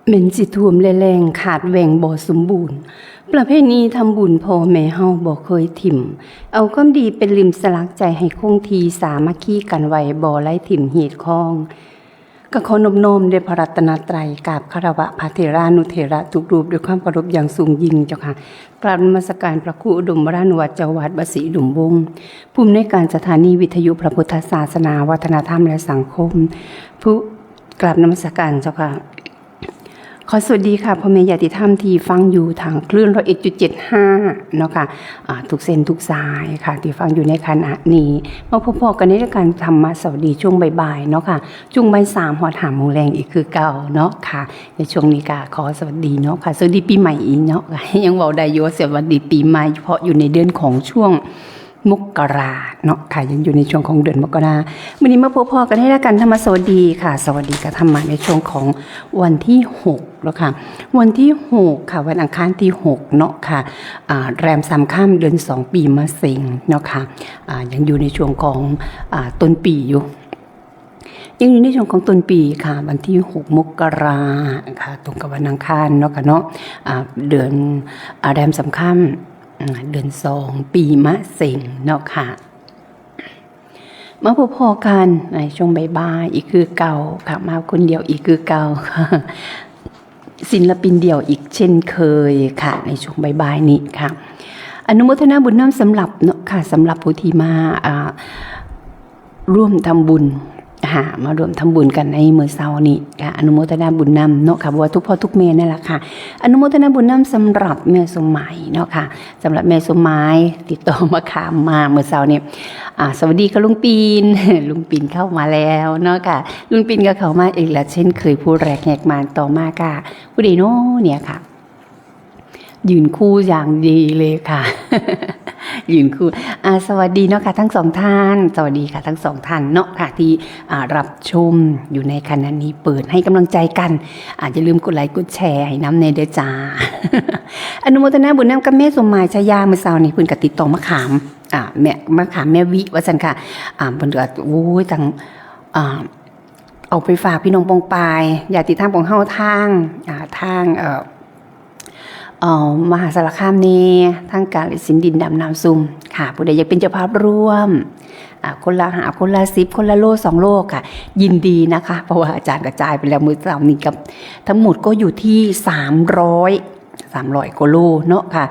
เหม็นสิท่วมแรงๆขาดแหว่งบ่สมบูรณ์ประเพณีทำบุญพ่อแม่เฮาบ่เคยถิ่มเอาความดีเป็นริมสลักใจให้คงทีสามัคคีกันไว้บ่ไร้ถิ่มเหตุข้องก็ขอนอบน้อมแด่พระรัตนตรัยกราบคารวะพระเถรานุเถระทุกรูปด้วยความเคารพอย่างสูงยิ่งเจ้าค่ะกราบนมัสการพระครูอุดมวรานุวัตรเจ้าวัดวัดศรีอุดมวงศ์ผู้อำนวยการสถานีวิทยุพระพุทธศาสนาวัฒนธรรมและสังคมผู้กราบนมัสการเจ้าค่ะขอสวัสดีค่ะพ่อแม่ญาติธรรมที่ฟังอยู่ทางคลื่น101.75เนาะค่ะทุกเส้นทุกสายค่ะที่ฟังอยู่ในขณะนี้มาพบกันในรายการธรรมะสวัสดีช่วงบ่ายๆเนาะค่ะช่วงบ่าย3ฮอด5 โมงแรงอีกคือเก่าเนาะค่ะในช่วงนี้ก็ขอสวัสดีเนาะค่ะสวัสดีปีใหม่อีกเนาะยังเว้าได้อยู่สวัสดีปีใหม่เพราะอยู่ในเดือนของช่วงมกราเนาะค่ะยังอยู่ในช่วงของเดือนมกราวันนี้มาพบกันให้แล้วกันธรรมสวัสดีค่ะสวัสดีกับธรรมะในช่วงของวันที่6แล้วค่ะวันที่6ค่ะวันอังคารที่6เนาะค่ะแรม3 ค่ำเดือน2 ปีมะเสงเนาะค่ะยังอยู่ในช่วงของต้นปีอยู่ยังอยู่ในช่วงของต้นปีค่ะวันที่6 มกราค่ะตรงกับวันอังคารเนาะค่ะเนาะเดือนแรม3 ค่ำเดือน2 ปีมะเสงเนาะค่ะมาพบกันในช่วงบ่ายๆอีกคือเก่าค่ะมาคนเดียวอีกคือเก่าค่ะศิลปินเดี่ยวอีกเช่นเคยค่ะในช่วงบ่ายๆนี้ค่ะอนุโมทนาบุญน้ำสำหรับเนาะค่ะสำหรับผู้ที่มาร่วมทำบุญมารวมทำบุญกันในมื้อเช้านี้ค่ะอนุโมทนาบุญนำเนาะค่ะว่าทุกพ่อทุกแม่นั่นแหละค่ะอนุโมทนาบุญนำสำหรับแม่สมหมายเนาะค่ะสำหรับแม่สมหมายติดต่อมาขามมาเมื่อเช้านี้สวัสดีค่ะลุงปีน ลุงปีนเข้ามาแล้วเนาะค่ะลุงปีนก็เข้ามาอีกแล้วเช่นเคยผู้แรกแหกมานต่อมาค่ะผู้ใดเนาะเนี่ยค่ะยืนคู่อย่างดีเลยค่ะ ยืนคู่สวัสดีเนาะค่ะทั้งสองท่านสวัสดีค่ะทั้งสองท่านเนาะค่ะที่รับชมอยู่ในขณะนี้เปิดให้กำลังใจกันอย่าลืมกดไลค์กดแชร์ให้น้ำเนเดจ้า อนุโมทนาบุญน้ำกับแม่สมหมายชายาเมื่อเช้านี้เพิ่นก็ติดต่อมาขามแม่มาขามแม่วิว่าซั่นค่ะเพิ่นก็โอ้ยจังเอาไปฝากพี่น้องปองปายญาติธรรมของเฮาทางมหาสารคามนี่ทางการสินดินดำน้ำซุ่มค่ะผู้ใดอยากเป็นเจ้าภาพร่วมคนละ5 คนละ10 คนละโล2 โลค่ะยินดีนะคะเพราะว่าอาจารย์กระจายไปแล้วมื้อเช้านี้กับทั้งหมดก็อยู่ที่300 กว่าโลเนาะค่ะ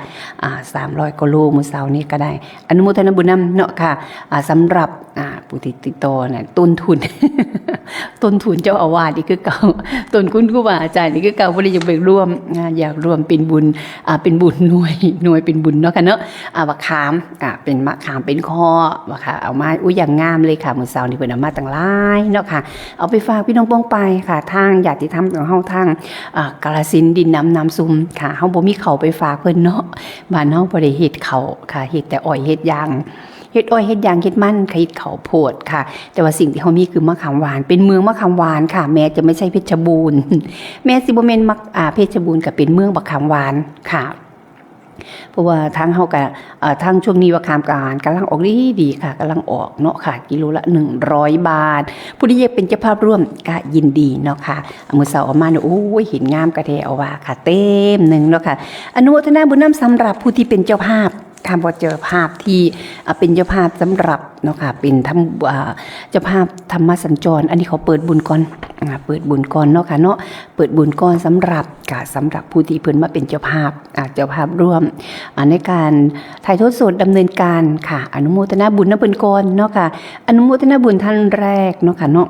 300 กว่าโลมื้อเช้านี้ก็ได้อนุโมทนาบุญนำเนาะค่ะสำหรับผู้ที่ติดต่อน่ะต้นทุน ต้นทุนเจ้าอาวาสนี่คือเก่าต้นคุณครูบาอาจารย์นี่คือเก่าบ่ได้อยากไปร่วมอยากร่วมเป็นบุญเป็นบุญหน่วยเป็นบุญเนาะค่ะเนาะมะขามเป็นมะขามเป็นข้อว่าค่ะเอามาอย่างงามเลยค่ะมื้อเช้านี้เพิ่นเอามาตั้งหลายเนาะค่ะเอาไปฝากพี่น้องป้องไปค่ะทางญาติธรรมของเฮาทางกาฬสินธุ์ดินน้ำซุมค่ะเฮาบ่มีข้าวไปฝากเพิ่นเนาะบ้านเฮาบ่ได้เฮ็ดข้าวค่ะเฮ็ดแต่อ้อยเฮ็ดยางเฮ็ดอ้อยเฮ็ดยางเฮ็ดมันเฮ็ดข้าวโพดค่ะแต่ว่าสิ่งที่เฮามีคือมะขามหวานเป็นเมืองมะขามหวานค่ะแม้จะไม่ใช่เพชรบูรณ์ แม้สิบ่แม่นเพชรบูรณ์ก็เป็นเมืองมะขามหวานค่ะเพราะว่าทางเฮาก็ทางช่วงนี้มะขามการกำลังออกดีค่ะกำลังออกเนาะค่ะกิโลละ100 บาทผู้ที่อยากเป็นเจ้าภาพร่วมก็ยินดีเนาะค่ะมื้อเช้าออกมาเนี่ยโอ้ยเห็นงามกระแทเอาว่าค่ะเต็มนึงเนาะค่ะอนุโมทนาบุญนำสำหรับผู้ที่เป็นเจ้าภาพค่ะบ่เจอภาพที่เป็นเจ้าภาพสำหรับเนาะค่ะเป็นเจ้าภาพธรรมสัญจรอันนี้เขาเปิดบุญก่อนเปิดบุญก่อนเนาะค่ะเนาะเปิดบุญก่อนสำหรับผู้ที่เพิ่นมาเป็นเจ้าภาพร่วมในการถ่ายทอดสดดำเนินการค่ะอนุโมทนาบุญนำเพิ่นก่อนเนาะค่ะอนุโมทนาบุญท่านแรกเนาะค่ะเนาะ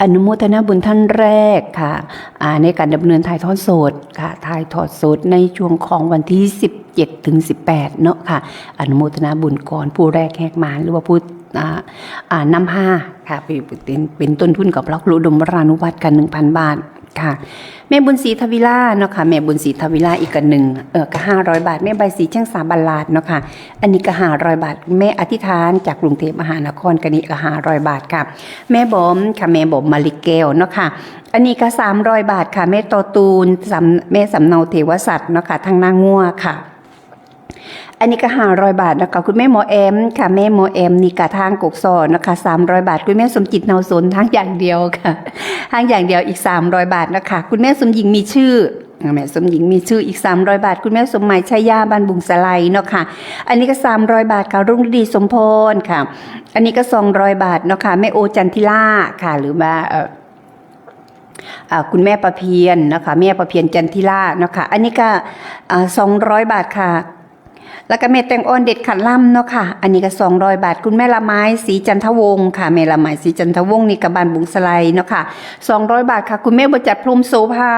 อนุโมทนาบุญท่านแรกค่ะในการดำเนินถ่ายทอดสดค่ะถ่ายทอดสดในช่วงของวันที่17 ถึง 18เนาะค่ะอนุโมทนาบุญก่อนผู้แรกแหกมานหรือว่าผู้นำผ้าค่ะเป็นต้นทุนกับพระครูอุดมวรานุวัตรกัน 1,000 บาทค่ะแม่บุญศรีทวิลาเนาะค่ะแม่บุญศรีทวิลาอีกกันหนึ่งก็500 บาทแม่ใบศรีเชียงสาบัลลาดเนาะค่ะอันนี้ก็500 บาทแม่อธิษฐานจากกรุงเทพมหานครกันนี้ก็500 บาทค่ะแม่บอมค่ะแม่บอมมาลิเกลเนาะค่ะอันนี้ก็300 บาทค่ะแม่ตอตูนแม่สำเนาเทวสัตว์เนาะค่ะทางนางัวค่ะ อันนี้ก็500 บาทนะคะคุณแม่หมอแอมค่ะแม่หมอแอมนี่กะทางกกซอนะคะ300 บาทคุณแม่สมจิตเนาสนทางอย่างเดียวค่ะทางอย่างเดียวอีก300 บาทนะคะคุณแม่สมหญิงมีชื่อแม่สมหญิงมีชื่ออีก300 บาทคุณแม่สมหมายชัยยาบ้านบุงสไลเนาะค่ะอันนี้ก็300 บาทค่ะรุ่งฤดีสมพรค่ะอันนี้ก็200 บาทเนาะค่ะแม่โอจันทิล่าค่ะหรือว่าคุณแม่ประเพียรนะคะแม่ประเพียรจันทิล่าเนาะค่ะอันนี้ก็200 บาทค่ะแล้วก็แม่แตงอ่อนเด็ดขัดล่ำเนาะค่ะอันนี้ก็200 บาทคุณแม่ละไม้สีจันทวงศ์ค่ะแม่ละไม้สีจันทวงศ์นี่กับบ้านบุงสไลเนาะค่ะ200 บาทค่ะคุณแม่บจัดพรมโสภา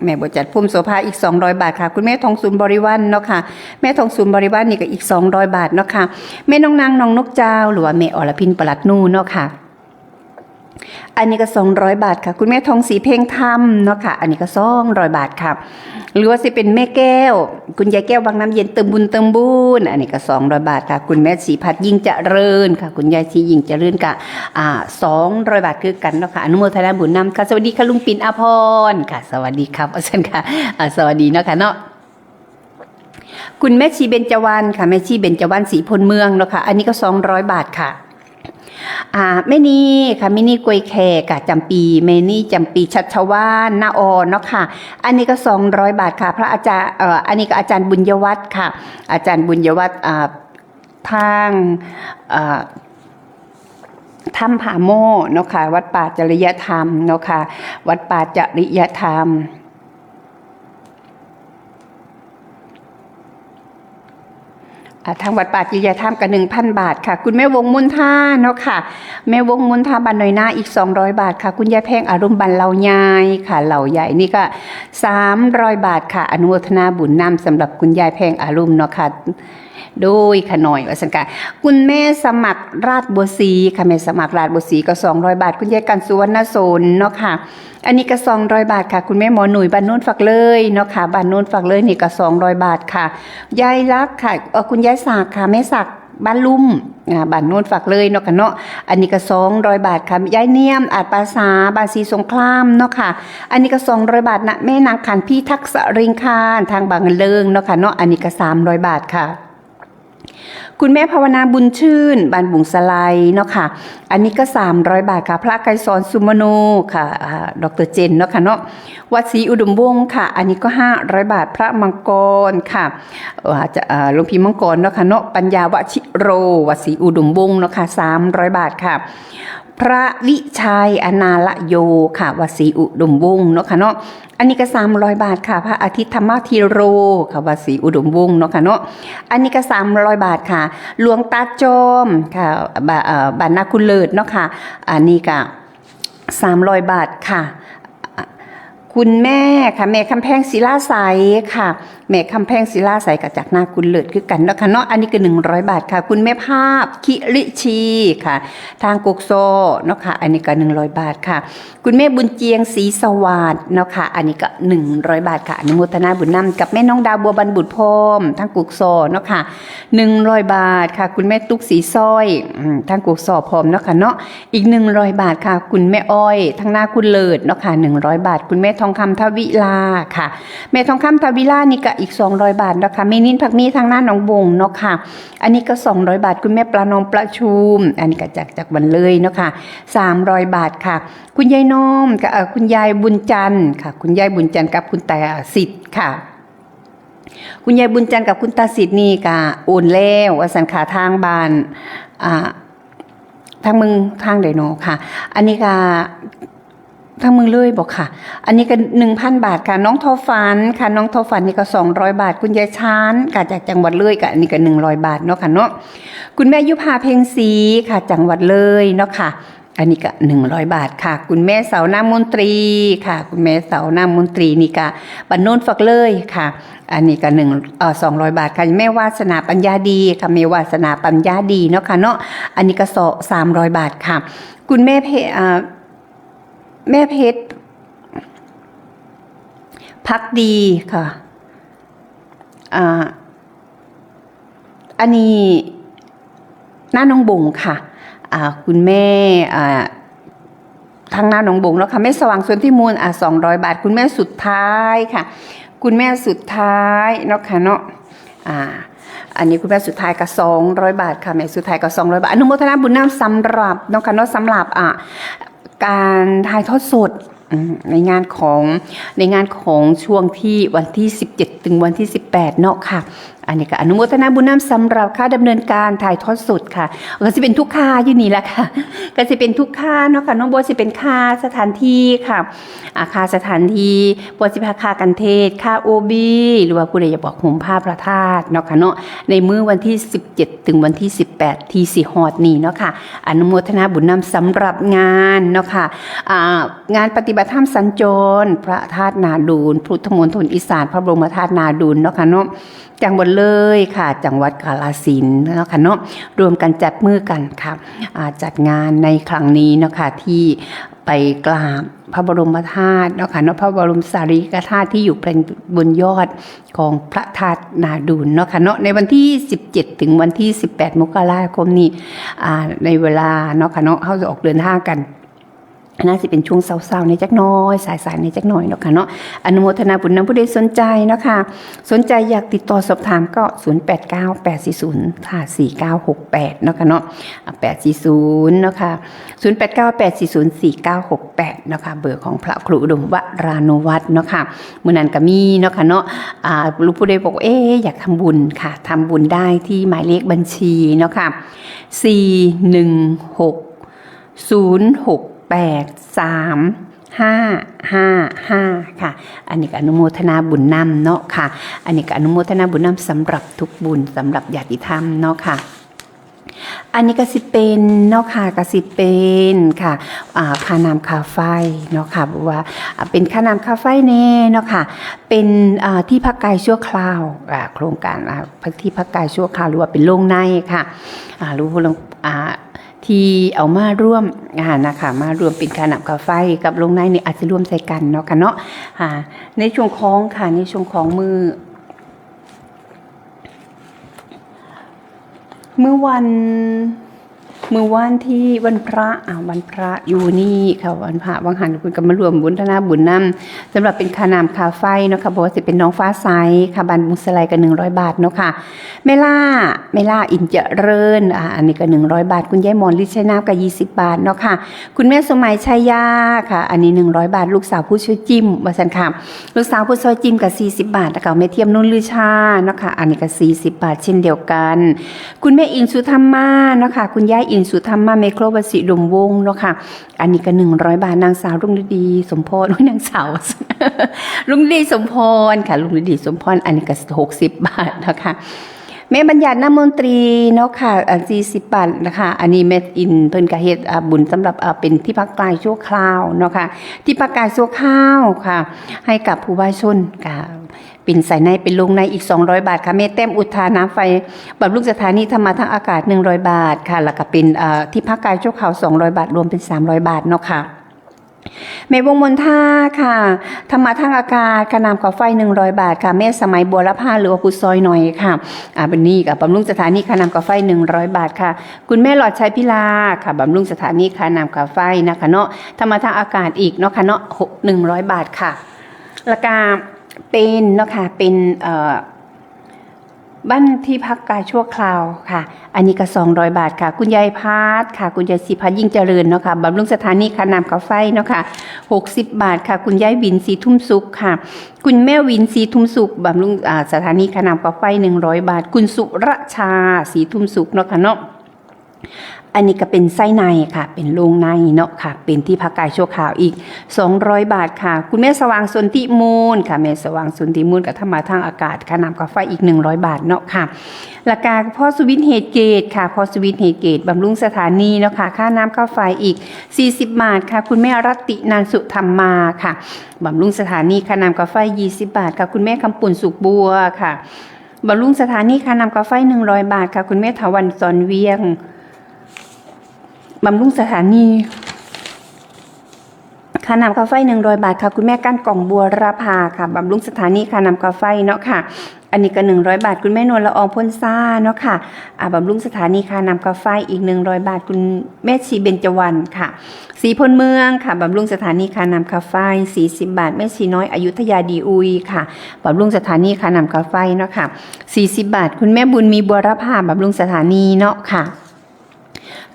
แม่บจัดพรมโสภาอีก200 บาทค่ะคุณแม่ทองสุนบริวารเนาะค่ะแม่ทองสุนบริวารนี่ก็อีก200 บาทเนาะค่ะแม่น้องนางน้องนกเจ้าหรือว่าแม่อรพินปลัดนูเนาะค่ะอันนี้ก็200 บาทค่ะคุณแม่ทองศรีเพ่งธรรมเนาะค่ะอันนี้ก็200 บาทค่ะหรือว่าสิเป็นแม่แก้วคุณยายแก้วบางน้ำเย็นเติมบุญเติมบุญอันนี้ก็200 บาทค่ะคุณแม่ศรีพัดยิ่งเจริญค่ะคุณยายศรียิ่งเจริญกับ200 บาทคือกันเนาะค่ะอนุโมทนาบุญนำค่ะสวัสดีค่ะลุงปิ่นอาภรณ์ค่ะสวัสดีครับอาจารย์ค่ะสวัสดีเนาะค่ะเนาะคุณแม่ชีเบญจวรรณค่ะแม่ชีเบญจวรรณศรีพลเมืองเนาะค่ะอันนี้ก็200 บาทค่ะแม่นี่ค่ะมินี่กวยแขกจำปีแม่นี่จำปีชัชวานนาออนเนาะค่ะอันนี้ก็200 บาทค่ะพระอาจารย์อันนี้ก็อาจารย์บุญยวัฒน์ค่ะอาจารย์บุญยวัฒน์ทางถ้ำผาโม่เนาะค่ะวัดป่าจริยธรรมเนาะค่ะวัดป่าจริยธรรมทางวัดป่าจิยธรรมกับ1,000 บาทค่ะคุณแม่วงมุนท่าเนาะค่ะแม่วงมุนท่าบันหน่อยหน้าอีก200 บาทค่ะคุณยายแพงอารมณ์บันเหล่าใหญ่ค่ะเหล่าใหญ่นี่ก็300 บาทค่ะอนุโมทนาบุญนำสำหรับคุณยายแพงอารมณ์เนาะค่ะโดยขน่อยว่าสังกาคุณแม่สมัครราชบัวศรีค่ะแม่สมัครราชบัวศรีก็200 บาทคุณยายกันสุวรรณโสนเนาะค่ะอันนี้ก็200 บาทค่ะคุณแม่หมอหนุ่ยบ้านโน้นฝักเลยเนาะค่ะบ้านโน้นฝักเลยนี่ก็200 บาทค่ะยายรักค่ะคุณยายศักค่ะแม่ศักบ้านลุ่มบ้านโน้นฝักเลยเนาะค่ะเนาะอันนี้ก็200 บาทค่ะยายเนียมอาจภาษาบ้านศรีสงครามเนาะค่ะอันนี้ก็200 บาทนะแม่นางขันพี่ทักษริงคารทางบางเลิงเนาะค่ะเนาะอันนี้ก็300 บาทค่ะคุณแม่ภาวนาบุญชื่นบ้านบุงสไลเนาะค่ะอันนี้ก็300 บาทค่ะพระไกรสอนสุมโนค่ะดร.เจนเนาะค่ะเนาะวัดศรีอุดมวงศ์ค่ะอันนี้ก็500 บาทพระมังกรค่ะหลวงพี่มังกรเนาะค่ะเนาะปัญญาวชิโรวัดศรีอุดมวงศ์เนาะค่ะ300 บาทค่ะพระวิชัยอนาลโยค่ะวัดศรีอุดมวงศ์เนาะค่ะเนาะอันนี้ก็300 บาทค่ะพระอาทิตย์ธรรมธีโรค่ะวัดศรีอุดมวงศ์เนาะค่ะเนาะอันนี้ก็300 บาทค่ะหลวงตาจอมค่ะบ้านนาคุณเลิศเนาะค่ะอันนี้ก็300 บาทค่ะคุณแม่ค่ะแม่คำแพงศิลาใสค่ะแม่คำแพงศิลาใสกับจากนาคุณเลิศคือกันเนาะค่ะเนาะอันนี้ก็100 บาทค่ะคุณแม่ภาพคิริชีค่ะทางกกโซเนาะค่ะอันนี้ก็100 บาทค่ะคุณแม่บุญเจียงศรีสวัสดิ์เนาะค่ะอันนี้ก็100 บาทค่ะอนุโมทนาบุญนำกับแม่น้องดาวบัวบรรบุตรพรมทางกกโซเนาะค่ะ100 บาทค่ะคุณแม่ตุ๊กสีสร้อยทางกกโซพรมเนาะค่ะเนาะอีก100 บาทค่ะคุณแม่อ้อยทางนาคุณเลิศเนาะค่ะ100 บาทคุณแม่ทองคำทวิลาค่ะแม่ทองคำทวิลานี่ก็อีก200 บาทเนาะค่ะแม่นินผักมีทางหน้าหนองบงเนาะค่ะอันนี้ก็200 บาทคุณแม่ปลานอมประชุมอันนี้ก็จากวันเลยเนาะค่ะ300 บาทค่ะคุณยายน้อมกับคุณยายบุญจันทร์ค่ะคุณยายบุญจันทร์กับคุณตาสิทธิ์ค่ะคุณยายบุญจันทร์กับคุณตาสิทธิ์นี่ก็โอนแล้วสันขาทางบ้านทางมึงทางไดโนค่ะอันนี้ก็ทางมึงเลยบอกค่ะอันนี้ก็1,000 บาทค่ะน้องทอฝันค่ะน้องทอฝันนี่ก็200 บาทคุณยายชานค่ะจากจังหวัดเลยก็อันนี้ก็100 บาทเนาะค่ะเนาะคุณแม่ยุพาเพ็งศรีค่ะจังหวัดเลยเนาะค่ะอันนี้ก็100 บาทค่ะคุณแม่เสาหน้ามนตรีค่ะคุณแม่เสาหน้ามนตรีนี่ก็บ้านโน้นฝักเลยค่ะอันนี้ก็200 บาทค่ะแม่วาสนาปัญญาดีค่ะแม่วาสนาปัญญาดีเนาะค่ะเนาะอันนี้ก็300 บาทค่ะคุณแม่เพชรพักดีค่ะอันนี้หน้าน้องบงค่ะคุณแม่ทางหน้าหนองบงแล้วค่ะแม่สว่างส่วนที่มูล200 บาทคุณแม่สุดท้ายค่ะคุณแม่สุดท้ายเนาะค่ะเนาะ อันนี้คุณแม่สุดท้ายก็200 บาทค่ะแม่สุดท้ายก็200 บาทอนุโมทนาบุญน้ำสำหรับน้องค่ะเนาะสำหรับการถ่ายทอดสดในงานของช่วงที่วันที่17ถึงวันที่18เนาะค่ะอันนี้ก็อนุโมทนาบุญน้ำสำหรับค่าดำเนินการถ่ายทอดสดค่ะก็จะเป็นทุกค่าอยู่นี่แหละค่ะก็จะเป็นทุกค่าเนาะค่ะน้องบัวจะเป็นค่าสถานที่ค่ะค่าสถานที่บัวจะพาค่ากันเทศค่าโอบีหรือว่าผู้ใดอยากบอกห่มผ้าพระธาตุเนาะค่ะเนาะในมื้อวันที่17ถึงวันที่18ที่สิฮอดนี้เนาะค่ะอนุโมทนาบุญน้ำสำหรับงานเนาะค่ะงานปฏิบัติธรรมสัญจรพระธาตุนาดูลพุทธมณฑลอีสานพระบรมธาตุนาดูลเนาะค่ะเนาะจังหวัดเลยค่ะจังหวัดกาฬสินธุ์เนาะค่ะเนาะรวมกันจัดมือกันค่ะจัดงานในครั้งนี้เนาะค่ะที่ไปกราบพระบรมธาตุเนาะค่ะเนาะพระบรมสารีริกธาตุที่อยู่เป็นบนยอดของพระธาตุนาดูลเนาะค่ะเนาะในวันที่17ถึงวันที่18มกราคมนี้ในเวลาเนาะค่ะเนาะเขาจะออกเดินทางกันน่าจะเป็นช่วงเศร้าๆในจักน้อยสายๆในจักหน่อยเนาะค่ะเนาะอนุโมทนาบุญนำผู้ใดสนใจเนาะค่ะสนใจอยากติดต่อสอบถามก็089840ค่ะ4968เนาะค่ะเนาะ840เนาะค่ะ0898404968เนาะค่ะเบอร์ของพระครูอุดมวรานุวัฒน์เนาะค่ะมื้อนั้นก็มีเนาะค่ะเนาะรู้ผู้ใดบอกอยากทำบุญค่ะทำบุญได้ที่หมายเลขบัญชีเนาะค่ะ416068555ค่ะอันนี้ก็อนุโมทนาบุญนำเนาะค่ะอันนี้ก็อนุโมทนาบุญนำสำหรับทุกบุญสำหรับญาติธรรมเนาะค่ะอันนี้ก็สิเป็นเนาะค่ะก็สิเป็นค่ะค่าน้ำค่าไฟเนาะค่ะบอกว่าเป็นค่าน้ำค่าไฟแน่เนาะค่ะเป็นที่พักกายชั่วคราวโครงการที่พักกายชั่วคราวหรือว่าเป็นโรงในค่ะรู้ที่เอามาร่วมนะคะมาร่วมเป็นค่าน้ำค่าไฟกับโรงในนี่อาจจะร่วมใส่กันเนาะค่ะเนาะในช่วงของค่ะในช่วงของเมื่อวันที่วันพระอยู่นี่ค่ะวันพระวังหันคุณก็มารวมบุญธนาบุญนำสำหรับเป็นค่าน้ำค่าไฟเนาะค่ะบอกว่าจะเป็นน้องฟ้าใสค่ะบันมุสไลกัน100 บาทเนาะค่ะเมล่าอินเจริญอันนี้ก็100 บาทคุณยายมอนลิชัยนาก็20 บาทเนาะค่ะคุณแม่สมัยชัยยาค่ะอันนี้100 บาทลูกสาวผู้ช่วยจิ้มว่าซั่นค่ะลูกสาวผู้ช่วยจิ้มก็40 บาทแล้วก็แม่เทียมนุ่นลือชาเนาะค่ะอันนี้ก็40 บาทเช่นเดียวกันคุณแม่อินสุธรรมาเนาะค่ะคุณยายอินสุธรรมาเมโครวสิดมวงเนาะค่ะอันนี้ก็100 บาทนางสาวรุ่งฤดีสมพรนางสาวรุ่งฤดีสมพรค่ะรุ่งฤดีสมพรอันนี้ก็60 บาทนะคะแม่บัญญัติน้ำมนตรีเนาะค่ะ40 บาทนะคะอันนี้แม่อินเพิ่นก็เฮ็ดบุญสำหรับเป็นที่พักกายชั่วคราวเนาะค่ะที่พักกายชั่วคราวค่ะให้กับผู้ว่าชนค่ะเป็นสายในเป็นลงในอีก200 บาทค่ะแม่แต้มอุทาน้ำไฟบำรุงสถานีธรรมะทางอากาศ100 บาทค่ะแล้วก็เป็นที่พักกายชั่วคราว200 บาทรวมเป็น300 บาทเนาะค่ะแม่วงมนท่าค่ะธรรมะทางอากาศค่าน้ำค่าไฟ100 บาทค่ะแม่สมัยบัวละผ้าหรือว่าพุทธซอยหน่อยค่ะเป็นนี่กับบำรุงสถานีค่าน้ำค่าไฟ100 บาทค่ะคุณแม่หลอดชัยพิลาค่ะบำรุงสถานีค่าน้ำค่าไฟนะคะเนาะธรรมะทางอากาศอีกเนาะค่ะเนาะ100 บาทค่ะราคาเป็นเนาะค่ะเป็นบ้านที่พักกายชั่วคราวค่ะอันนี้ก็200 บาทค่ะคุณยายพาดค่ะคุณยายศิพัฒน์ยิ่งเจริญเนาะค่ะบำรุงสถานีค่าน้ำค่าไฟเนาะค่ะ60 บาทค่ะคุณยายวินสีทุ่มสุขค่ะคุณแม่วินสีทุ่มสุขบำรุงสถานีค่าน้ำค่าไฟ100 บาทคุณสุรชาสีทุ่มสุขเนาะค่ะเนาะอันนี้ก็เป็นไส้ในค่ะเป็นโรงในเนาะค่ะเป็นที่พักกายชั่วคราวอีก200 บาทค่ะคุณแม่สว่างสนธิมูลค่ะแม่สว่างสนธิมูลกับธรรมะทางอากาศค่าน้ำค่าไฟอีก100 บาทเนาะค่ะราคาพ่อสุวิทย์เหตุเกตค่ะพ่อสุวิทย์เหตุเกตบำรุงสถานีเนาะค่ะค่าน้ำค่าไฟอีก40 บาทค่ะคุณแม่รัตตินันสุธรรมาค่ะบำรุงสถานีค่าน้ำค่าไฟ20 บาทค่ะคุณแม่คำปุ่นสุขบัวค่ะบำรุงสถานีค่าน้ำค่าไฟ100 บาทค่ะคุณแม่ถาวันซอนเวียงบำรุงสถานี ค่าน้ำค่าไฟ100 บาทค่ะคุณแม่ก้านกล่องบัวรพาค่ะบำรุงสถานีค่าน้ำค่าไฟเนาะค่ะอันนี้ก็100 บาทคุณแม่นวลละอองพ่นซ่าเนาะค่ะบำรุงสถานีค่าน้ำค่าไฟอีก100 บาทคุณแม่ชีเบญจวรรณค่ะสีพลเมืองค่ะบำรุงสถานีค่าน้ำค่าไฟ40 บาทแม่ชีน้อยอยุธยาดีอุยค่ะบำรุงสถานีค่าน้ำค่าไฟเนาะค่ะ40 บาทคุณแม่บุญมีบัวรพาบำรุงสถานีเนาะค่ะ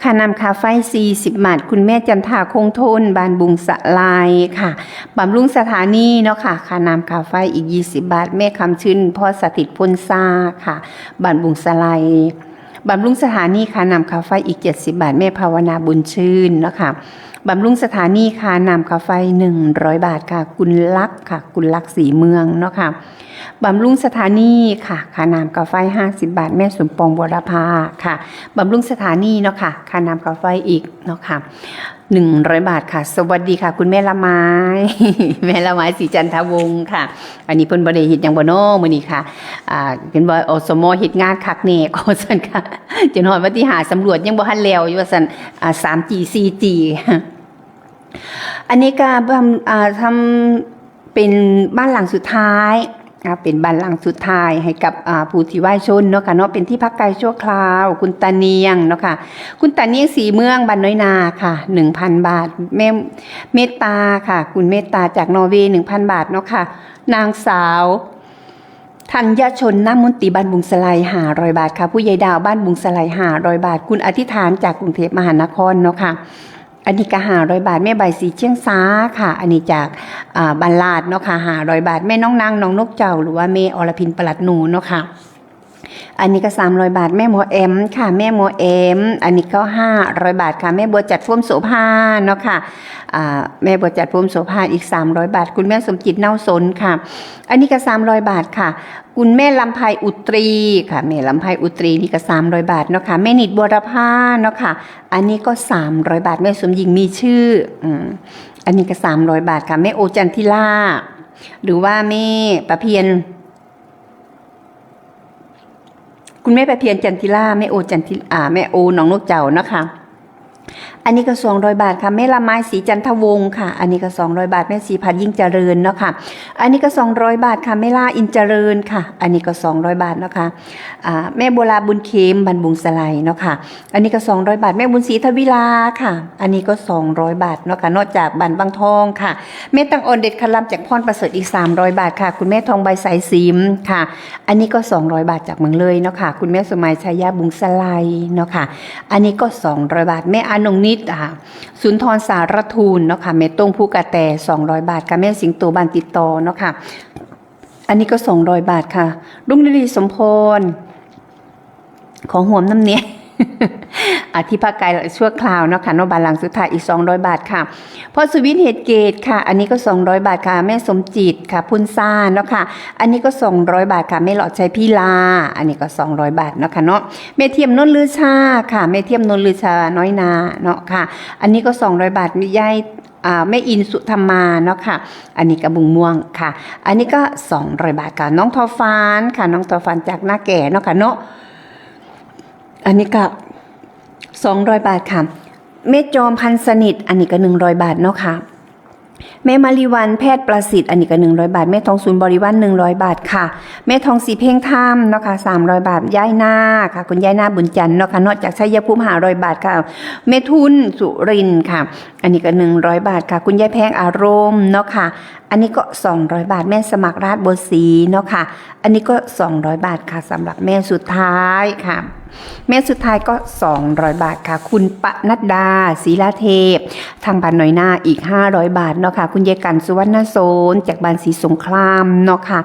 ค่าน้ำค่าไฟ40 บาทคุณแม่จันทาคงทนบานบุงสะลายค่ะบำรุงสถานีเนาะค่ะค่าน้ำค่าไฟอีก20 บาทแม่คำชื่นพ่อสถิตพลซาค่ะบานบุงสะลายบำรุงสถานีค่าน้ำค่าไฟอีก70 บาทแม่ภาวนาบุญชื่นเนาะค่ะบำรุงสถานีค่าน้ำค่าไฟ100 บาทค่ะกุลลักษณ์ค่ะกุลลักษณ์สีเมืองเนาะค่ะบำรุงสถานีค่ะค่าน้ำค่าไฟ50 บาทแม่สมปองบัวรพาค่ะบำรุงสถานีเนาะค่ะค่าน้ำค่าไฟอีกเนาะค่ะ100 บาทค่ะสวัสดีค่ะคุณแม่ละไม้ แม่ละไม้ศรีจันทวงศ์ค่ะอันนี้เพิ่นบ่ได้เฮ็ดหยังบ่น้อมื้อนี้ค่ะเป็นว่าอสมเฮ็ดงานคักแน่ก็ซั่นค่ะจนฮอดวันที่5สำรวจยังบ่ทันแล้วอยู่ว่าซั่น3G 4G อันนี้ก็ทำเป็นบ้านหลังสุดท้ายเป็นบ้านหลังสุดท้ายให้กับผู้ที่ว่ายชนเนาะค่ะเนาะเป็นที่พักกายชั่วคราวคุณตาเนียงเนาะค่ะคุณตาเนียงสีเมืองบ้านน้อยนาค่ะ 1,000 บาทแม่เมตตาค่ะคุณเมตตาจากนอร์เวย์ 1,000 บาทเนาะค่ะนางสาวธัญชนน้ำมนตรีบ้านบุงสไล500 บาทค่ะผู้ใหญ่ดาวบ้านบุงสไล500 บาทคุณอธิษฐานจากกรุงเทพมหานครเนาะค่ะอันนี้ก็500 บาทแม่ใบสีเชียงซ้าค่ะอันนี้จากบรรลาดเนาะค่ะ500 บาทแม่น้องนางน้องนกเจ้าหรือว่าแม่อรพินปลัดหนูเนาะค่ะอันนี้ก็300 บาทแม่หมอแอมค่ะแม่หมอแอมอันนี้ก็500 บาทค่ะแม่บัวจัดพุ่มโสภาเนาะค่ะแม่บัวจัดพุ่มโสภาอีก300 บาทคุณแม่สมจิตเน่าสนค่ะอันนี้ก็300 บาทค่ะคุณแม่ลำไพอุตรีค่ะแม่ลำไพอุตรีนี่ก็300 บาทเนาะค่ะแม่นิดบัวรพาเนาะค่ะอันนี้ก็300 บาทแม่สมหญิงมีชื่ออันนี้ก็300 บาทค่ะแม่โอจันทิล่าหรือว่าแม่ประเพียรคุณแม่ประเพียรจันทิล่าแม่โอจันทิแม่โอหนองนกเจ้าเนาะค่ะอันนี้ก็200 บาทค่ะแม่ละไม้สีจันทวงศ์ค่ะอันนี้ก็200 บาทแม่สีพัดยิ่งเจริญเนาะค่ะอันนี้ก็200 บาทค่ะแม่ล่าอินเจริญค่ะอันนี้ก็200 บาทเนาะค่ะแม่โบราบุญเค็มบันบุงสไลเนาะค่ะอันนี้ก็200 บาทแม่บุญศรีทวิลาค่ะอันนี้ก็200 บาทเนาะค่ะนอกจากบันบางทองค่ะแม่ตังออนเด็ดคลัมจากพรประเสริฐอีก300 บาทค่ะคุณแม่ทองใบสายซิมค่ะอันนี้ก็200 บาทจากเมืองเลยเนาะค่ะคุณแม่สมัยชัยยาบุงสไลเนาะค่ะอันนี้ก็200 บาทแม่อานงนิดสุนทรสารทูลเนาะค่ะแม่ต้งผู้กระแต200 บาทค่ะแม่สิงโตบานติดต่อเนาะค่ะอันนี้ก็200 บาทค่ะรุ่งฤดีสมพรของห่วมน้ำเนี้ยที่ภาคกายชั่วคราวเนาะค่ะโนบาลหลังสุดท้ายอีก200 บาทค่ะพ่อสุวินเหตุเกตค่ะอันนี้ก็200 บาทค่ะแม่สมจิตค่ะพุนซ่าเนาะค่ะอันนี้ก็200 บาทค่ะแม่หลอดชัยพี่ลาอันนี้ก็200 บาทเนาะค่ะเนาะแม่เทียมนนลือชาค่ะแม่เทียมนนลือชาน้อยนาเนาะค่ะอันนี้ก็200 บาทมียายแม่อินสุธรรมาเนาะค่ะอันนี้กระบุงม่วงค่ะอันนี้ก็200 บาทค่ะน้องทอฟานค่ะน้องทอฟานจากหน้าแก่เนาะค่ะเนาะอันนี้ก็200 บาทค่ะแม่จอมพันสนิทอันนี้ก็100 บาทเนาะค่ะแม่มาริวันแพทย์ประสิทธิ์อันนี้ก็100 บาทแม่ทองศูนย์บริวาร100 บาทค่ะแม่ทองสีเพ่งถ้ำเนาะค่ะ300 บาทย่ายหน้าค่ะคุณย่ายหน้าบุญจันทร์เนาะค่ะนอกจากชัยภูมิ500 บาทค่ะแม่ทุนสุรินทร์ค่ะอันนี้ก็100 บาทค่ะคุณย่ายแพงอารมณ์เนาะค่ะอันนี้ก็200 บาทแม่สมัครราชบัวศรีเนาะค่ะอันนี้ก็200 บาทค่ะสำหรับแม่สุดท้ายค่ะแม่สุดท้ายก็200 บาทค่ะคุณปนัดดาศรีลาเทพทางบ้านน้อยหน้าอีก500 บาทเนาะค่ะคุณยายกันสุวรรณโสนจากบ้านศรีสงครามเนาะค่ะ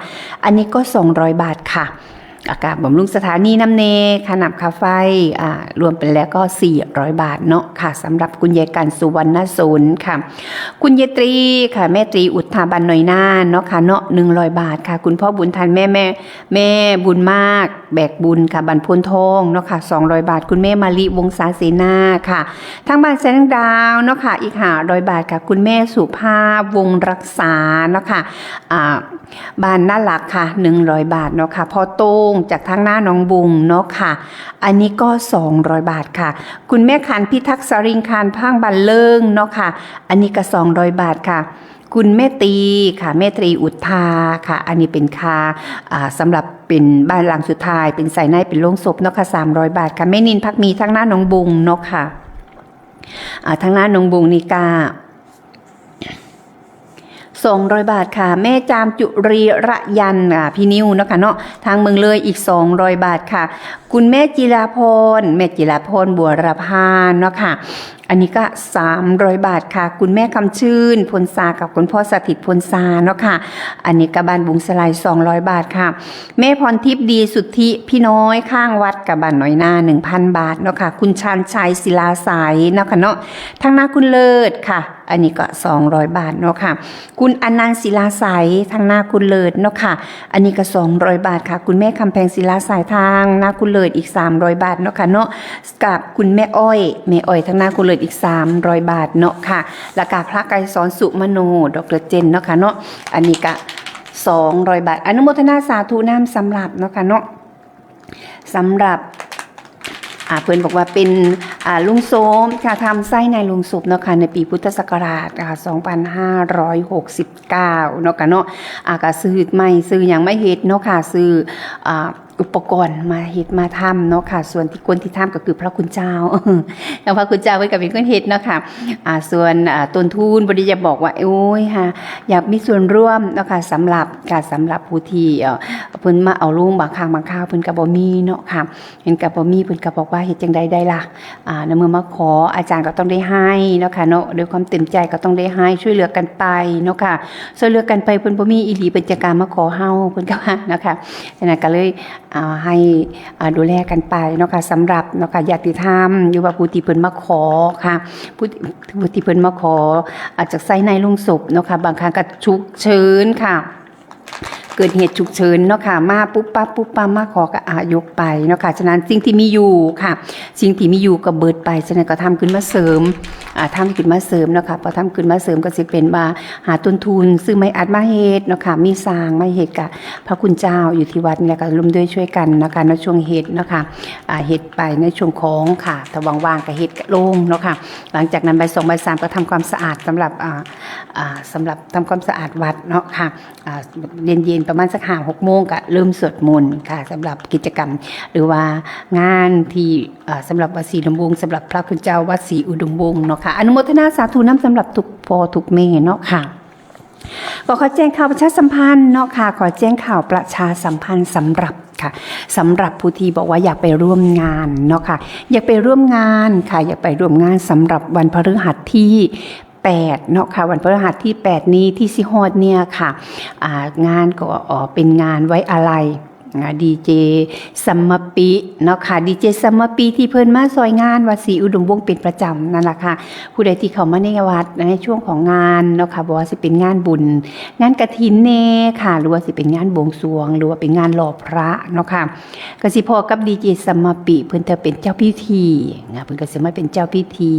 อันนี้ก็200 บาทค่ะอากาศบำรุงสถานีน้ำเนค่าน้ำค่าไฟรวมเป็นแล้วก็400 บาทเนาะค่ะสำหรับคุณยายกันสุวรรณโสนค่ะคุณยายตรีค่ะแม่ตรีอุทธาบันหน่อยน่านเนาะค่ะเนาะ100 บาทค่ะคุณพ่อบุญทันแม่บุญมากแบกบุญค่ะบันพลทองเนาะค่ะ200 บาทคุณแม่มาลิวงศาเสนาค่ะทางบ้านแสงดาวเนาะค่ะอีก500 บาทค่ะคุณแม่สุภาพวงรักษาเนาะค่ะบ้านน่ารักค่ะ100 บาทเนาะค่ะพ่อโต้ง จากทางหน้าหนองบุงเนาะค่ะอันนี้ก็200 บาทค่ะคุณแม่ขันพิทักษ์สริงคารพังบันเลิงเนาะค่ะอันนี้ก็200 บาทค่ะคุณแม่ตีค่ะแม่ตรีอุทาค่ะอันนี้เป็นค่าสำหรับเป็นบ้านหลังสุดท้ายเป็นใส่ในเป็นโรงศพเนาะค่ะ300 บาทค่ะแม่นินพักมีทั้งหน้าหนองบุงเนาะค่ะทั้งหน้าหนองบุงนี่กา200 บาทค่ะแม่จามจุรีระยันพี่นิวเนาะค่ะเนาะทางเมืองเลยอีก200 บาทค่ะคุณแม่จิราพรบัวรพานเนาะค่ะอันนี้ก็300 บาทค่ะคุณแม่คำชื่นพลซากับคุณพ่อสถิตพลซาเนาะค่ะอันนี้ก็บ้านบุงสลาย200 บาทค่ะแม่พรทิพย์ดีสุทธิพี่น้อยข้างวัดกับบ้านน้อยหน้า 1,000 บาทเนาะค่ะคุณชันชัยศิลาสายเนาะค่ะเนาะทางหน้าคุณเลิศค่ะอันนี้ก็200 บาทเนาะค่ะคุณอนันต์ศิลาสายทางหน้าคุณเลิศเนาะค่ะอันนี้ก็200 บาทค่ะคุณแม่คำแพงศิลาสายทางหน้าคุณเลิศอีก300 บาทเนาะค่ะเนาะกับคุณแม่อ้อยทางหน้าคุณเลิศอีก300 บาทเนาะค่ะแล้วก็พระไกรสอนสุมโนดร.เจนเนาะค่ะเนาะอันนี้ก็200 บาทอนุโมทนาสาธุน้ำสำหรับเนาะค่ะเนาะสำหรับเพื่อนบอกว่าเป็นลุงโสมค่ะทำไส้ในลุงศพเนาะค่ะในปีพุทธศักราช2569เนาะค่ะเนาะก็ซื้อไม่ซื้ออย่างไม่เฮ็ดเนาะค่ะซื้ออุปกรณ์มาเฮ็ดมาทำเนาะค่ะส่วนที่คนที่ทำก็คือพระคุณเจ้าแล้วพระคุณเจ้าไว้กับเป็นคนเฮ็ดเนาะค่ะส่วนต้นทุนบริจะบอกว่าโอ้ยค่ะอยากมีส่วนร่วมเนาะค่ะสำหรับผู้ที่เพิ่นมาเอาลุงบางครั้งบางคราวเพิ่นก็บ่มีเนาะค่ะเห็นก็บ่มีเพิ่นก็บอกว่าเฮ็ดจังใดได้ล่ะในเมื่อมาขออาจารย์ก็ต้องได้ให้เนาะค่ะเนาะด้วยความเต็มใจก็ต้องได้ให้ช่วยเหลือกันไปเนาะค่ะช่วยเหลือกันไปเพิ่นบ่มีอีหลีเพิ่นจะกล้ามาขอเฮาเพิ่นก็ว่าเนาะค่ะฉะนั้นก็เลยให้ดูแลกันไปเนาะค่ะสำหรับเนาะค่ะญาติธรรมอยู่ว่าผู้ที่เพิ่นมาขอค่ะผู้ที่เพิ่นมาขออาจจะใส่ในลุงศพเนาะค่ะบางครั้งก็ฉุกเฉินค่ะเกิดเหตุฉุกเฉินเนาะค่ะมาปุ๊บปั๊บมาขอก็ยกไปเนาะค่ะฉะนั้นสิ่งที่มีอยู่ค่ะสิ่งที่มีอยู่ก็เบิดไปฉะนั้นก็ทำขึ้นมาเสริมทำขึ้นมาเสริมเนาะค่ะพอทำขึ้นมาเสริมก็สิเป็นว่าหาต้นทุนซื้อไม้อัดมาเฮ็ดเนาะค่ะมีสร้างไม้เฮ็ดกับพระคุณเจ้าอยู่ที่วัดเนี่ยก็ร่วมด้วยช่วยกันเนาะค่ะในช่วงเฮ็ดเนาะค่ะเฮ็ดไปในช่วงของค่ะถ้าว่างๆก็เฮ็ดก็ลงเนาะค่ะหลังจากนั้นบ่าย 2 บ่าย 3ก็ทำความสะอาดสำหรับทำความสะอาดวัดเนาะค่ะเย็นประมาณสัก5-6 โมงก็เริ่มสวดมนต์ค่ะสำหรับกิจกรรมหรือว่างานที่สำหรับวัดศรีอุดมวงศ์สำหรับพระคุณเจ้าวัดศรีอุดมวงศ์เนาะค่ะอนุโมทนาสาธุน้ำสำหรับทุกพ่อทุกแม่เนาะค่ะก็ขอแจ้งข่าวประชาสัมพันธ์เนาะค่ะขอแจ้งข่าวประชาสัมพันธ์สำหรับค่ะสำหรับผู้ที่บอกว่าอยากไปร่วมงานเนาะค่ะอยากไปร่วมงานค่ะอยากไปร่วมงานสำหรับวันพฤหัสที่8เนาะค่ะวันพฤหัสที่8นี้ที่สิฮอดเนี่ยค่ะงานก็เป็นงานไว้อาลัยดีเจสัมมปิเนาะค่ะดีเจสัมมปิที่เพิ่นมาซอยงานวัดศรีอุดมวงศ์เป็นประจำนั่นแหละค่ะผู้ใดที่เข้ามาในวัดในช่วงของงานเนาะค่ะบอกว่าสิเป็นงานบุญงานกฐินเนค่ะหรือว่าสิเป็นงานบวงสรวงหรือว่าเป็นงานหล่อพระเนาะค่ะก็สิพอกับดีเจสัมมปิเพิ่นจะเป็นเจ้าพิธีเพิ่นก็สิมาเป็นเจ้าพิธี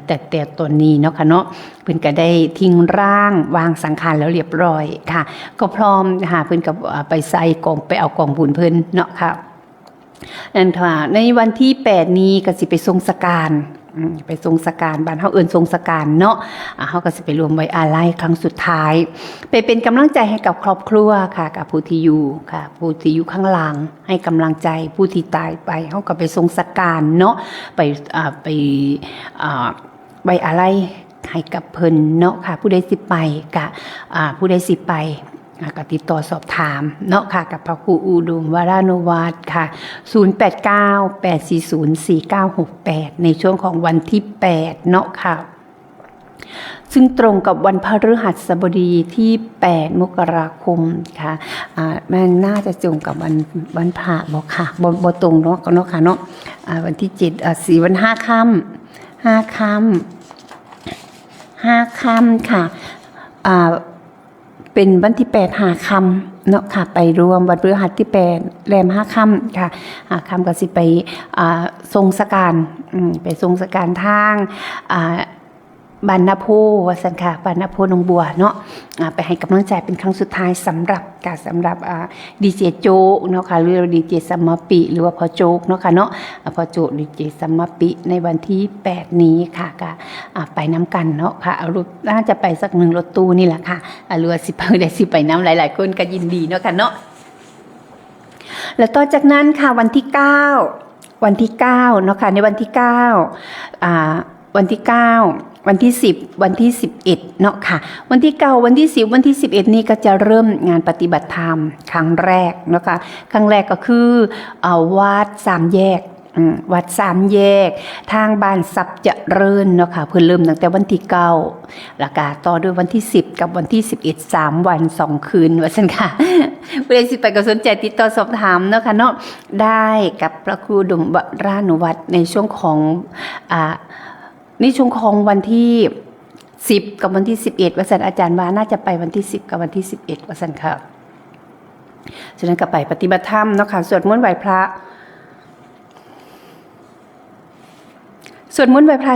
แต่ตอนนี้เนาะค่ะเนาะเพิ่นก็ได้ทิ้งร่างวางสังขารแล้วเรียบร้อยค่ะก็พร้อมค่ะเพิ่นก็ไปใส่กล่องไปเอากล่องบุญเพิ่นเนาะค่ะนั่นค่ะในวันที่8นี้ก็สิไปทรงสการไปทรงสการบ้านเฮาเอิ้นทรงสการเนาะเฮาก็สิไปรวมไว้อาลัยครั้งสุดท้ายไปเป็นกำลังใจให้กับครอบครัวค่ะกับผู้ที่อยู่ค่ะผู้ที่อยู่ข้างหลังให้กำลังใจผู้ที่ตายไปเฮาก็ไปทรงสการเนาะไปไว้อาลัยให้กับเพิ่นเนาะค่ะผู้ใดสิไปกะผู้ใดสิไปก็ติดต่อสอบถามเนาะค่ะกับพระครูอุดมวรานุวัตรค่ะ0898404968ในช่วงของวันที่8เนาะค่ะซึ่งตรงกับวันพฤหัสบดีที่8 มกราคมค่ะมันน่าจะตรงกับวันพระบ่ค่ะบ่ตรงเนาะค่ะเนาะวันที่7 4 วัน5 ค่ำค่ะเป็นวันที่8 5 ค่ำเนาะค่ะไปรวมวันพฤหัสที่8แรม5 ค่ำค่ะ5 ค่ำก็สิไปทรงสการไปทรงสการทาง บ้านนาโพว่าสันค่ะบ้านนาโพหนองบัวเนาะไปให้กำลังใจเป็นครั้งสุดท้ายสำหรับดีเจโจ๊กเนาะค่ะหรือดีเจสัมมาปิหรือว่าพ่อโจ๊กเนาะค่ะเนาะพ่อโจ๊กดีเจสัมมาปิในวันที่8นี้ค่ะก็ไปน้ำกันเนาะค่ะเอารถน่าจะไปสัก1รถตู้นี่แหละค่ะหรือว่าสิไปน้ำหลายๆคนก็ยินดีเนาะค่ะเนาะแล้วต่อจากนั้นค่ะวันที่9เนาะค่ะในวันที่9วันที่9วันที่10วันที่11เนาะค่ะวันที่9วันที่10วันที่11นี่ก็จะเริ่มงานปฏิบัติธรรมครั้งแรกเนาะค่ะครั้งแรกก็คือวัด3แยกวัด3แยกทางบ้านทรัพย์เจริญเนาะค่ะเพิ่นเริ่มตั้งแต่วันที่9แล้วก็ต่อด้วยวันที่10กับวันที่11 3วัน2คืนว่าซั่นค่ะผู้ใดสิไปก็สนใจติดต่อสอบถามเนาะค่ะเนาะได้กับพระครูดมวรานุวัตรในช่วงของวันที่10กับวันที่11ว่าซั่นอาจารย์ว่าน่าจะไปวันที่10กับวันที่11ว่าซั่นค่ะฉะนั้นก็ไปปฏิบัติธรรมเนาะค่ะสวดมนต์ไหว้พระ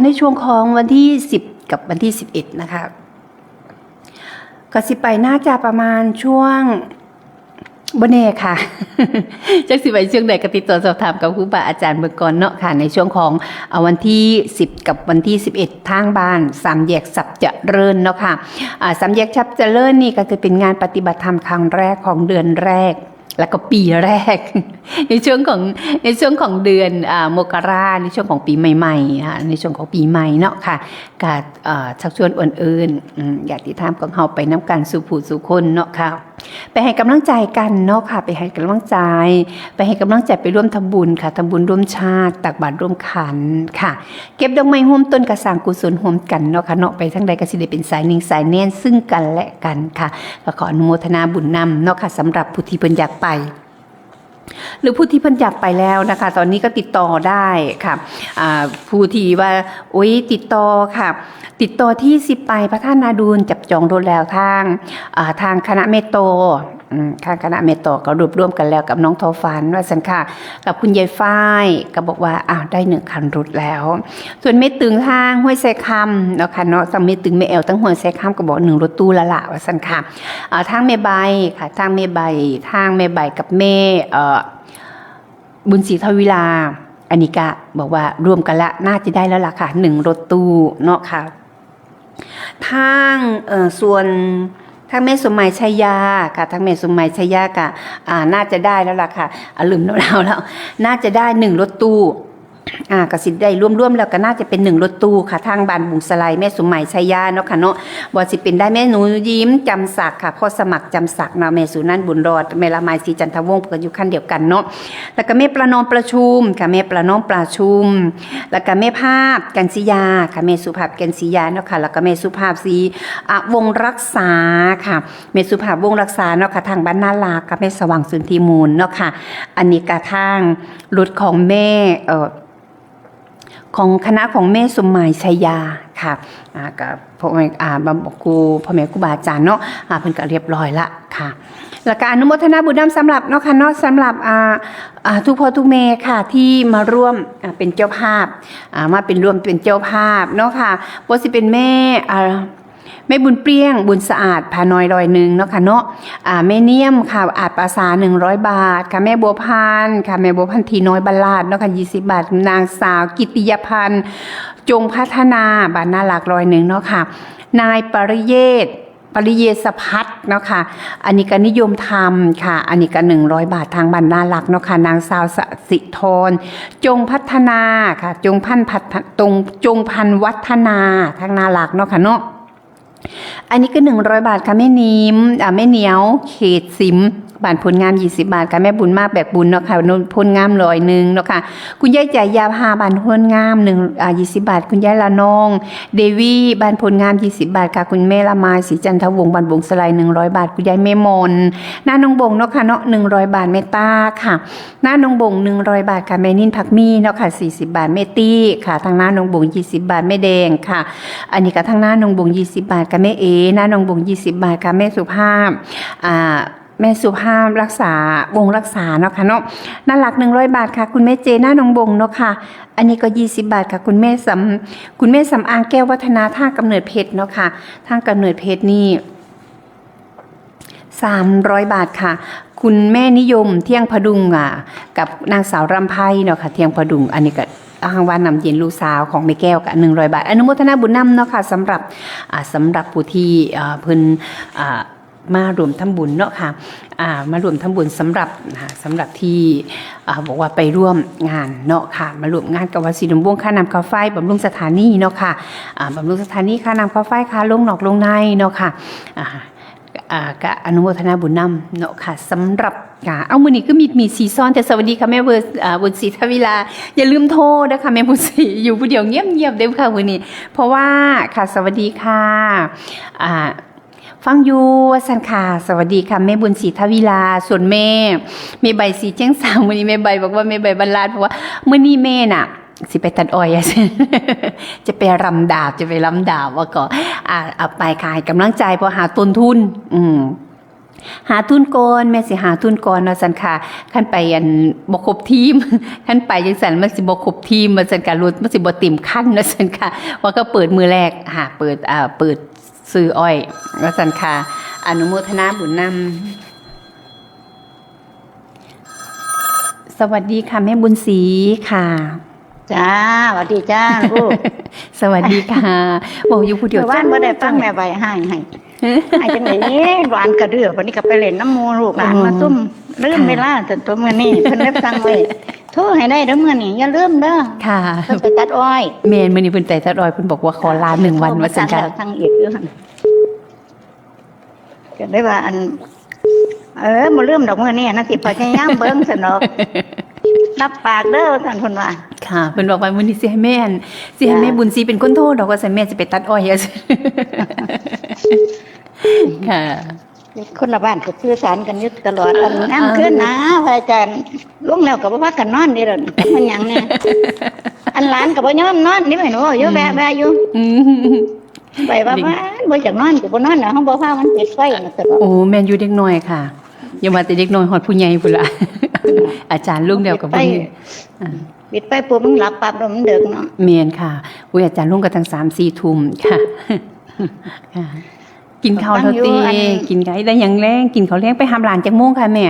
ในช่วงของวันที่10กับวันที่11นะคะก็สิไปน่าจะประมาณช่วงบ่แน่ค่ะ จักสิไปช่วงใดก็ติดต่อสอบถามกับครูบาอาจารย์เบิ่งก่อนเนาะค่ะในช่วงของวันที่10กับวันที่11ทางบ้าน3แยกทรัพย์เจริญเนาะค่ะ3แยกทรัพย์เจริญนี่ก็จะเป็นงานปฏิบัติธรรมครั้งแรกของเดือนแรกแล้วก็ปีแรก ในช่วงของเดือนมกราในช่วงของปีใหม่ๆในช่วงของปีใหม่เนาะค่ะก็ชักชวนอื่นๆอยากติดตามของเฮาไปน้ำกันสู่ผู้สู่คนเนาะค่ะไปให้กำลังใจกันเนาะค่ะไปให้กำลังใจไปร่วมทำบุญค่ะทำบุญร่วมชาติตักบาตรร่วมขันค่ะเก็บดอกไม้ร่วมต้นกระสร้างกุศลร่วมกันเนาะค่ะเนาะไปทั้งใดก็สิได้เป็นสายนิ่งสายแน่นซึ่งกันและกันค่ะก็ขออนุโมทนาบุญนำเนาะค่ะสำหรับผู้ที่เพิ่นอยากไปหรือผู้ที่เพิ่นอยากไปแล้วนะคะตอนนี้ก็ติดต่อได้ค่ะผู้ที่ว่าติดต่อค่ะติดต่อที่สิไปพระท่านนาดูลจับจองรถแล้วทางคณะเมตโตข้างคณะเมตโตก็รวบรวมกันแล้วกับน้องทอฝันว่าสันค่ะกับคุณยายฝ้ายก็บอกว่าได้1คันรถแล้วส่วนเมตึงทางห้วยไซคำเนาะค่ะเนาะทั้งเมตึงเมแอลทั้งห้วยไซคำก็บอก1รถตู้ละละว่าสันค่ะทางเมใบค่ะทางเมใบกับเมบุญศรีทวิลาอันนี้ก็บอกว่ารวมกันละน่าจะได้แล้วล่ะค่ะ1รถตู้เนาะค่ะทางส่วนทางแม่สมัยชัยยาค่ะทางแม่สมัยชัยยาก็น่าจะได้แล้วล่ะค่ะลืมแล้วน่าจะได้1รถตู้ก็สิได้ร่วมแล้วก็น่าจะเป็น1รถตู้ค่ะทางบ้านบุงสไลแม่สมัยชัยยาเนาะค่ะเนาะบ่สิเป็นได้แม่หนูยิ้มจำศักดิ์ค่ะพ่อสมัครจำศักดิ์เนาะแม่สุนันท์บุญรอดแม่ละไมศรีจันทวงศ์ก็อยู่ขั้นเดียวกันเนาะแล้วก็แม่ประนอมประชุมค่ะแม่ประนอมประชุมแล้วก็แม่ภาพกันศิยาค่ะแม่สุภาพกันศิยาเนาะค่ะแล้วก็แม่สุภาพศรีวงรักษาค่ะแม่สุภาพวงรักษาเนาะค่ะทางบ้านนาลากับแม่สว่างสุนทรีมูลเนาะค่ะอันนี้ก็ทางรถของแม่ของคณะของแม่สมหมายชัยยาค่ะกับพ่อแม่ครูบาอาจารย์เนาะเพิ่นก็เรียบร้อยละค่ะแล้วก็อนุโมทนาบุญนำสำหรับเนาะค่ะเนาะสำหรับทุกพ่อทุกแม่ค่ะที่มาร่วมเป็นเจ้าภาพมาเป็นร่วมเป็นเจ้าภาพเนาะค่ะบ่สิเป็นแม่บุญเปรี้ยงบุญสะอาดพาน้อย100เนาะค่ะเนาะแม่เนียมค่ะอาจภาษา100บาทค่ะแม่บัวพันธ์ค่ะแม่บัวพันธ์ทีน้อยบรรลาดเนาะค่ะ20บาทนางสาวกิติยพันธ์จงพัฒนาบ้านนาหลัก100เนาะค่ะนายปริเยศพัฒน์เนาะค่ะอันนี้ก็นิยมธรรมค่ะอันนี้ก็100บาททางบ้านนาหลักเนาะค่ะนางสาวสิธรจงพัฒนาค่ะจงพันวัฒนาทางนาหลักเนาะค่ะเนาะอันนี้ก็100บาทค่ะแม่นิมแม่เหนียวเขตสิมบ้านพลงาม20บาทค่ะแม่บุญมากแบกบุญเนาะค่ะพลงาม100เนาะค่ะคุณยายใจยาพาบ้านพลงาม20บาทคุณยายละนองเดวี่บ้านพลงาม20บาทค่ะคุณแม่ละไมศรีจันทวงศ์บ้านบงสไล100บาทคุณยายแม่มนหน้าน้องบงเนาะค่ะเนาะ100บาทแม่ตาค่ะหน้าน้องบง100บาทค่ะแม่นินผักมีเนาะค่ะ40บาทแม่ตี้ค่ะทางหน้าน้องบง20บาทแม่แดงค่ะอันนี้ก็ทางหน้าน้องบง20บาทค่ะแม่เอหน้าน้องบง20บาทค่ะแม่สุภาพ แม่สุภาพรักษาวงรักษาเนาะค่ะเนาะน่ารัก100 บาทค่ะคุณแม่เจหน้าน้องบงเนาะค่ะอันนี้ก็20 บาทค่ะคุณแม่สำอางแก้ววัฒนาท่ากำเนิดเพชรเนาะค่ะท่ากำเนิดเพชรนี่300 บาทค่ะคุณแม่นิยมเที่ยงพดุงกับนางสาวรำไพเนาะค่ะเที่ยงพดุงอันนี้ก็ทางวันนำเย็นลูกสาวของแม่แก้วกับ100 บาทอนุโมทนาบุญนำเนาะค่ะสำหรับผู้ที่เพิ่นมารวมทำบุญเนาะค่ะมารวมทำบุญสำหรับที่บอกว่าไปร่วมงานเนาะค่ะมารวมงานกับวัดศรีดมวงค่าน้ำค่าไฟบำรุงสถานีเนาะค่ะบำรุงสถานีค่าน้ำค่าไฟค่าลงนอกลงในเนาะค่ะก็อนุโมทนาบุญนำเนาะค่ะสำหรับเอามือนี้ก็มีซีซ่อนแต่สวัสดีค่ะแม่บุญศรีทวิลาอย่าลืมโทรนะคะแม่บุญศรีอยู่ผู้เดียวเงียบๆเด้อค่ะมือนี้เพราะว่าค่ะสวัสดีค่ะฟังอยู่สันค่ะสวัสดีค่ะแม่บุญศรีทวิลาส่วนแม่ใบสีเจ้งสาวมื้อนี้แม่ใบบอกว่าแม่ใบบรรลัดเพราะว่ามื้อนี้แม่น่ะสิไปตัดอ้อยจะไปรำดาบว่าก็เอาไปขายกำลังใจพอหาต้นทุนหาทุนก่อนแม่สิหาทุนก่อนว่าซั่นค่ะคั่นไปบ่ครบทีมคั่นไปจังซั่นมันสิบ่ครบทีมว่าซั่นค่ะรถมันสิบ่เต็มคันว่าซั่นค่ะว่าก็เปิดมือแรกเปิดซื้ออ้อยว่าซั่นค่ะอนุโมทนาบุญนำสวัสดีค่ะแม่บุญศรีค่ะจ้าสวัสดีจ้าลูก สวัสดีค่ะบอกอยู่ผู้เดียว ว่านบ่ได้ฟังแม่ใบให้จังได๋หวานกระเดือวันนี้ก็ไปเล่นน้ำมูลูกหลานมาซุ่มลืมเวลาแต่ตัวมื้อนี้เพิ่นได้สั่งไว้โทรให้ได้เด้อมื้อนี้อย่าลืมเด้อค่ะเพิ่นไปตัดอ้อยแม่นมื้อนี้เพิ่นไปตัดอ้อยเพิ่นบอกว่าขอลา1 วันว่าซั่นค่ะสั่งอีกอยู่หั่นก็ได้ว่าบ่ลืมดอกมื้อนี้นะสิพยายามเบิ่งซะเนาะรับปากเด้อท่านเพิ่นว่าค่ะเพิ่นบอกว่ามื้อนี้สิให้แม่บุญศรีเป็นคนโทรดอกว่าซั่นแม่สิไปตัดอ้อยค่ะคนละบ้านก็สื่อสารกันอยู่ตลอดน้ำขึ้นนะพระอาจารย์ลุงแล้วก็บ่พากันนอนนี่ล่ะมันหยังเนี่ยอันหลานก็บ่ยอมนอนนี่แม่หนูอยู่แวะอยู่ไปว่าบ่อยากนอนก็บ่นอนน่ะเฮาบ่พามันปิดไฟน่ะตลอดโอ้แม่นอยู่เด็กน้อยค่ะอย่าว่าแต่เด็กน้อยฮอดผู้ใหญ่พุ่นล่ะอาจารย์ลุงเดียวกับบ่ปิดไฟปุ๊บมันหลับปั๊บแล้วมันดึกเนาะแม่นค่ะอุ๊ยอาจารย์ลุงก็ตั้ง 3-4 ทุ่มค่ะค่ะกินข้าวเท่าตีกินไก่ได้ยังแรงกินข้าวแรงไปหามหลานจักโมงค่ะแม่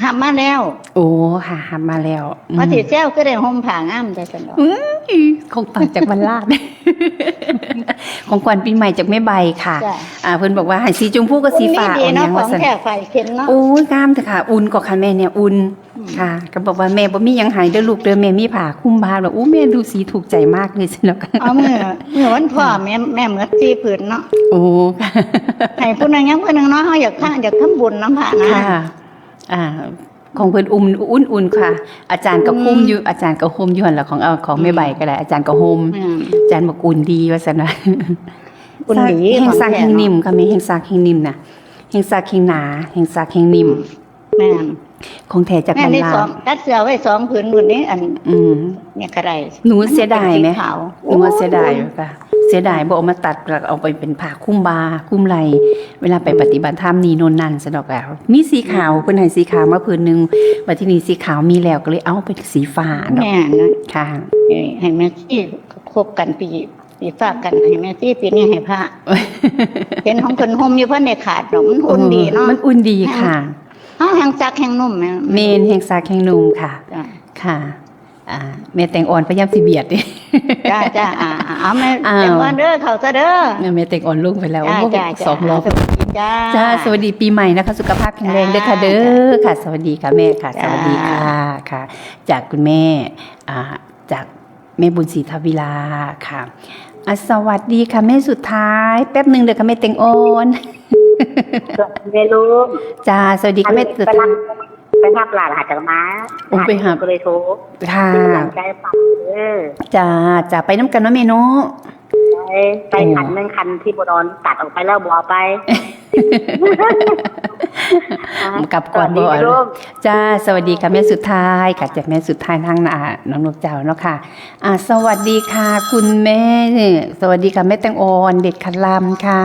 หามมาแล้วโอ้ค่ะหามมาแล้วมาสิแจ้วก็ได้ห่มผ้างามได้ซั่นดอกของต่างจากบรรลาดของขวัญปีใหม่จากแม่ใบค่ะเพิ่นบอกว่าให้สีชมพูกับสีฟ้าเอาหยังว่าซั่นของแท้ไฟเข็นเนาะโอ้ยงามเถอะค่ะอุ่นกว่าค่ะแม่เนี่ยอุ่นค่ะก็บอกว่าแม่บ่มีหยังให้เด้อลูกเด้อแม่มีผ้าคลุมบ้านว่าโอ้แม่ดูสีถูกใจมากเลยซั่นเนาะเอามื้อวันพ่อแม่เหมือน4ผืนเนาะโอ้ให้ผู้นึงยังผู้นึงเนาะเฮาอยากทำบุญนำพระนะค่ะของเพิ่นอุ่นๆค่ะอาจารย์ก็ห่มอยู่หั่นล่ะของแม่ใบก็ได้อาจารย์ก็ห่มอาจารย์บอกอุ่นดีว่าซั่นว่าอุ่นดีแห่งซักแห่งนิ่มค่ะแม่แห่งซักแห่งนิ่มน่ะแห่งซักแห่งหนาแห่งซักแห่งนิ่มแม่นของแท้จากบรรลาดตัดเสื้อไว้2ผืนรุ่นนี้เนี่ยก็ได้หนูเสียดายมั้ยหนูเสียดายค่ะเสียดายบ่เอามาตัดแล้วเอาไปเป็นผ้าคลุมบ่าคลุมไหล่เวลาไปปฏิบัติธรรมนี่โน่นนั่นซะดอกแล้วมีสีขาวเพิ่นให้สีขาวมาผืนนึงบัดทีนี้สีขาวมีแล้วก็เลยเอาเป็นสีฟ้าเนาะแม่นะค่ะให้แม่ที่คบกันปีฝากกันให้แม่ที่ปีนี้ให้พระเห็นของเพิ่นห่มอยู่เพิ่นได้ขาดดอกมันอุ่นดีเนาะมันอุ่นดีค่ะแห่งซักแห่งนุ่มแม่นแห่งซักแห่งนุ่มค่ะค่ะแม่แต่งอ่อนพยายามสิเบียดดิจ้าเอาแม่แต่งอ่อนเด้อเขาซะเด้อแม่แต่งอ่อนลูกไปแล้ว2 รอบจ้าสวัสดีปีใหม่นะคะสุขภาพแข็งแรงด้วยค่ะเด้อค่ะสวัสดีค่ะแม่ค่ะสวัสดีค่ะจากคุณแม่จากแม่บุญศรีทวิลาค่ะสวัสดีค่ะแม่สุดท้ายแป๊บนึงเด้อค่ะแม่แต่งอ่อนแม่ลูกจ้าสวัสดีค่ะแม่สุดท้ายไปทับหลานหาจากม้าไปหาก็เลยโทรค่ะใจฟังจ้าไปน้ำกันว่าเมนูไปคัน1คันที่บดอนตัดออกไปแล้วบ่เอาไปกลับก่อนบ่จ้าสวัสดีค่ะแม่สุดท้ายค่ะจากแม่สุดท้ายทางน้องนกเจ้าเนาะค่ะสวัสดีค่ะคุณแม่สวัสดีค่ะแม่แตงอ่อนเด็ดคันลำค่ะ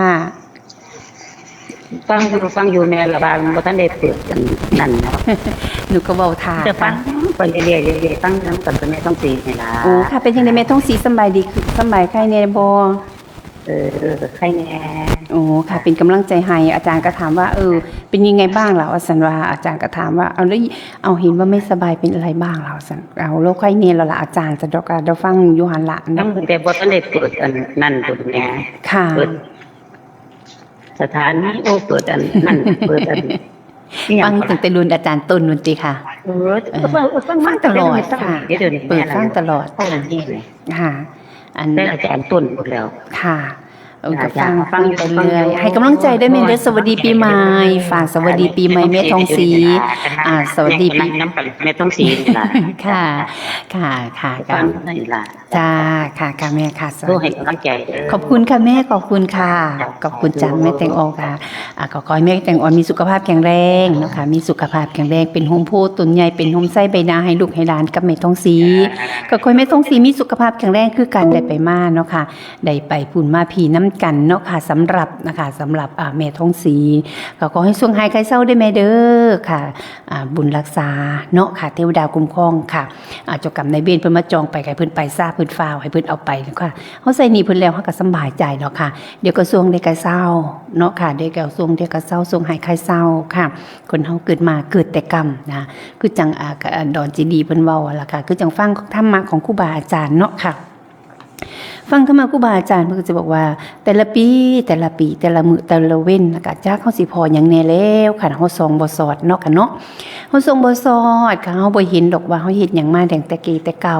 ฟังอยู่แม่ละบางบ่ทันได้เปิดกันนั่นเนาะ หนูก็เว้าท่า จะฟังไปเรื่อยๆฟังนำกันไปแม่ต้องสีนี่ล่ะ โอ้ค่ะเป็นจังได๋แม่ต้องสีสำบายดีคือสำบายไข้แน่บ่ ใครแน่ โอ้ค่ะเป็นกำลังใจให้อาจารย์ก็ถามว่าเป็นยังไงบ้างล่ะว่าสันว่าอาจารย์ก็ถามว่าเอาแล้วเอาเห็นว่าไม่สบายเป็นอะไรบ้างล่ะสันเอาโรคไข้เนียนแล้วล่ะอาจารย์จะดอกเราฟังอยู่หันละ นำแต่บ่ทันได้เปิดอันนั่นพุ่นแม่ ค่ะ เปิดสถานีเปิดอันนั่นเปิดอันนี่ ฟังตั้งแต่รุ่นอาจารย์ต้นนุ่นติค่ะ ฟังตลอดค่ะเดี๋ยวนี้ เปิดฟังตลอด ฟังนี่เลย ค่ะ อัน ได้อาจารย์ต้นหมดแล้ว ค่ะก็ฟัง ฟังอยู่ ไปเรื่อยให้กำลังใจได้แม่เด้อสวัสดีปีใหม่ฝากสวัสดีปีใหม่แม่ทองศรีสวัสดีปี น้ำกันแม่ทองศรีนี่ล่ะ ค่ะค่ะค่ะ ฟังนี่ล่ะ จ้าค่ะค่ะแม่ค่ะส โทร วัส ให้ ดี กำลังใจเด้อ ขอบคุณค่ะแม่ขอบคุณค่ะขอบคุณจังแม่แตงโอค่ะก็ขอให้แม่แตงโอมีสุขภาพแข็งแรงเนาะค่ะมีสุขภาพแข็งแรงเป็นโฮมโพต้นใหญ่เป็นโฮมไส้ใบนาให้ลูกให้หลานกับแม่ทองศรีก็ขอให้แม่ทองศรีมีสุขภาพแข็งแรงคือกันได้ไปมาเนาะค่ะได้ไปพุ่นมาพี่น้ำกันเนาะค่ะสำหรับนะคะสำหรับแม่ทองศรีก็ขอให้ทรงหายใครเศร้าได้แม่เด้อค่ะบุญรักษาเนาะค่ะเทวดาคุ้มครองค่ะเจ้ากรรมนายเวรเพิ่นมาจองไปให้เพิ่นไปซาเพิ่นฟ้าวให้เพิ่นเอาไปเนาะค่ะเฮาใส่หนี้เพิ่นแล้วเฮาก็สำบายใจเนาะค่ะเดี๋ยวกระทรวงได้ก็เศร้าเนาะค่ะเดี๋ยวกระทรวงเดี๋ยวก็เศร้าทรงหายใครเศร้าค่ะคนเฮาเกิดมาเกิดแต่กรรมนะคือจังดอนจีดีเพิ่นเว้าล่ะค่ะคือจังฟังธรรมะของครูบาอาจารย์เนาะค่ะฟังธรรมะครูบาอาจารย์เพิ่นก็จะบอกว่าแต่ละปีแต่ละมื้อแต่ละเว้นแล้วก็จักเฮาสิพอหยังแน่แล้วค่ะเฮาส่องบ่สอดเนาะค่ะเนาะเฮาส่องบ่สอดค่ะเฮาบ่เห็นดอกว่าเฮาเฮ็ดหยังมาแต่กี้แต่เก่า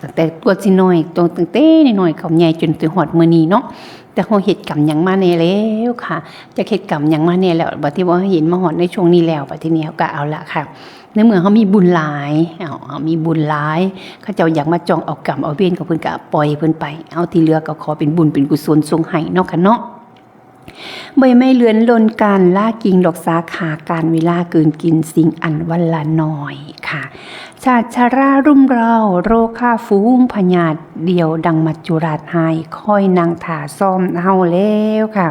ตั้งแต่ตัวสิน้อยตั้งแต่น้อยๆเขาใหญ่จนถึงฮอดมื้อนี้เนาะแต่เฮาเฮ็ดกรรมหยังมาแน่แล้วค่ะจะเฮ็ดกรรมหยังมาแน่แล้วบัดที่ว่าเห็นมาฮอดในช่วงนี้แล้วบัดทีนี้เฮาก็เอาละค่ะในเมื่อเฮามีบุญหลายมีบุญหลายเขาเจ้าอยากมาจองเอากรรมเอาเวรกับเพิ่นก็ปล่อยเพิ่นไปเอาที่เหลือก็ขอเป็นบุญเป็นกุศลทรงให้เนาะค่ะเนาะใบไม้เลือนลนการล่ากิ่งดอกสาขาการเวลาเกินกินสิ่งอันวันละน้อยค่ะชาติชารารุ่มเราโรคาฟูงพญาตเดียวดังมัจจุราชหายค่อยนางถาซ่อมเฮาแล้วค่ะ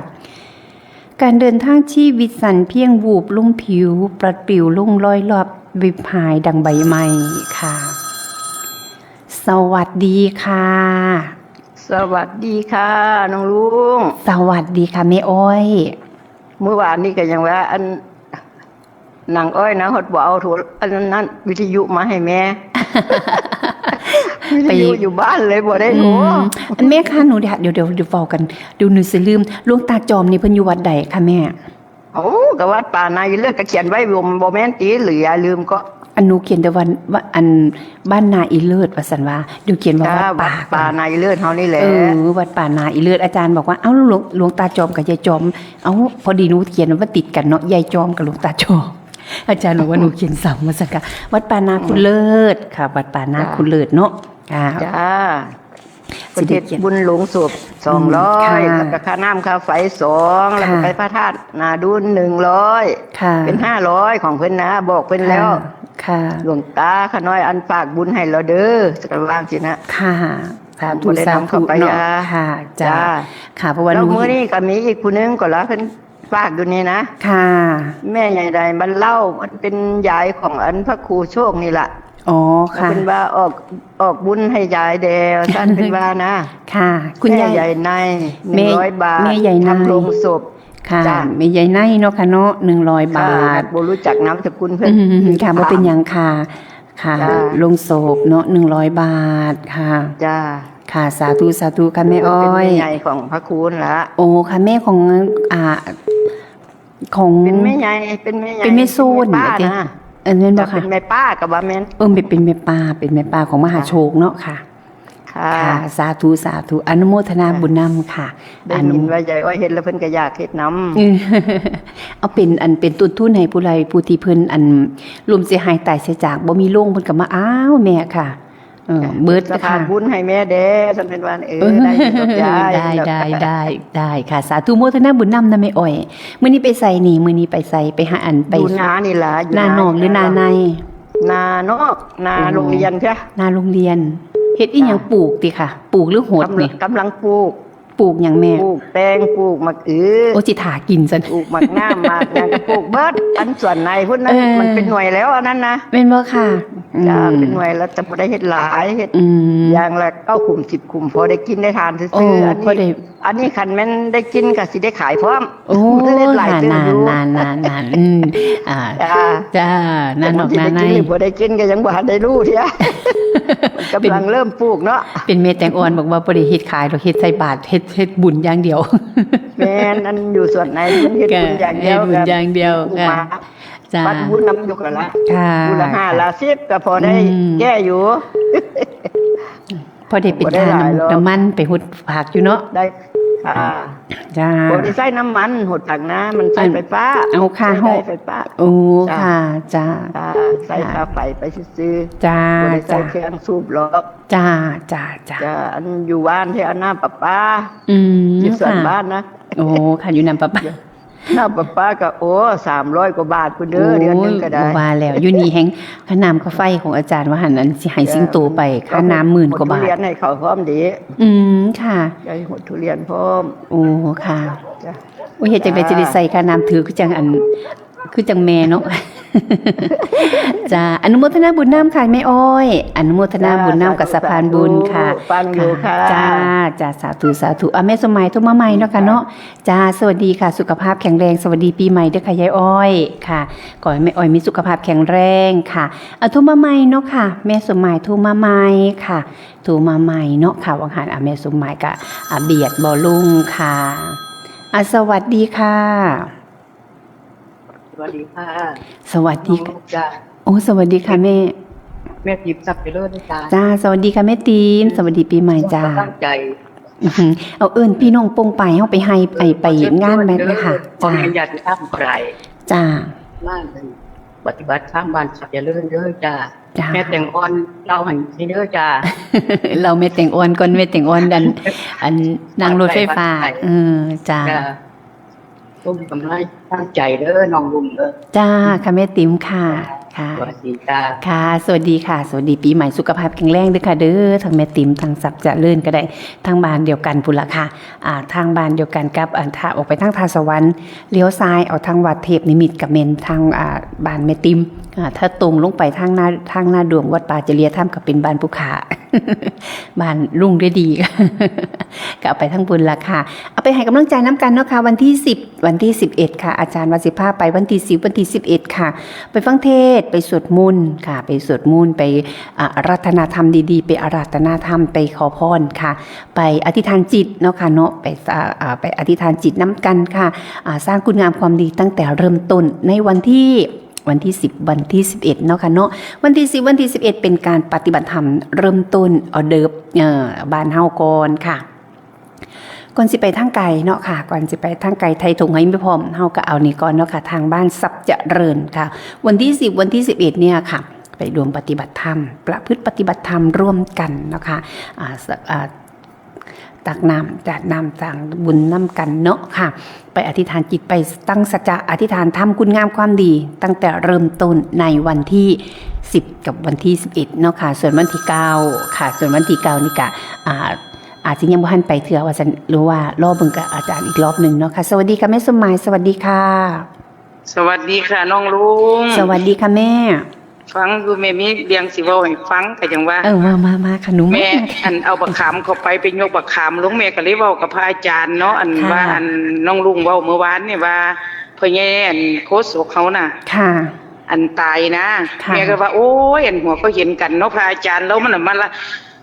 การเดินทางชีวิตสันเพียงวูบลุ่มผิวปลัดปิวลุ่งลอยรอบวิบหายดังใบไม้ค่ะสวัสดีค่ะ สวัสดีค่ะน้องลุง สวัสดีค่ะแม่อ้อย เมื่อวานนี้ก็ยังว่าอันนางอ้อยนะฮอดบ่เอาโทรอันนั้นวิทยุมาให้แม่ วิทยุอยู่บ้านเลยบ่ได้โทร อันแม่ค่ะหนูเดี๋ยวเว้ากันเดี๋ยวหนูสิลืมหลวงตาจอมนี่เพิ่นอยู่วัดใดคะแม่ โอ้ก็วัดป่านายเลือกก็เขียนไว้บ่แม่นติหรืออย่าลืมก็ อันหนูเขียนแต่ว่าอันบ้านนาอีเลิศว่าซั่นว่าเดี๋ยวเขียนว่าวัด วั ป่า ดป่านายเลือดเฮานี่แหละ วัดป่านาอีเลิศอาจารย์บอกว่าเอ้าหลวงตาจอมกับยายจอมเอ้าพอดีหนูเขียนว่าติดกันเนาะยายจอมกับหลวงตาจอมอาจารย์บอกว่าหนูเขียนซ้ำว่าซั่นค่ะวัดป่านาคุณเลิศค่ะวัดป่านาคุณเลิศเนาะค่ะ จ้าประเทศบุญหลวงศพ ค่ะ 200แล้วก็ค่าน้ำค่าไฟ2แล้วก็ไปพระธาตุนาดุล100 ค่ะ เป็น500ของเพิ่นนะบอกเพิ่นแล้ว ค่ะ หลวงตาข้าน้อยอันฝากบุญให้เราเด้อสักว่างสินะ ค่ะสาธุ บ่ได้ สาน ำ ธุ เข้าไป เนาะ อ่ะ ค่ะจ้า จ้า ค่ะเพราะว่าห แล้ว นู มื้อนี้ก็มีอีกผู้หนึงก็ละเพิ่นฝากอยู่นี่นะ ค่ะ แม่ใหญ่ใดมันเล่ามันเป็นยายของอันพระครูโชคนี่ล่ะ อ๋อ แล้ว ค่ะ เพิ่นว่าออกบุญให้ยายแดวท่านเพิ่นว่านะ ค่ะ คุณ แม่ ยาย ใหญ่ใน แม่ 100 บาท แม่ใหญ่ใน ทำโรงศพ ค่ะ จ้า แม่ใหญ่ในเนาะค่ะเนาะ100 บาท บ่รู้จักน้ำสกุลเพิ่น ค่ะบ่เป็นหยังค่ะ ค่ะ จ้า ลงศพเนาะ100 บาทค่ะ จ้า ค่ะสาธุสาธุค่ะแม่อ้อ เป็น ย แม่ใหญ่ของพระครูนั่นล่ะ โอ้ค่ะแม่ของของ เป็นแม่ใหญ่เป็นแม่ใหญ่ เป็นแม่โซน ป้า เด้ นะ แม่นบ่ จะ ค่ะ เป็นแม่ป้ากับว่าแม่น เป็นแม่ป้าของมหาโชคเนาะค่ะ ค่ะ ค่ะสาธุอนุโมทนาบุญนำค่ะ ได้ยินว่าใหญ่อ้อยเห็นแล้วเพิ่นก็อยากเฮ็ดน้ำ เอาเป็นต้นทุนให้ผู้ใดผู้ที่เพิ่นรวมเสียหายตายเสียจากบ่มีโรงเพิ่นก็มาอ้าวแม่ค่ะเบิด สะพา ค่ะ นบุญให้แม่เด้ท่านเป็นว่าได้อยู่ดอกยาย ได้ค่ะสาธุโมทนาบุญนำนะแม่อ้อยมื้อนี้ไปใส่นี่มื้อนี้ไปใส่ไปหาไป อยู่นานี่ล่ะอยู่ หน้านอกหรือหน้าใน นานอกนาโรงเรียนใช่ หน้าโรงเรียนเฮ็ดอีหยังปลูกติค่ะ ปลูกหรือโหดนี่ กำลังปลูก ปลูกหยังแม่ ปลูกแตงปลูกมะอือ โอ้สิถากินซั่น ปลูกหมักหน้ามากอย่างก็ปลูกเบิดอันส่วนในพุ่นนั้น เออ มันเป็นหน่วยแล้วอันนั้นนะ แม่นบ่ค่ะ จ้าเป็นหน่วยแล้วจะบ่ได้เฮ็ดหลายเฮ็ด อืม อย่างละ9ขุม10ขุมพอได้กินได้ทานซื่ โอ้ อๆอัน พอได้ นี้อันนี้คันแม่นได้กินก็สิได้ขายพร้อม โอ้ ได้เฮ็ดหลายเตื้ออยู่ นานอ่า จ้า จ้านั่นออกนาใน แต่บางทีได้กินหรือบ่ได้กินก็ยังบ่ทันได้รู้เที่ยมันกำลังเริ่มปลูกเนาะ เป็นเมแตงอ่อนบอกว่าบ่ได้เฮ็ดขายดอกเฮ็ดใส่บาตรเฮ็ดบุญอย่างเดียว แม่นอันอยู่ส่วนไหนมันเฮ็ดบุญอย่างเดียว เฮ็ดบุญอย่างเดียว ปลูก ค่ะ มา จ้า ปัดบุญนำอยู่กันละ ค่ะ บุญละ5ละ10ก็พอได้ อืม แก้อยู่ พอได้เป็น บ่ได้ ค่า หลายหรอก น้ำมันไปหุดผักอยู่เนาะ ได้ค่ะ จ้า บ่ได้ใช้น้ำมันหดถังน้ำมันใช้ไฟฟ้า เอาค่ะ ใช้ได้ไฟฟ้า โอ้ค่ะจ้า ค่ะใส่ค่าไฟไปซื้อ จ้า ๆบ่ได้ใส่ จ้า เครื่องสูบหรอก จ้าจ้า จะอันอยู่บ้านที่เอาน้ำประปา อืม อยู่ส่วน ค่ะ บ้านนะ โอ้ค่ะอยู่นำปะปะ น้ำประปาก็โอ้300กว่าบาทพุ่นเด้อเดือนหนึงก็ได้ โอ้ว่าแล้วอยู่นี่แฮงค่าน้ำค่าไฟของอาจารย์ว่าหันนั้นสิให้สิงโตไปค่าน้ำ10,000กว่าบา ทุเรีย ท นให้เขาพร้อมดี อืมค่ะ ยายหดทุเรียนพร้อม โอ้ค่ะ จ้ะ โอ้ยเฮ็ดจังได๋จะได้ใส่ค่าน้ำถือคือจังคือจังแม่เนาะ จ้าอนุโมทนาบุญน้ำค่ะแม่อ้อย อนุโมทนาบุญน้ำกับสะพานบุญค่ะ ฟังอยู่ค่ะ จ้าจ้าสาธุสาธุแม่สมัยโทรมาใหม่เนาะค่ะเนาะจ้าสวัสดีค่ะ สุขภาพแข็งแรงสวัสดีปีใหม่เด้อค่ะยายอ้อยค่ะขอให้แม่อ้อยมีสุขภาพแข็งแรงค่ะโทรมาใหม่เนาะค่ะ แม่สมัยโทรมาใหม่ค่ะโทรมาใหม่เนาะค่ะวังหันแม่สมัยก็เบียดบ่ลุงค่ะสวัสดีค่ะ สวัสดีค่ะ สวัสดีค่ะ จ้า โอ้สวัสดีค่ะแม่ แม่ทิพย์สับไปเลิศด้วยจ้า จ้าสวัสดีค่ะแม่ตีนสวัสดีปีใหม่จ้า ตั้งใจ อื้อหือเอาเอิ้นพี่น้องปงไปเฮาไปให้ไปงานแม่นะคะ จ้า จ้า อยากจะทำใคร จ้า มากเลยปฏิบัติข้ามบ้านสับจะเลิศเด้อจ้า จ้า แม่แต่งอ่อนเราหันนี่เด้อจ้า เราเม็ดแต่งอ่อนก่อนเม็ดแต่งอ่อนอันนางรถไฟฟ้าจ้า จ้าต้มกำไรตั้งใจเด้อน้องลุงเด้อ จ้าค่ะแม่ติ๋มค่ะค่ะ สวัสดีจ้า ค่ะ สวัสดีค่ะ สวัสดีปีใหม่สุขภาพแข็งแรงด้วยค่ะเด้อทางแม่ติ๋มทางสับจะเลื่อนก็ได้ทางบ้านเดียวกันพุ่นละค่ะทางบ้านเดียวกันกับถ้าออกไปทางทาสวรรค์เลี้ยวซ้ายเอาทางวัดเทพนิมิตรกับเมนทางบ้านแม่ติ๋มถ้าตรงลงไปทางหน้าดวงวัดป่าจริยธรรมก็เป็นบ้านภูขา บ้านรุ่งได้ดี ก็เอาไปทั้งบุญละค่ะเอาไปให้กำลังใจน้ำกันเนาะค่ะวันที่10วันที่11ค่ะอาจารย์วสิภาไปวันที่10วันที่11ค่ะไปฟังเทศน์ไปสวดมนต์ค่ะไปสวดมนต์ไปอาราธนาธรรมดีๆไปอาราธนาธรรมไปขอพรค่ะไปอธิษฐานจิตเนาะค่ะเนาะไปอธิษฐานจิตน้ำกันค่ะสร้างคุณงามความดีตั้งแต่เริ่มต้นในวันที่10วันที่11เนาะค่ะเนาะวันที่10วันที่11เป็นการปฏิบัติธรรมเริ่มต้นออเดิร์ฟบ้านเฮาก่อนค่ะก่อนสิไปทางไกลเนาะค่ะก่อนสิไปทางไกลไทยทงให้ไม่พร้อมเฮาก็เอานี่ก่อนเนาะค่ะทางบ้านทรัพย์เจริญค่ะวันที่10วันที่11เนี่ยค่ะไปรวมปฏิบัติธรรมประพฤติปฏิบัติธรรมร่วมกันเนาะค่ะตักน้ำจัดน้ำสั่งบุญน้ำกันเนาะค่ะไปอธิษฐานจิตไปตั้งสัจจะอธิษฐานทำคุณงามความดีตั้งแต่เริ่มต้นในวันที่10กับวันที่11เนาะค่ะส่วนวันที่9ค่ะส่วนวันที่9นี่ก็อาจจะยังบ่ทันไปเถื่อว่าฉันรู้ว่ารอบเบิ่งกับอาจารย์อีกรอบหนึ่งเนาะค่ะสวัสดีค่ะแม่สมหมายสวัสดีค่ะ สวัสดีค่ะน้องลุง สวัสดีค่ะแม่ ฟังดูแม่มีเรียงสิเว้าให้ฟังก็จังว่า มาค่ะหนู แม่อันเอาบักขามเข้าไปยกบักขามลงแม่ก็เลยเว้ากับพระอาจารย์เนาะอันว่าอันน้องลุงเว้าเมื่อวานนี่ว่าพ่อแย่อันโคศกเขาน่ะ ค่ะ อันตายนะ ค่ะ แม่ก็ว่าโอ้ยอันหัวก็เห็นกันเนาะพระอาจารย์แล้วมันน่ะมันละ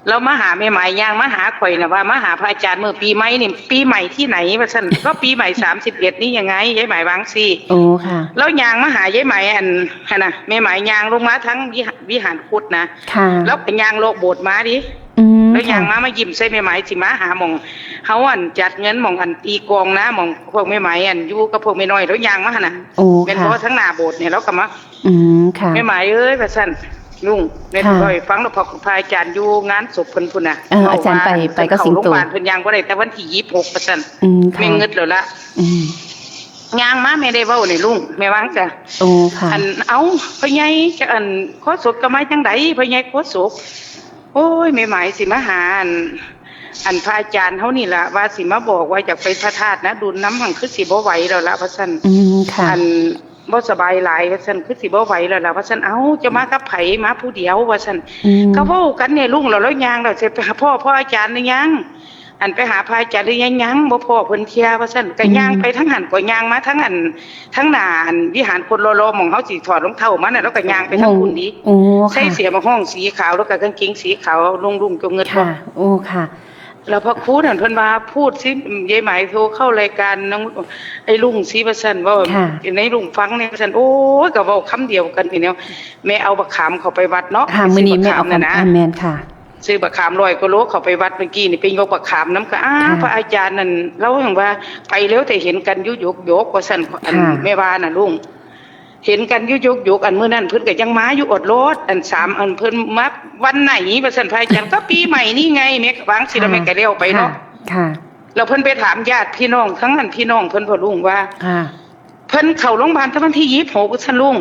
เรามาหาแม่หมายย่างมาหาข่อยน่ะว่ามาหาพระอาจารย์เมื่อปีใหม่นี่ปีใหม่ที่ไหนว่าซั่น ก็ปีใหม่31นี่ยังไงยายหมายวางสิ โอ้ค่ะ แล้วย่างมาหายายหมายอันหั่นน่ะแม่หมายย่างลงมาทั้งวิหารพุทธนะ ค่ะ แล้วเป็นย่างโลกโบสถ์มาดิ แล้วย่างมายิ้มใส่แม่หมายสิมาหาหม่องเฮาอันจัดเงินหม่องอันตีกองนะหม่องพวกแม่หมายอันอยู่กับพวกแม่น้อยแล้วย่างมาหั่นน่ะ โอ้ เป็น ค่ะ เพราะทั้งหน้าโบสถ์เนี่ยแล้วก็มา ค่ะ แม่หมายเอ้ยว่าซั่นลุงแม่ ค่ะ บ่อยฟังแล้วพอพระอาจารย์อยู่งานศพเพิ่นพุ่นน่ะ อาจารย์ไปก็สิงโต เข้าโรงพยาบาลเพิ่นย่างบ่ได้แต่วันที่26ว่าซั่น ค่ะ แม่งึดแล้วล่ะย่างมาแม่ได้เว้านี่ลุงแม่วางจ้ะ โอ้ค่ะ อันเอาพ่อใหญ่จะอันโคศกก็มาจังไดพ่อใหญ่โคศกโอ้ยแม่หมายสิมาหาอัน อันพระอาจารย์เฮานี่ล่ะว่าสิมาบอกว่าอยากไปพระธาตุนะดุลน้ำหังคือสิบ่ไหวแล้วล่ะว่าซั่น ค่ะ อันบ่สบายหลายว่าซั่นคือสิบ่ไหวแล้วล่ะว่าซั่นเอ้าจะมากับไผมาผู้เดียวว่าซั่นก็เว้ากันเนี่ยลุงแล้วย่างแล้วสิไปหาพ่ออาจารย์หรือยังอันไปหาพระอาจารย์หรือยังบ่พ่อเพิ่นเที่ยว่าซั่นก็ย่างไปทั้งหันก็ย่างมาทั้งอันทั้งหน้าอันวิหารคนรอๆหม่องเฮาสิถอดรองเท้ามาน่ะแล้วก็ย่างไปทั้งพุ่นดี โอ้ ใส่ ค่ะ เสียมาห้องสีขาวแล้วก็กางเกงสีขาวลุงจงเงินบ่ ค่ะ โอ้ค่ะ แล้วพอครูนั่นเพิ่นว่าพูดสิยายหมายโทรเข้ารายการน้องไอ้ลุงสิว่าซั่นว่า ค่ะ ในลุงฟังเนี่ยว่าซั่นโอ้ยก็เว้าคำเดียวกันพี่แนวแม่เอาบักขามเข้าไปวัดเนาะ ค่ะมื้อนี้แม่เอา ซื้บักข คำ นะ อาเมนค่ะ ซื้อบักขาม100กว่าโลเข้าไปวัดเมื่อกี้นี่ไปยกบักขามน้ำก็ค่ะ พระอาจารย์นั่นเล่าอย่างว่าไปแล้วแต่เห็นกันอยู่ยกว่าซั่นอัน ค่ะ แม่ว่าน่ะลุงเห็นกันอยู่ยกอันมื้อนั้นเพิ่นก็ยังมาอยู่อดรถอัน3อันเพิ่นมาวันไหนว่าซั่นพระอาจารย์ก็ปีใหม่นี่ไงแม่ก็วางสิแล้วแม่ก็เลี้ยวไปเนาะ ค่ะ แล้วเพิ่นไปถามญาติพี่น้องทั้งนั้นพี่น้องเพิ่นพ่อลุงว่า ค่ะ เพิ่นเข้าโรงพยาบาลตั้งวันที่26ซั่นลุง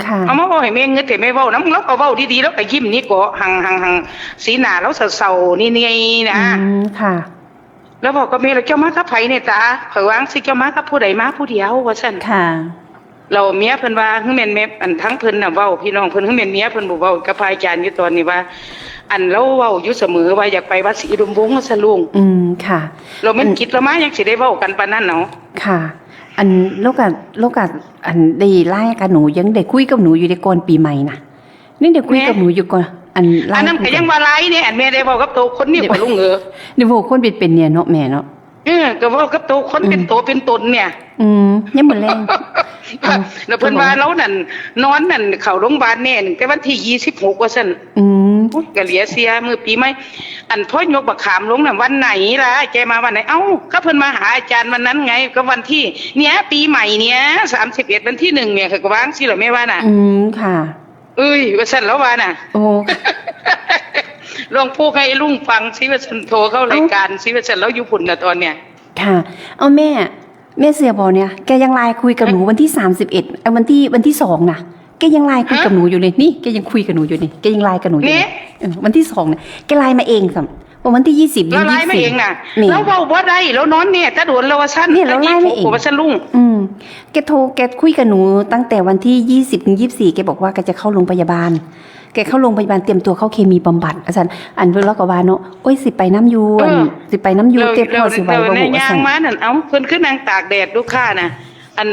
ค่ะ เอามาเว้าให้แม่เงินแต่แม่เว้านำแล้วก็เว้าดีๆแล้วก็ยิ้มนี่ก็หังสีหน้าแล้วเศร้าๆนี่ๆนะ ค่ะ แล้วบอกกับแม่แล้วเจ้ามากับไผเนี่ยตาเพิ่นว่าสิเจ้ามากับผู้ใดมาผู้เดียวว่าซั่น ค่ะ เราเมียเพิ่นว่าคือแม่นแม่อันทั้งเพิ่นน่ะเว้าพี่น้องเพิ่นคือแม่นเมียเพิ่นบ่เว้ากับพระอาจารย์อยู่ตอนนี้ว่า อันเราเว้าอยู่เสมอว่าอยากไปวัดศรีอุดมวงศ์ว่าซั่นลุง ค่ะ เราแม่นคิดแล้วมายังสิได้เว้ากันปานนั้นเนาะ ค่ะ อันโลกะอันได้ไล่กับหนูยังได้คุยกับหนูอยู่ในก่อนปีใหม่นะนี่ได้คุยกับหนูอยู่ก่อนอันไล่ อันนั้นก็ยังว่าหลายเนี่ยอันแม่ได้เว้ากับโตคนนี่บ่ลุงเดี๋ยวบอกคนเป็นเนี่ยเนาะแม่เนาะ ก็เว้ากับโตคนเป็นโตเป็นตนเนี่ย ยังหมดแรง แล้วเพิ่นว่าเรานั่นนอนนั่นเข้าโรงพยาบาลแน่แต่วันที่26ว่าซั่นก็เหลียเสียมื้อปีใหม่อันพ่อยกบักขามลงน่ะวันไหนล่ะแกมาวันไหนเอ้าก็เพิ่นมาหาอาจารย์วันนั้นไงก็วันที่เนี่ยปีใหม่เนี่ย31วันที่1เนี่ยก็วางสิเหรอแม่ว่าน่ะ ค่ะ เอ้ยว่าซั่นแล้วว่าน่ะ โอ้ ลองพูดให้ลุงฟังสิว่าซั่นโทรเข้ารายการสิว่าซั่นแล้วอยู่พุ่นน่ะตอนเนี้ย ค่ะ เอาแม่เสียบอเนี่ยแกยังไลน์คุยกับหนูวันที่31ไอ้วันที่2น่ะแกยังไลน์คุยกับหนูอยู่เลยนี่แกยังคุยกับหนูอยู่นี่แกยังไลน์กับหนูอยู่นี่วันที่2เนี่ยแกไลน์มาเองสัมวันที่20 แล้วไล่มาเองน่ะแล้วเว้าบ่ได้แล้วนอนเนี่ยถ้าโดนแล้วว่าซั่น เนี่ยเราไล่มาเอง ว่าซั่นลุง แกคุยกับหนูตั้งแต่วันที่20ถึง24แกบอกว่าแกจะเข้าโรงพยาบาลแกเข้าโรงพยาบาลเตรียมตัวเข้าเคมีบำบัดอาจารย์อันเพิ่นเล่าก็ว่าเนาะโอ้ยสิไปน้ำยูสิไปน้ำยูเต็มพอสิไหวบ่ ใน บ่ ย่าง สั่น มานั่นเอ้าเพิ่นคือนางตากแดดลูกค้าน่ะอัน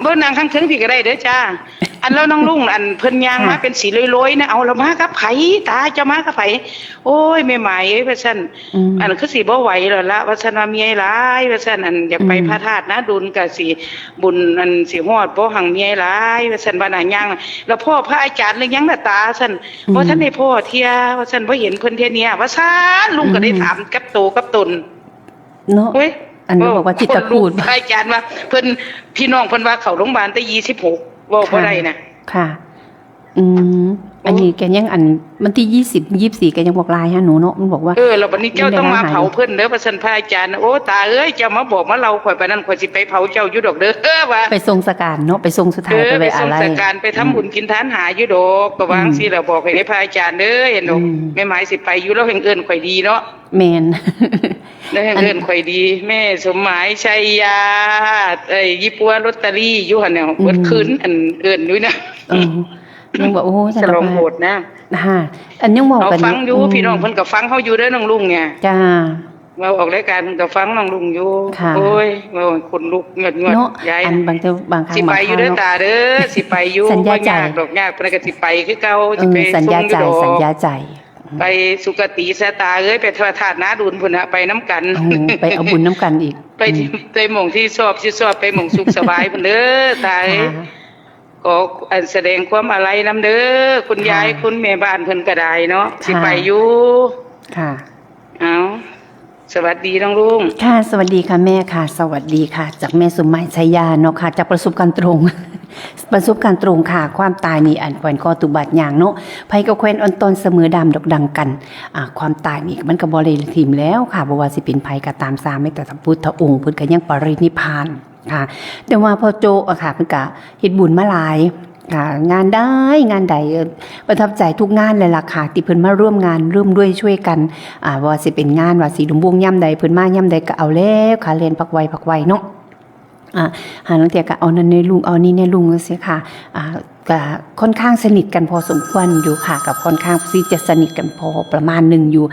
บ่นางข้างถึงพี่ก็ได้เด้อจ้าอันแล้วน้องลุงอันเพิ่นย่างมาเป็นสีลอยๆนะเอาแล้วมากับไผตาจะมากับไผโอ้ยแม่หมายเอ้ยว่าซั่นอันคือสิบ่ไหวแล้วล่ะว่าซั่นว่าเมียหลายว่าซั่นอันอยากไปพระธาตุนะดุลก็สิบุญอันสิฮอดบ่หังเมียหลายว่าซั่นว่าน่ะย่างแล้วพ่อพระอาจารย์หรือยังน่ะตาซั่นบ่ทันได้พ่อเที่ยว่าซั่นบ่เห็นเพิ่นเที่ยเนี่ยว่าซั่นลุงก็ได้ถามกับโตกับตน เนาะ เว้ย อันนี้บอกว่าจิตตะพูด อาจารย์ว่าเพิ่นพี่น้องเพิ่นว่าเข้าโรงพยาบาลแต่26เว้าบ่ได้นะ ค่ะ อันนี้แกยังอันวันที่20 24แกยังบอกไลน์ฮะหนูเนาะมันบอกว่า แล้วบัดนี้เจ้าต้องมาเผาเพิ่นเด้อว่าซั่นพระอาจารย์โอ้ตาเอ้ยเจ้ามาบอกมาเราข่อยปานนั้นข่อยสิไปเผาเจ้าอยู่ดอกเด้อว่า ไปทรงสการเนาะไปทรงสุดท้ายไป ไป ไว้ ส่ อะ ง ไร สการไปทำบุญกินทานหาอยู่ดอกก็วางสิแล้วบอกให้พระอาจารย์เด้อเห็นดอกแม่หมายสิไปอยู่แล้วแห่งเอิ้นข่อยดีเนาะ แมน แล้วแห่งเอิ้นข่อยดี แม่สมหมายชัยยายี่ปัวลอตเตอรี่อยู่หั่นน่ะเบิดคืนอันเอิ้นอยู่นะ ยังบอกโอ้ ฉลองโหดนะ อันยังบอก เอา กัน ฟังอยู่พี่น้องเพิ่นก็ฟังเฮาอยู่เด้อน้องลุงเนี่ย จ้า เราออกรายการเพิ่นก็ฟังน้องลุงอยู่ ค่ะ โอ้ยว่าคนลุกเงือด เนาะ ยาย อันบางครั้ง สิไปอยู่เด้อตาเด้อสิไปอยู่ สัญญาใจ บ่ยากดอกยากเพิ่นก็สิไปคือเก่าสิไป สัญญาใจ ส่งอยู่ดอก สัญญาใจ ไปสุคติสตาเอ้ยไปทวธาตุนาดุลพุ่นน่ะไปน้ำกัน ไปเอาบุญน้ำกันอีก ไปที่ไปหม่องที่ชอบไปหม่องสุขสบายพุ่นเด้อตาเอ้ยก็อันแสดงความอาลัยนำเด้อคุณยายคุณแม่บ้านเพิ่นก็ได้เนาะสิไปอยู่ ค่ะ เอาสวัสดีน้องลุง ค่ะสวัสดีค่ะแม่ค่ะ สวัสดีค่ะ จากแม่สมหมายชัยยาเนาะค่ะจากประสบการณ์ตรง ประสบการณ์ตรงค่ะ ความตายนี่อันแควนคอตุบัดอย่างเนาะไผกับแควนอันตนเสมอดำดอกดังกันความตายนี่มันก็บ่ได้ทิมแล้วค่ะบ่ว่าสิเป็นไผก็ตามสาไม่แต่พระพุทธองค์เพิ่นก็ยังปรินิพพานค่ะแต่ว่าพอโจอะค่ะเพิ่นก็เฮ็ดบุญมาหลาย ค่ะงานได้งานใดประทับใจทุกงานเลยล่ะค่ะที่เพิ่นมาร่วมงานร่วมด้วยช่วยกันว่าสิเป็นงานว่าสีดมวงย่ำใดเพิ่นมาย่ำใดก็เอาแล้วค่ะเรียนพักไวเนาะหาลังเทียก็เอานั่นในลุงเอานี่ในลุงจังซี่ค่ะก็ค่อนข้างสนิทกันพอสมควรอยู่ค่ะกับค่อนข้างที่จะสนิทกันพอประมาณหนึ่งอยู่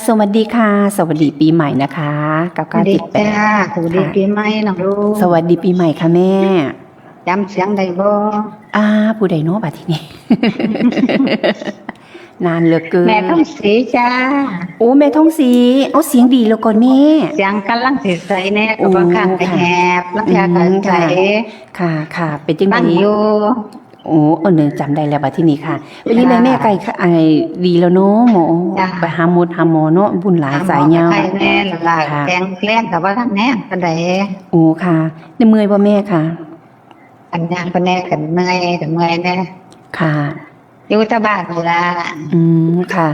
สวัสดีค่ะสวัสดีปีใหม่นะคะกับการติดแปะ สวัสดีปีใหม่น้องลูก สวัสดีปีใหม่ค่ะแม่ จำเสียงได้บ่ ผู้ใดเนาะบัดทีนี้ นานเหลือเกิน แม่ต้องสีจ้า โอ้แม่ท้องสีเอาเสียงดีแล้วก่อนแม่ เสียงกำลังสิใสแน่ก็บางครั้งก็แหบลังเทีก็ใส ค่ะเป็นจังได๋ ตั้งอยู่ โอ้เนี่ยจำได้แล้วบัดทีนี้ค่ะเป็นยังไงแม่ไก่ดีแล้วเนาะหมอไปหาหมอเนาะบุญหลายสายยาว ใครแน่ล่ะแกงแกล้งกับว่าทั้งแน่กันได โอ้ค่ะได้เมื่อยบ่แม่ค่ะ อันยางก็แน่กันเมื่อยแน่ ค่ะ อยู่แตะบ้านนี่ล่ะ ค่ะ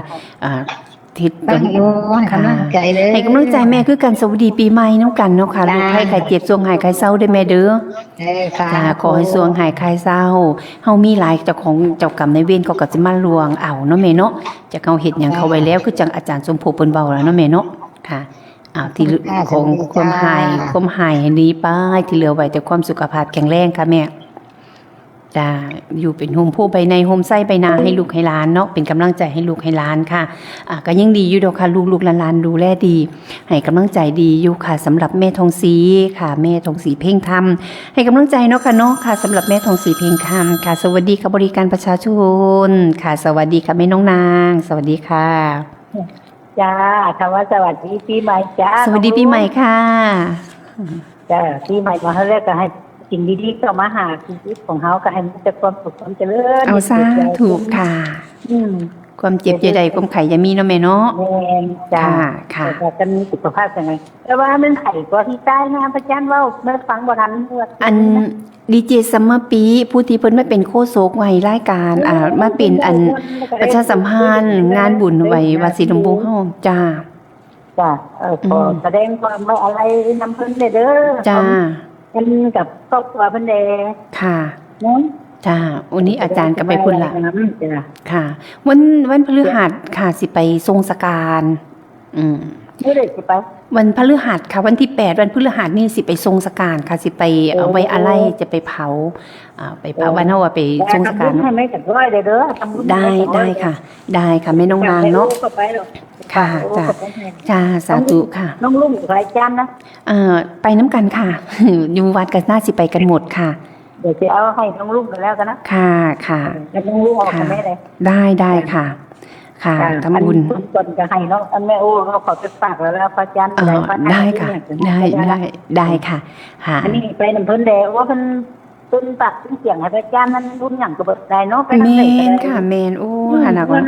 ทิศ ตั้งอยู่ให้กำลังใจเลย ให้กำลังใจแม่คือกันสวัสดีปีใหม่น้ำกันเนาะค่ะลูกให้ใครเจ็บทรงหายใครเศร้าได้แม่เด้อ ค่ะ จ้าขอให้ทรงหายใครเศร้าเฮามีหลายเจ้าของเจ้ากรรมนายเวรเขาก็สิมาลวงเอาเนาะแม่เนาะจะเขาเฮ็ดหยังเขาไว้แล้วคือจังอาจารย์สมภพเพิ่นเว้าแล้วเนาะแม่เนาะค่ะที่ของความหายให้ดีไปที่เหลือไว้แต่ความสุขภาพแข็งแรงค่ะแม่จ้าอยู่เป็นโฮมผู้ใบในโฮมไส้ใบนาให้ลูกให้หลานเนาะเป็นกำลังใจให้ลูกให้หลานค่ะก็ยังดีอยู่ดอกค่ะลูกหลานดูแลดีให้กำลังใจดีอยู่ค่ะสำหรับแม่ทองศรีค่ะแม่ทองศรีเพ่งธรรมให้กำลังใจเนาะค่ะสำหรับแม่ทองศรีเพ่งธรรมค่ะสวัสดีค่ะบริการประชาชนค่ะสวัสดีค่ะแม่น้องนางสวัสดีค่ะ จ้าคำว่าสวัสดีปีใหม่จ้า สวัสดีปีใหม่ค่ะ จ้าปีใหม่มาให้เรียกก็ให้สิ่งดีๆเข้ามาหาชีวิตของเฮาก็ให้มันจะความสุขความเจริญ เอาซะถูกค่ะ อืม ความเจ็บใดๆความไข่อย่ามีเนาะแม่เนาะ แม่นจ้า ค่ะ แต่กันมีสุขภาพยังไงแต่ว่ามันไข่กว่าที่ใต้นะพระจันทร์เว้าเมื่อฟังบ่ทันเมื่อ อันดีเจซัมเมอร์ปีผู้ที่เพิ่นมาเป็นโฆษกไว้รายการมาเป็นอันประชาสัมพันธ์งานบุญไว้วัดศรีลมบุงเฮาจ้า จ้าขอแสดงความไว้อะไรนำเพิ่นเด้อ จ้า เพิ่นกับครอบครัวเพิ่นเด้ ค่ะ เนาะ จ้าวันนี้อาจารย์ก็ไปพุ่นละ จ้า ค่ะ วันพฤหัสค่ะสิไปทรงสการไม่ได้สิไป วันพฤหัสค่ะวันที่8วันพฤหัสนี่สิไปทรงสการค่ะสิไปเอาไว้อะไรจะไปเผาไปเผาวันเฮาว่าไปทรงสการ ให้ไม่กันร้อยเด้อทำบุญ ได้ค่ะได้ค่ะแม่น้องนางเนาะ ก็ไปหรอก ค่ะจ้าสาธุค่ะ น้องลุงรายจานนะ ไปน้ำกันค่ะ อยู่วัดกันน่าสิไปกันหมดค่ะ เดี๋ยวจะเอาให้น้องลุงกันแล้วกันนะ ค่ะ แล้วน้องลุงออกกันแม่เลย ได้ค่ะ ค่ะทำบุญ คนจะให้น้องอันแม่โอ้เราขอจะฝากแล้วพระอาจารย์ ได้ค่ะได้ค่ะอันนี้ไปน้ำเพิ่นแดว่าเพิ่นเป็นปากเป็นเสียงให้พระอาจารย์นั้นรุ่นอย่างก็เบิดได้เนาะ เมนค่ะเมนโอ้ขนาดว่า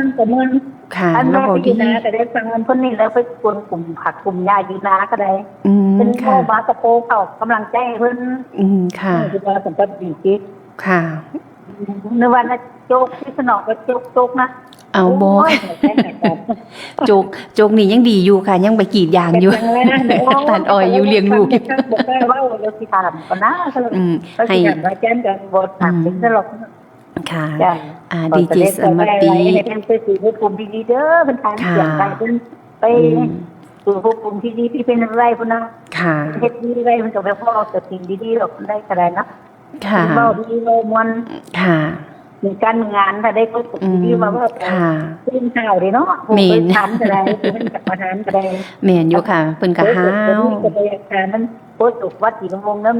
ค่ะ อัน น้ แม่ อง ไป บอก ยื ดี นนาก็ได้ฟังเพิ่นนี่แล้วไปกวนกลุ่มผักกลุ่มยายืนนาก็ได้เป็นพ่อ ค่ะ มาตะโกเขากำลังใจเพิ่น ค่ะ คือว่าสมบัติดีจิต ค่ะ ในวันนั้นโจกที่สนอกก็โจกนะ เอาโบโจกนี่ยังดีอยู่ค่ะ ยังไปกรีดยางอยู่ตัดอ้อยอยู่เลี้ยงลูก บอกได้ว่าเราสิถามก็นะให้ ให้ อาจารย์กันบทถามถึงตลอด ค่ะดีเจสมปี เป็นไปสู่ภพภูมิที่ดีเด้อเป็นทางเสียงไปเป็นไปสู่ภพภูมิที่ดีที่เป็นอะไรพุ่นนะ ค่ะ เฮ็ดดีไรมันจะไปพ่อแต่สิ่งดีๆหรอกได้ก็ได้นะ ค่ะ เว้าดีเว้ามวล ค่ะ มีการงานถ้าได้ก็ดีมาว่า ค่ะ ขึ้นข่าวดีเนาะผมไปทานก็ได้เป็นกับมาทานก็ได้ แม่นอยู่ค่ะเพิ่นก็ห้าว ก็ไปการนั้นโพสต์สุขวัดศรีลมวงนั้น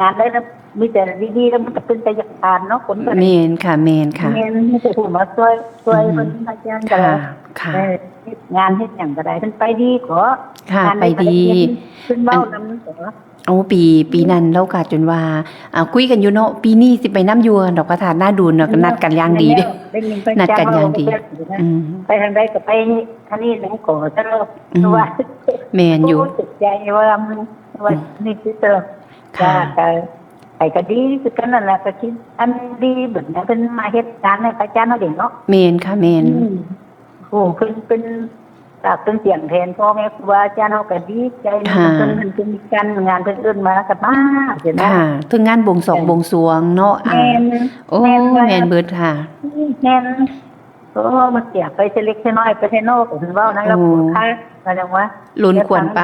งานได้แล้วมีแต่ดีๆแล้วมันก็เป็นแต่อยากทานเนาะผลก็ แม่นค่ะแม่นค่ะ เงินไม่ใช่ผู้มาช่วยเพิ่นอาจารย์ก็ ค่ะ ได้ ค่ะ งานเฮ็ดหยังก็ได้เพิ่นไปดีขอ ค่ะไปดี เพิ่นเว้านำขอ เอาปีนั้นเราก็จนว่าคุยกันอยู่เนาะปีนี้สิไปน้ำยัวดอกกระถาหน้าดูนเนาะก็นัดกันอย่างดีเด้อนัดกันอย่างดีไปทางใดก็ไปท่านี้แล้วขอตลอดว่า แม่นอยู่ รู้สึกใจว่านี่คือตลอด ค่ะ ไอ้ก็ดีคือกันนั่นแหละก็คิดอันดีเหมือนเป็นมาเฮ็ดงานให้พระอาจารย์เนาะเด็กเนาะ แม่นค่ะแม่น โอ้เป็น ฝากเป็นเสียงแทนพ่อแม่ครูบาอาจารย์เฮาก็ดีใจนะเพิ่นมีการงานเพิ่นเอิ้นมากันมาเห็นไหม ค่ะถึงงานบวงสรวงเนาะอ่า แม่น โอ้แม่นเบิดค่ะ แม่นโอ้มาเสียไปเล็กน้อยไปเทโนก็ถึงว่านะแล้วค่าอะไรวะ ลุ้นควรไ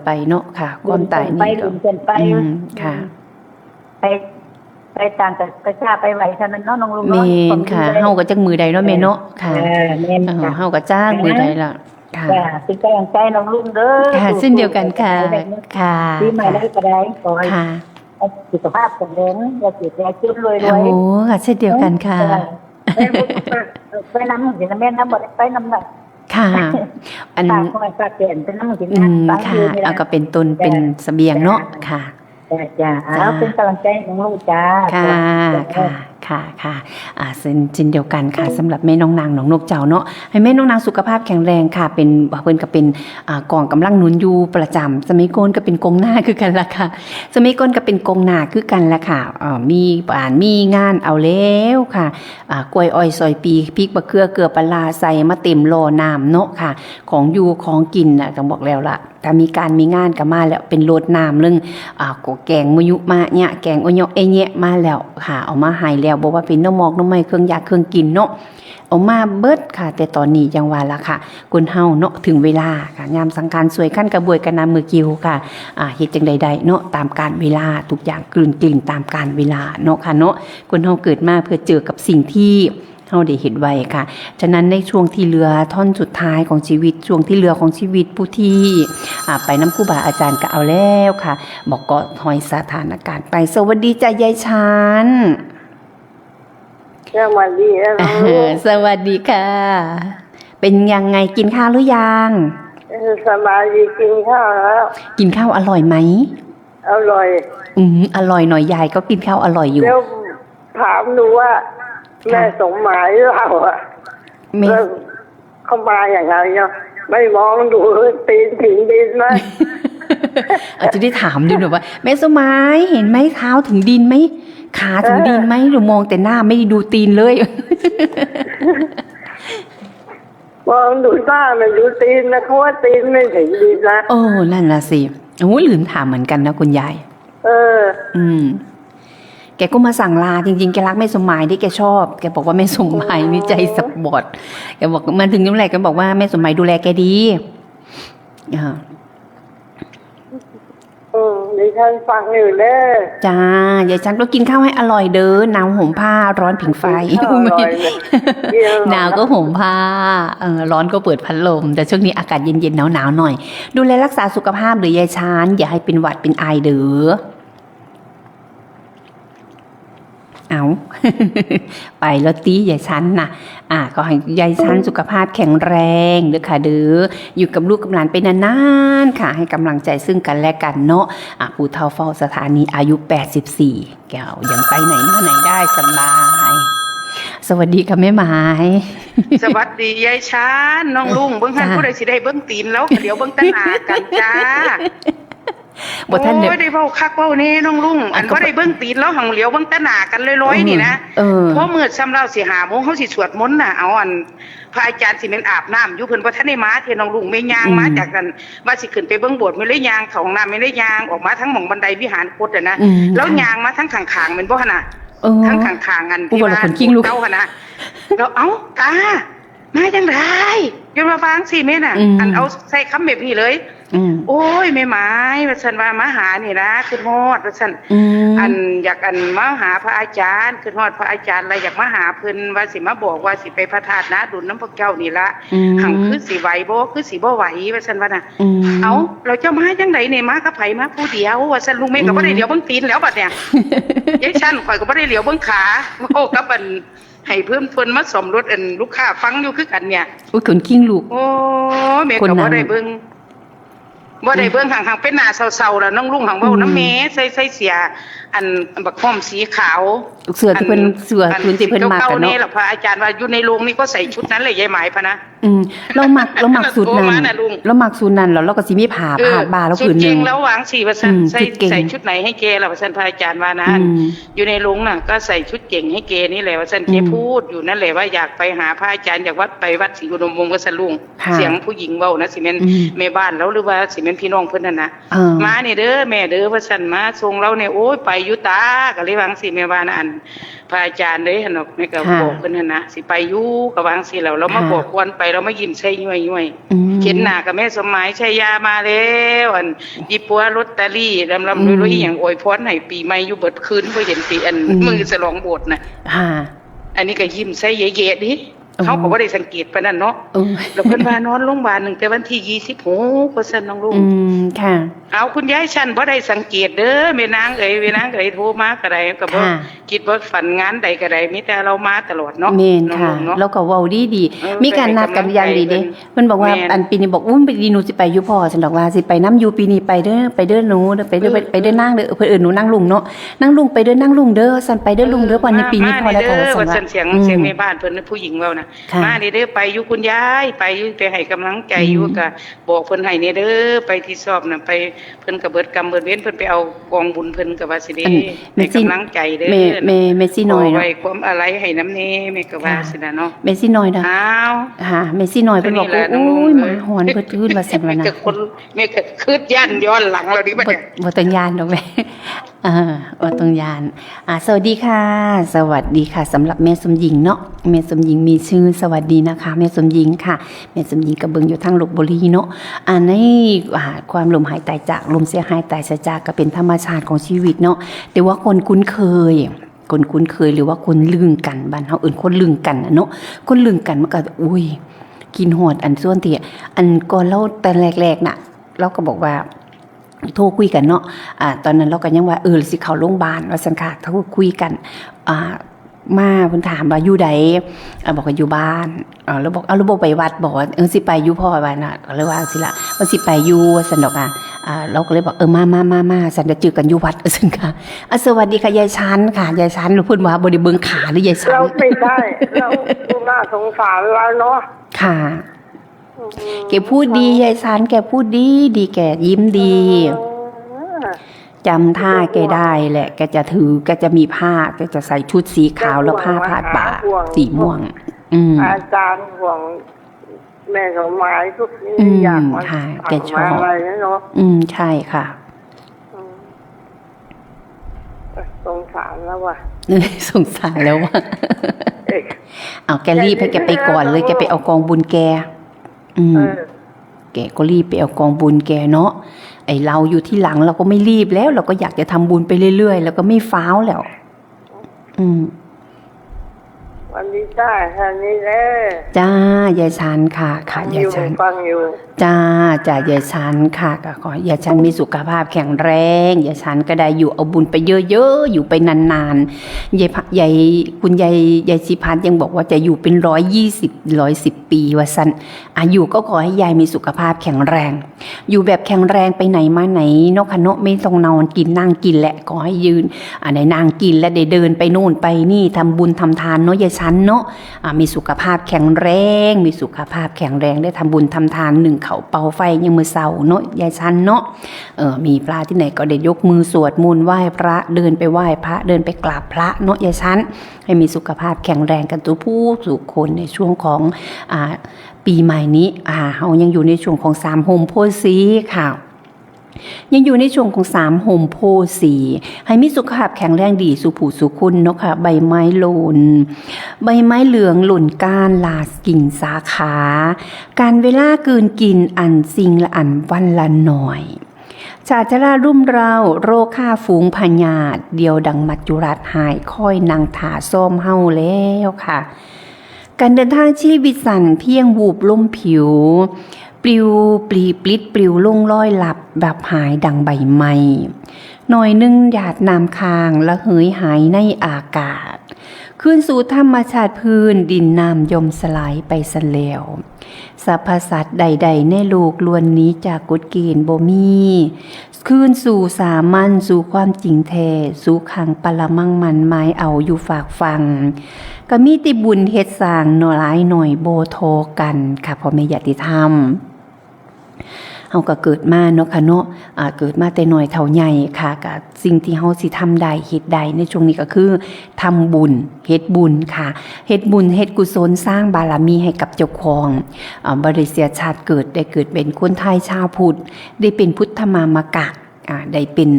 ปเนาะค่ะความตายนี่ก็ ลุ้นควรไป ค่ะ ไปต่างแต่กระชาไปไหวเท่านั้นเนาะน้องลุง แม่นค่ะเฮาก็จักมือใดเนาะแม่เนาะค่ะ แม่นค่ะ เฮาก็จ้างมือใดล่ะค่ะ เป็นกำลังใจน้องลุงเด้อ ค่ะเช่นเดียวกันค่ะค่ะ ปีใหม่ได้ก็ได้ขอให้ ค่ะ สุขภาพแข็งแรงอย่าเจ็บอย่าจุดรวย โอ้ค่ะเช่นเดียวกันค่ะ ไปน้ำถึงแม่น้ำบ่ได้ไปน้ำหนัก ค่ะ อัน ฝากคอยฝากเปลี่ยนเป็นน้ำถึง ค่ะเอาก็เป็นต้นเป็นเสบียงเนาะค่ะ จ้าเอาเป็นกำลังใจน้องลุงจ้า ค่ะเช่นเดียวกันค่ะสำหรับแม่น้องนางน้องนกเจ้าเนาะให้แม่น้องนางสุขภาพแข็งแรงค่ะเป็นเพิ่นก็เป็นกองกำลังหนุนอยู่ประจำสมัยก่อนก็เป็นกองหน้าคือกันละค่ะสมัยก่อนก็เป็นกองหน้าคือกันละค่ะมีงานเอาแล้วค่ะกล้วยอ้อยซอยปีพริกมะเขือเกลือปลาใส่มาเต็มรอน้ำเนาะค่ะของอยู่ของกินน่ะต้องบอกแล้วล่ะถ้ามีงานก็มาแล้วเป็นโลดน้ำเรื่องก็แกงมะยุมาเนี่ยแกงโอโยเอเนะมาแล้วค่ะเอามาให้แล้วบอกว่าเป็นน้ำมอกน้ำไม้เครื่องยาเครื่องกินเนาะเอามาเบิดค่ะแต่ตอนนี้ยังว่าละค่ะคนเฮาเนาะถึงเวลาค่ะยามสังการสวยขั้นกระบวยกันนำมือกิวค่ะเฮ็ดจังใดๆเนาะตามการเวลาทุกอย่างกลิ่นตามการเวลาเนาะค่ะเนาะคนเฮาเกิดมาเพื่อเจอกับสิ่งที่เฮาได้เห็นไว้ค่ะฉะนั้นในช่วงที่เหลือท่อนสุดท้ายของชีวิตช่วงที่เหลือของชีวิตผู้ที่ไปน้ำครูบาอาจารย์ก็เอาแล้วค่ะบอกก็ถอยสถานการณ์ไปสวัสดีจ้ะยายชัน สวัสดีนะน้องลูก สวัสดีค่ะ เป็นยังไงกินข้าวหรือยัง สบายดีกินข้าวแล้ว กินข้าวอร่อยไหม อร่อย อร่อยหน่อยยายก็กินข้าวอร่อยอยู่ แล้วถามดูว่าแม่สมหมายเราอะ แม่ เขามาอย่างไรเนาะไม่มองดูตีนถึงดินไหม อาจจะได้ถามดูหน่อยว่าแม่สมัยเห็นไหมเท้าถึงดินไหมขาถึงดินไหมหรือมองแต่หน้าไม่ได้ดูตีนเลย มองดูหน้ามันดูตีนนะเขาว่าตีนไม่ถึงดินนะ โอ้นั่นล่ะสิโอ้ลืมถามเหมือนกันนะคุณยาย แกก็มาสั่งลาจริงๆแกรักแม่สมหมายที่แกชอบแกบอกว่าแม่สมหมายมีใจสับบอดแกบอกมันถึงยังไงแกบอกว่าแม่สมหมายดูแลแกดีดิฉันฟังอยู่เด้อ จ้ายายฉันก็กินข้าวให้อร่อยเด้อหนาวห่มผ้าร้อนผิงไฟ หนาวก็ห่มผ้าร้อนก็เปิดพัดลมแต่ช่วงนี้อากาศเย็นๆหนาวๆหน่อยดูแลรักษาสุขภาพหรือยายชันอย่าให้เป็นหวัดเป็นไอเด้อเอา ไปแล้วตียายชันนะก็ให้ยายชันสุขภาพแข็งแรงเด้อค่ะเด้ออยู่กับลูกกับหลานไปนานๆค่ะให้กำลังใจซึ่งกันและกันเนาะผู้เฒ่าเฝ้าสถานีอายุ84แก้วยังไปไหนมาไหนได้สบายสวัสดีค่ะแม่ไม้ สวัสดียายชานน้องลุงเบิ่งหันผู้ใดสิได้เบิ่งตีนแล้วเดี๋ยวเบิ่งตาหนากันจ้า บ่ท่านเด้อ โอ้ยได้เว้าคักเว้าแน่น้องลุงอันบ่ได้เบิ่งตีนแล้วหังเหลียวเบิ่งตาหนากันลอยๆนี่นะพอมื้อซ้ำเราสิหาโมงเฮาสิสวดมนต์น่ะเอาอันพระอาจารย์สิแม่นอาบน้ำอยู่เพิ่นบ่ทันได้มาเทน้องลุงแม่ย่างมาจากกันว่าสิขึ้นไปเบิ่งโบสถ์แม่เลยย่างเข้าห้องน้ำแม่เลยย่างออกมาทั้งหม่องบันไดวิหารพุทธน่ะนะแล้วย่างมาทั้งข้างๆแม่นบ่หั่นน่ะทั้งข้างๆอันที่ว่าเก่าหั่นน่ะแล้วเอ้าตามาจังได๋จนมาฟังสิแม่น่ะอันเอาใส่คำแบบนี้เลยโอ้ยแม่หมายว่าซั่นว่ามาหานี่นะคือฮอดว่าซั่นอันอยากอันมาหาพระอาจารย์คือฮอดพระอาจารย์อะไรอยากมาหาเพิ่นว่าสิมาบอกว่าสิไปพระธาตุนะดุลน้ำพวกเจ้านี่ละหังคือสิไหวบ่คือสิบ่ไหวว่าซั่นว่าน่ะเอาเราเจ้ามาจังได๋นี่มากับไผมาผู้เดียวว่าซั่นลุงแม่ก็บ่ได้เหลียวเบิ่งตีนแล้วบัดเนี่ยยายชั้นข่อยก็บ่ได้เหลียวเบิ่งขาโอ้กับอันให้เพิ่นมาสมรสอันลูกค้าฟังอยู่คือกันเนี่ยอุ้ยขนกิ้งลูกโอ้แม่ก็บ่ได้เบิ่งห่างๆเป็นหน้าเศร้าๆแล้วน้องลุงห่างเว้าน้ำแม่ใส่เสีย อันบักห้อมสีขาว เสื้อที่เพิ่นเสื้อพื้นที่เพิ่นมัก เก่า กัน ๆนี่ เนาะ แหละพระอาจารย์ว่าอยู่ในโรงนี่ก็ใส่ชุดนั้นเลยยายหมายพะนะ เรามักสูตรนั้น โทรมาน่ะลุง เรามักสูตรนั้นแล้วเราก็สิมีผ้าพาดบ่าแล้ว ชุ ผื ด นหนึ เก่ ง งแล้ววาง4%ใส่ ชุดเก่ง ใส่ชุดไหนให้เกล่ะว่าซั่นพระอาจารย์ว่านะ อืม อยู่ในโรงน่ะก็ใส่ชุดเก่งให้เกนี่แหละว่าซั่นเก อืม พูดอยู่นั่นแหละว่าอยากไปหาพระอาจารย์อยากวัดไปวัดศรีอุดมวงศ์ก็สลุง ค่ะ เสียงผู้หญิงเว้านะสิแม่น อืม แม่บ้านแล้วหรือว่าสิแม่นพี่น้องเพิ่นนั่นน่ะ เออ มานี่เด้อแม่เด้อว่าซั่นมาส่งเราเนี่ยโอ้ยไปอยู่ตาก็เลยวาจั่งสิแม่ว่านะอันพระอาจารย์เด้หั่นเนาะแม่ก็บอกเพิ่นหั่นนะสิไปอยู่ก็วาจั่งสิแล้วเรามาบอกกวนไปเรามายิ้มใส่ย้อยๆ อืม เข็นหน้ากับแม่สมหมายชัยยามาแล้วอันยี่ปัวลอตเตอรี่ลำรวยๆอย่างอวยพรให้ปีใหม่อยู่เบิดคืนบ่เห็นปีอันมือฉลองโบสถ์น่ะ ค่ะ อันนี้ก็ยิ้มใส่เย่ๆดิ อ๋อ เขาก็บ่ได้สังเกตปานนั้นเนาะ เออ แล้วเพิ่นว่านอนโรงพยาบาลตั้งแต่วันที่26ว่าซั่นน้องลุง ค่ะ เอาคุณยายฉันบ่ได้สังเกตเด้อแม่นางเอ๋ยแม่นางเอ๋ยโทรมาก็ได้ก็บ่ ค่ะ คิดว่าฝันงานใดก็ได้มีแต่เรามาตลอดเนาะ เมน อง ค่ะ ลุงเนาะ แล้วก็เว้าดี เออ มีการนัดกันอย่างดีเด้ ให้กำลังใจ มันบอกว่า แม่น อันปีนี้บอกปีนี้หนูสิไปอยู่พ่อฉันดอกว่าสิไปน้ำอยู่ปีนี้ไปเด้อหนูเด้อไปเด้อไปเด้อนั่งเด้อเพิ่นเอิ้นหนูนั่งลุงเนาะนั่งลุงไปเด้อนั่งลุงเด้อสั่นไปเด้อลุงเด้อวันนี้ปีนี้พอแล้ว มา ก็ เด้อ สั่ ว่าน ว่า ซั่นเสียงเสียงแม่บ้านเพิ่นผู้หญิงเว้านะ ค่ะ มาเด้อไปอยู่คุณยายไปอยู่ไปให้กำลังใจอยู่ก็บอกเพิ่นให้เด้อไปที่สอบน่ะไปเพิ่นก็เบิดกรรมเบิดเวรเพิ่นไปเอากองบุญเพิ่นก็ว่าสิเด้ อัน ให้กำลังใจเด้อ เมซี่น้อย ข เนาะ ไว้ความอะไรให้น้ำแน่แม่ก็ว่าสินะเนาะ เมซี่น้อยนะ อ้าว ค่ะเมซี่น้อยเพิ่นบอก นี่ ว่า แหละน้อง โอ้ ลุง ยหมาหอนเพิ่นขึ้นว่าซั่นว่านะ แม่ก็คนแม่ก็คืดย่านย้อนหลังเราดิบัดเนี่ย บ่ต้องยานดอกแม่ บ่ต้องยานสวัสดีค่ะ สวัสดีค่ะสำหรับแม่สมหญิงเนาะแม่สมหญิงมีชื่อสวัสดีนะคะแม่สมหญิงค่ะแม่สมหญิงก็เบิ่งอยู่ทางลพบุรีเนาะในความลมหายตายจากลมเสียหายตายจากก็เป็นธรรมชาติของชีวิตเนาะแต่ว่าคนคุ้นเคยหรือว่าคนลืมกันบ้านเฮาเอิ้นคนลืมกันน่ะเนาะคนลืมกันมันก็อุ้ยกินหอดอันส่วนที่อันก่อนเราแต่แรกๆน่ะเราก็บอกว่าโทรคุยกันเนาะตอนนั้นเราก็ยังว่าสิเข้าโรงพยาบาลว่าซั่นค่ะโทรคุยกันมาเพิ่นถามว่าอยู่ใดบอกว่าอยู่บ้านแล้วบอกแล้วบ่ไปวัดบอกว่าสิไปอยู่พ่อว่าน่ะก็เลยว่าสิล่ะว่าสิไปอยู่ว่าซั่นดอกเราก็เลยบอกมาซั่นจะเจอกันอยู่วัดว่าซั่นค่ะสวัสดีค่ะยายชันค่ะยายชันเพิ่นว่าบ่ได้เบิ่งขาหรือยายชัน เราไม่ได้ เราดูน่าสงสารเราเนาะ ค่ะแกพูดดียายชันแกพูดดีแกยิ้มดีจำท่าแกได้แหละแกจะถือแกจะมีผ้าแกจะใส่ชุดสีขาวแล้วผ้าพาดบ่าสีม่วง อาจารย์ห่วงแม่สมหมายทุกที อืม อยากมา ค่ะแกชอบ มาอะไรเนาะ ใช่ค่ะ สงสารแล้วว่ะ สงสารแล้วว่า เอก เอาแกรีบให้แกไปก่อนเลยแกไปเอากองบุญแกแกก็รีบไปเอากองบุญแกเนาะไอเราอยู่ที่หลังเราก็ไม่รีบแล้วเราก็อยากจะทำบุญไปเรื่อยๆแล้วก็ไม่ฟ้าวแล้ว วันนี้ได้แค่นี้แหละ จ้ายายชันค่ะยายชัน ฟังอยู่ จ้ายายชันค่ะก็ขอยายชันมีสุขภาพแข็งแรงยายชันก็ได้อยู่เอาบุญไปเยอะๆอยู่ไปนานๆคุณยายสิพัฒน์ยังบอกว่าจะอยู่เป็น110 ปีว่าซั่นอายุก็ขอให้ยายมีสุขภาพแข็งแรง อยู่แบบแข็งแรงไปไหนมาไหนเนาะค่ะเนาะไม่ต้องนอนกินนั่งกินแหละขอให้ยืนได้นั่งกินและได้เดินไปโน่นไปนี่ทำบุญทำทานเนาะยายชันเนาะมีสุขภาพแข็งแรงมีสุขภาพแข็งแรงได้ทำบุญทำทานหนึ่งเขาเป่าไฟยังมือเสาเนาะยายชันเนาะมีปลาที่ไหนก็ได้ยกมือสวดมนต์ไหว้พระเดินไปไหว้พระเดินไปกราบพระเนาะยายชันให้มีสุขภาพแข็งแรงกันทุกผู้ทุกคนในช่วงของปีใหม่นี้เฮายังอยู่ในช่วงของ3โฮมโพสีค่ะยังอยู่ในช่วงของ3โฮมโพสีให้มีสุขภาพแข็งแรงดีสุผู้สุคุณเนาะค่ะใบไม้หล่นใบไม้เหลืองหล่นก้านลาสกิ่งสาขาการเวลาเกินกินอันสิ่งละอันวันละหน่อยชาจรารุ่มเราโรคฆ่าฝูงพญาติเดียวดังมัจจุราชหายค่อยนางถาส้มเฮาแล้วค่ะการเดินทางชีวิตสั่นเพียงวูบล่มผิวปลิวปลีปลิดปลิวลงลอยหลับแบบหายดังใบไม้หน่อยนึงหยาดน้ำคางละเหยหายในอากาศคืนสู่ธรรมชาติพื้นดินน้ำยมสลายไปซะแล้วสรรพสัตว์ใดๆในโลกล้วนนี้จากกฎเกณฑ์บ่มี คืนสู่สามัญสู่ความจริงแท้สู่ขังปรมังมันหมายเอาอยู่ฝากฟังก็มีติบุญเฮ็ดสร้างหน่อหลายหน่อยโบโทกันค่ะพ่อแม่ญาติธรรมเฮาก็เกิดมาเนาะค่ะเนาะเกิดมาแต่น้อยเท่าใหญ่ค่ะก็สิ่งที่เฮาสิทำได้เฮ็ดได้ในช่วงนี้ก็คือทำบุญเฮ็ดบุญค่ะเฮ็ดบุญเฮ็ดกุศลสร้างบารมีให้กับเจ้าของบ่ได้เสียชาติเกิดได้เกิดเป็นคนไทยชาวพุทธได้เป็นพุทธมามกะได้เป็น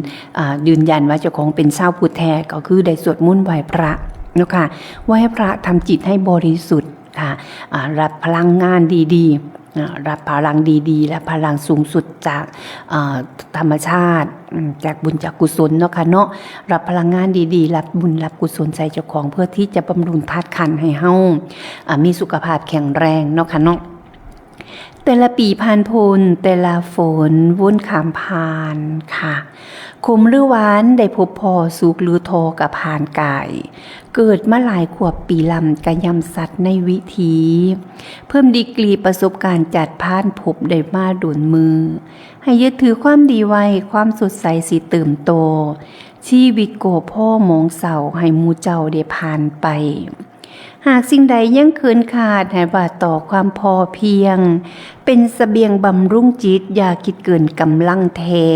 ยืนยันว่าเจ้าของเป็นชาวพุทธแท้ก็คือได้สวดมนต์ไหว้พระเนาะค่ะไหว้พระทำจิตให้บริสุทธิ์ค่ะรับพลังงานดีๆรับพลังดีๆและพลังสูงสุดจากธรรมชาติจากบุญจากกุศลเนาะค่ะเนาะรับพลังงานดีๆรับบุญรับกุศลใจเจ้าของเพื่อที่จะบำรุงธาตุขันธ์ให้เฮามีสุขภาพแข็งแรงเนาะค่ะเนาะแต่ละปีผ่านพ้นแต่ละฝนวนขามผ่านค่ะคมหรือหวานได้พบพอสุขหรือโทกับผ่านกายเกิดมาหลายขวบปีลำกะยำสัตว์ในวิถีเพิ่มดีกรีประสบการณ์จัดผ่านพบได้มาดุลมือให้ยึดถือความดีไว้ความสดใสสิเติมโตชีวิตโกพ่อมองเสาให้มูเจ้าได้ผ่านไปหากสิ่งใดยังเคินขาดให้ว่าต่อความพอเพียงเป็นเสบียงบำรุงจิตอย่าคิดเกินกำลังแท้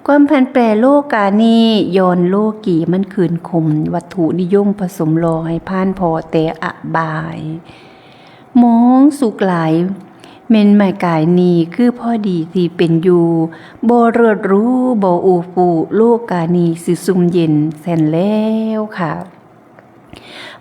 ความพันแปรโลกานี้ย้อนโลกีมันคืนคมวัตถุนิยมผสมรอให้ผ่านพอแต่อบายมองสุขหลายเม่นหมายกายนี้คือพ่อดีที่เป็นอยู่บ่เลิศรู้บ่อูฟูโลกานี้สิซุ่มเย็นแสนแล้วค่ะ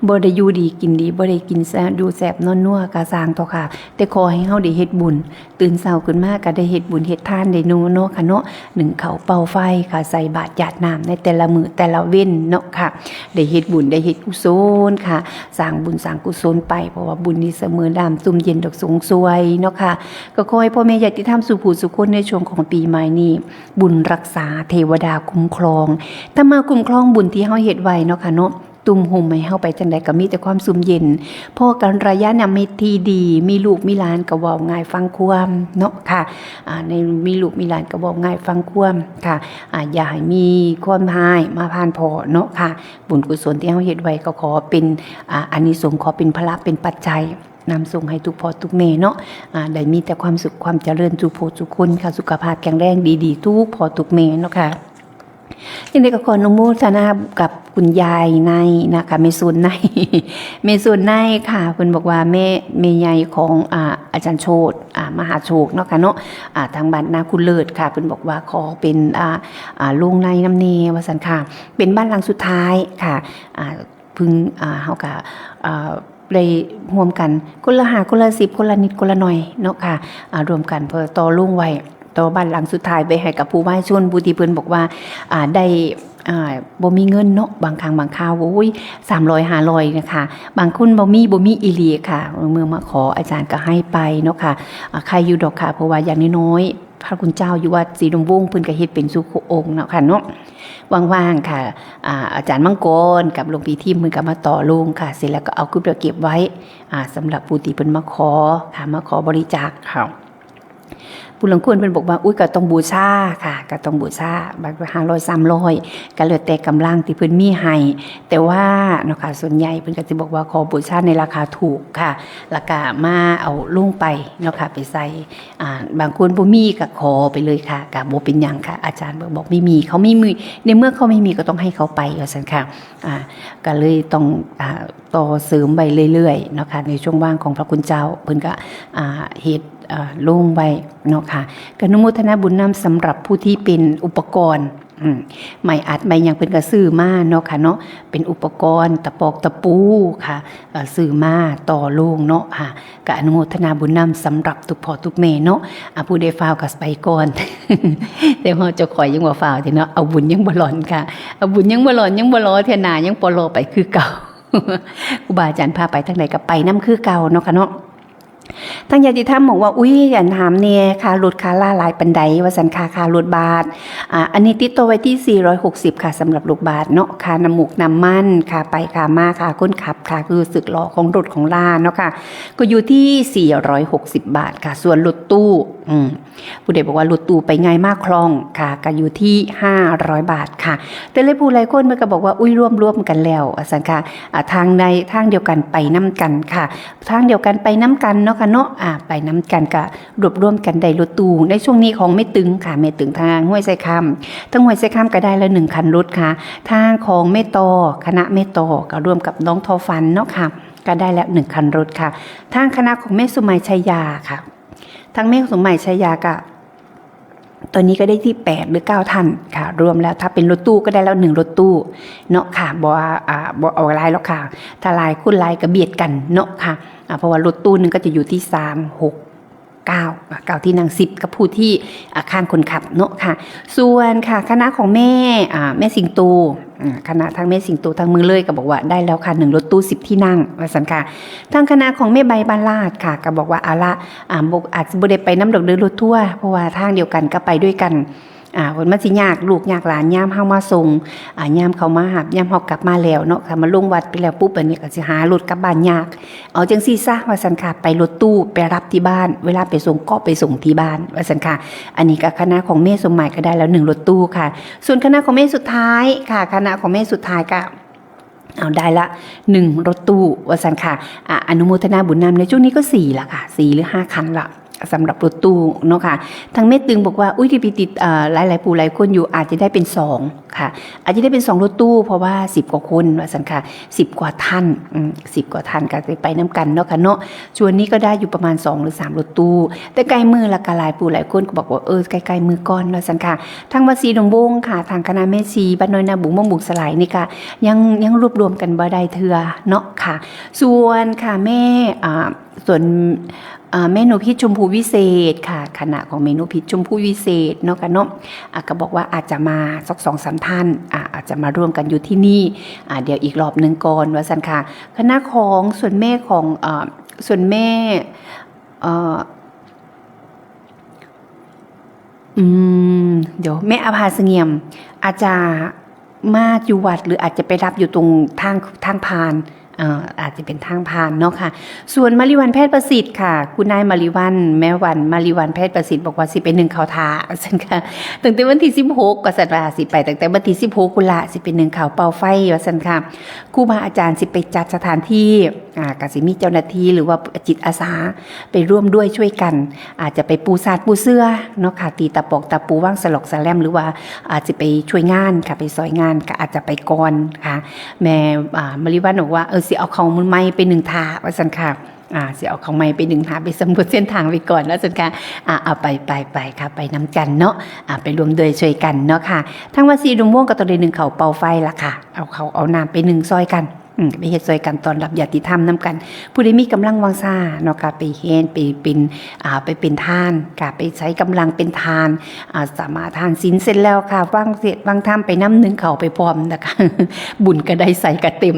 บ่ได้อยู่ดีกินดีบ่ได้กินแซ่บอยู่แซ่บนอนนัวกะสร้างต่อค่ะแต่ขอให้เฮาได้เฮ็ดบุญตื่นเช้าขึ้นมาก็ได้เฮ็ดบุญเฮ็ดทานได้เนาะค่ะเนาะนึ่งข้าวเป่าไฟค่ะใส่บาตรหยาดน้ำในแต่ละมื้อแต่ละเว้นเนาะค่ะได้เฮ็ดบุญได้เฮ็ดกุศลค่ะสร้างบุญสร้างกุศลไปเพราะว่าบุญนี้เสมอดามซุ่มเย็นดอกสงสวยเนาะค่ะก็ขอให้พ่อแม่ญาติธรรมสุผู้สุคนในช่วงของปีใหม่นี้บุญรักษาเทวดาคุ้มครองถ้ามาคุ้มครองบุญที่เฮาเฮ็ดไว้เนาะค่ะเนาะตุ่มหุ่มให้เฮาไปจังใดก็มีแต่ความสุมเย็นพ่อกันระยะนำมิตรที่ดีมีลูกมีหลานก็เว้าง่ายฟังความเนาะค่ะในมีลูกมีหลานก็เว้าง่ายฟังความค่ะอย่าให้มีความหายมาผ่านพอเนาะค่ะบุญกุศลที่เฮาเฮ็ดไว้ก็ขอเป็นอานิสงส์ขอเป็นพละเป็นปัจจัยนำส่งให้ทุกพ่อทุกแม่เนาะได้มีแต่ความสุขความเจริญสุขโภคสุขคนค่ะสุขภาพแข็งแรงดีๆทุกพ่อทุกแม่เนาะค่ะยังได้ก็ขออนุโมทนากับคุณยายในนะคะเมซุนในเมซุนในค่ะเพิ่นบอกว่าแม่ใหญ่ของอาจารย์โชติมหาโชคเนาะค่ะเนาะทางบ้านนาคุณเลิศค่ะเพิ่นบอกว่าขอเป็นลุงในน้ำเนว่าซั่นค่ะเป็นบ้านหลังสุดท้ายค่ะพึ่งเฮาก็ได้ร่วมกันคนละ5คนละ10คนละนิดคนละหน่อยเนาะค่ะรวมกันเพื่อต่อลุงไว้ต่อบ้านหลังสุดท้ายไปให้กับผู้วายชนผู้ที่เพิ่นบอกว่าได้บ่มีเงินเนาะบางครั้งบางคราวโอ้ย300 500นะคะบางคนบ่มีอีหลีค่ะเมื่อมาขออาจารย์ก็ให้ไปเนาะค่ะใครอยู่ดอกค่ะเพราะว่าอย่างน้อยๆพระคุณเจ้าอยู่วัดศรีดมวงศ์เพิ่นก็เฮ็ดเป็นสุของค์เนาะค่ะเนาะว่างๆค่ะอาจารย์มังกรกับหลวงพี่ทิมเพิ่นก็มาต่อลงค่ะเสร็จแล้วก็เอาขึ้นไปเก็บไว้สำหรับผู้ที่เพิ่นมาขอค่ะมาขอบริจาคค่ะผู้หลังคนเพิ่นบอกว่าอุ้ยก็ต้องบูชาค่ะก็ต้องบูชาบาง500 300ก็แล้วแต่กำลังที่เพิ่นมีให้แต่ว่าเนาะค่ะส่วนใหญ่เพิ่นก็สิบอกว่าขอบูชาในราคาถูกค่ะแล้วก็มาเอาลงไปเนาะค่ะไปใส่บางคนบ่มีก็ขอไปเลยค่ะก็บ่เป็นหยังค่ะอาจารย์บอกไม่มีเขาไม่มีในเมื่อเขาไม่มีก็ต้องให้เขาไปว่าซั่นค่ะก็เลยต้องต่อเสริมไปเรื่อยๆเนาะค่ะในช่วงว่างของพระคุณเจ้าเพิ่นก็เฮ็ดลงไว้เนาะค่ะกนุโมทนาบุญนำสำหรับผู้ที่เป็นอุปกรณ์ไม่อัดไม่ยังเป็นกระซื้อมาเนาะค่ะเนาะเป็นอุปกรณ์ตะปอกตะปูค่ะซื้อมาต่อลงเนาะค่ะก็อนุโมทนาบุญนำสำหรับทุกพ่อทุกแม่เนาะผู้ใดฟ้าวก็ไปก่อน แต่พอเจ้าข่อยยังบ่ฟ้าวที่เนาะเอาบุญยังบ่หลอนค่ะเอาบุญยังบ่หลอนยังบ่รอเทื่อหน้ายังปลอไปคือเก่าครูบาอาจารย์พาไปทางไหนก็ไปนำคือเก่าเนาะค่ะเนาะ ทางญาติธรรมบอกว่าอุ้ยอย่าถามเนี่ยค่ารถค่าล่าหลายปันใดว่าสันค่ารถบาทอันนี้ติดตัวไว้ที่460ค่ะสำหรับลูกบาทเนาะค่าน้ำมูกน้ำมันค่าไปค่ามาค่าคนขับค่าคือสึกหล่อของรถของล่าเนาะค่ะก็อยู่ที่460บาทค่ะส่วนรถตู้ผู้ใดบอกว่ารถตู้ไปง่ายมากคล่องค่ะก็อยู่ที่500บาทค่ะแต่เลยผู้หลายคนมันก็บอกว่าอุ้ยร่วมกันแล้วสันค่ะทางใดทางเดียวกันไปน้ำกันค่ะทางเดียวกันไปน้ำกันเนาะค่ะเนาะไปน้ำกันก็รวมกันได้รถตู้ในช่วงนี้ของไม่ตึงค่ะไม่ตึงทางห้วยไซคำทั้งห้วยไซคำก็ได้ละ1คันรถค่ะทางของแม่ตอคณะแม่ตอก็ร่วมกับน้องทอฟันเนาะค่ะก็ได้แล้ว1คันรถค่ะทางคณะของแม่สุมัยชัยยาค่ะทางแม่สุมัยชัยยาก็ตอนนี้ก็ได้ที่8หรือ9ท่านค่ะรวมแล้วถ้าเป็นรถตู้ก็ได้แล้ว1รถตู้เนาะค่ะบ่เอาหลายแล้วค่ะถ้าหลายคุณหลายก็เบียดกันเนาะค่ะเพราะว่ารถตู้นึงก็จะอยู่ที่3 6 9ที่นั่ง10กับผู้ที่ข้างคนขับเนาะค่ะส่วนค่ะคณะของแม่สิงโตคณะทางแม่สิงโตทางเมืองเลยก็บอกว่าได้แล้วค่ะ1รถตู้10ที่นั่งว่าซั่นค่ะทางคณะของแม่ใบบานลาดค่ะก็บอกว่าละอาจจะบ่ได้ไปน้ำดอกเดินรถทัวร์เพราะว่าทางเดียวกันก็ไปด้วยกันคนมันสิยากลูกยากหลานย่ามเฮามาส่งย่ามเขามาหับย่ามเฮากลับมาแล้วเนาะค่ะมาลงวัดไปแล้วปุ๊บอันนี้ก็สิหารถกลับบ้านยากเอาจังซี่ซะว่าซั่นค่ะไปรถตู้ไปรับที่บ้านเวลาไปส่งก็ไปส่งที่บ้านว่าซั่นค่ะอันนี้ก็คณะของแม่สมหมายก็ได้แล้ว1รถตู้ค่ะส่วนคณะของแม่สุดท้ายค่ะคณะของแม่สุดท้ายก็เอาได้ละ1รถตู้ว่าซั่นค่ะอนุโมทนาบุญนำในช่วงนี้ก็4ละค่ะ4หรือ5คันละสำหรับรถตู้เนาะค่ะทางแม่ตึงบอกว่าอุ้ยที่ไปติดหลายๆผู้หลายคนอยู่อาจจะได้เป็น2ค่ะอาจจะได้เป็น2รถตู้เพราะว่า10กว่าคนว่าซั่นค่ะ10กว่าท่าน10กว่าท่านก็ไปน้ำกันเนาะค่ะเนาะชวนนี้ก็ได้อยู่ประมาณ2หรือ3รถตู้แต่ใกล้มือละก็หลายผู้หลายคนก็บอกว่าใกล้ๆมือก่อนว่าซั่นค่ะทางวัดศรีดงบงค่ะทางคณะแม่ชีบ้านน้อยนาบุงมะบุกสลายนี่ก็ยังรวบรวมกันบ่ได้เทื่อเนาะค่ะส่วนค่ะแม่ส่วนเมนูพิษชมพูวิเศษค่ะคณะของเมนูพิษชมพูวิเศษเนาะกันเนาะก็บอกว่าอาจจะมาสัก2-3ท่านอาจจะมาร่วมกันอยู่ที่นี่เดี๋ยวอีกรอบนึงก่อนว่าซั่นค่ะคณะของส่วนแม่ของส่วนแม่เดี๋ยวแม่อภาเสงี่ยมอาจจะมาอยู่วัดหรืออาจจะไปรับอยู่ตรงทางพานอาจจะเป็นทางผ่านเนาะค่ะส่วนมาริวันแพทย์ประสิทธิ์ค่ะคุณนายมาริวันแม่วันมาริวันแพทย์ประสิทธิ์บอกว่าสิไป1ข่าวทาซั่นค่ะตั้งแต่วันที่16ก็สัตว์ว่าสิไปตั้งแต่วันที่16กุละสิเป็น1ข่าวเป่าไฟว่าซั่นค่ะครูบาอาจารย์สิไปจัดสถานที่ก็สิมีเจ้าหน้าที่หรือว่าจิตอาสาไปร่วมด้วยช่วยกันอาจจะไปปูซาดปูเสื้อเนาะค่ะตีตะปอกตะปูว่างสลอกสแลมหรือว่าอาจจะไปช่วยงานค่ะไปซอยงานก็อาจจะไปก่อนค่ะแม่มาริวันบอกว่าสิเอาเขามือไม้ไป1ถาว่าซั่นค่ะสิเอาเขาไม้ไป1ถาไปสำรวจเส้นทางไปก่อนแล้วซั่นค่ะเอาไปค่ะไปน้ำกันเนาะไปรวมด้วยช่วยกันเนาะค่ะทั้งวัดศรีดงม่วงก็ต้องได้1เขาเป่าไฟละค่ะเอาน้ำไป1ซอยกันไปเฮ็ดซอยกันตอนรับญาติธรรมนำกันผู้ใดมีกำลังวังซ่าเนาะค่ะไปเฮ็ดไปเป็นทานค่ะไปใช้กำลังเป็นทานสามารถทานศีลเสร็จแล้วค่ะวางธรรมไปน้ำ1เขาไปพร้อมนะคะบุญก็ได้ใส่กระเต็ม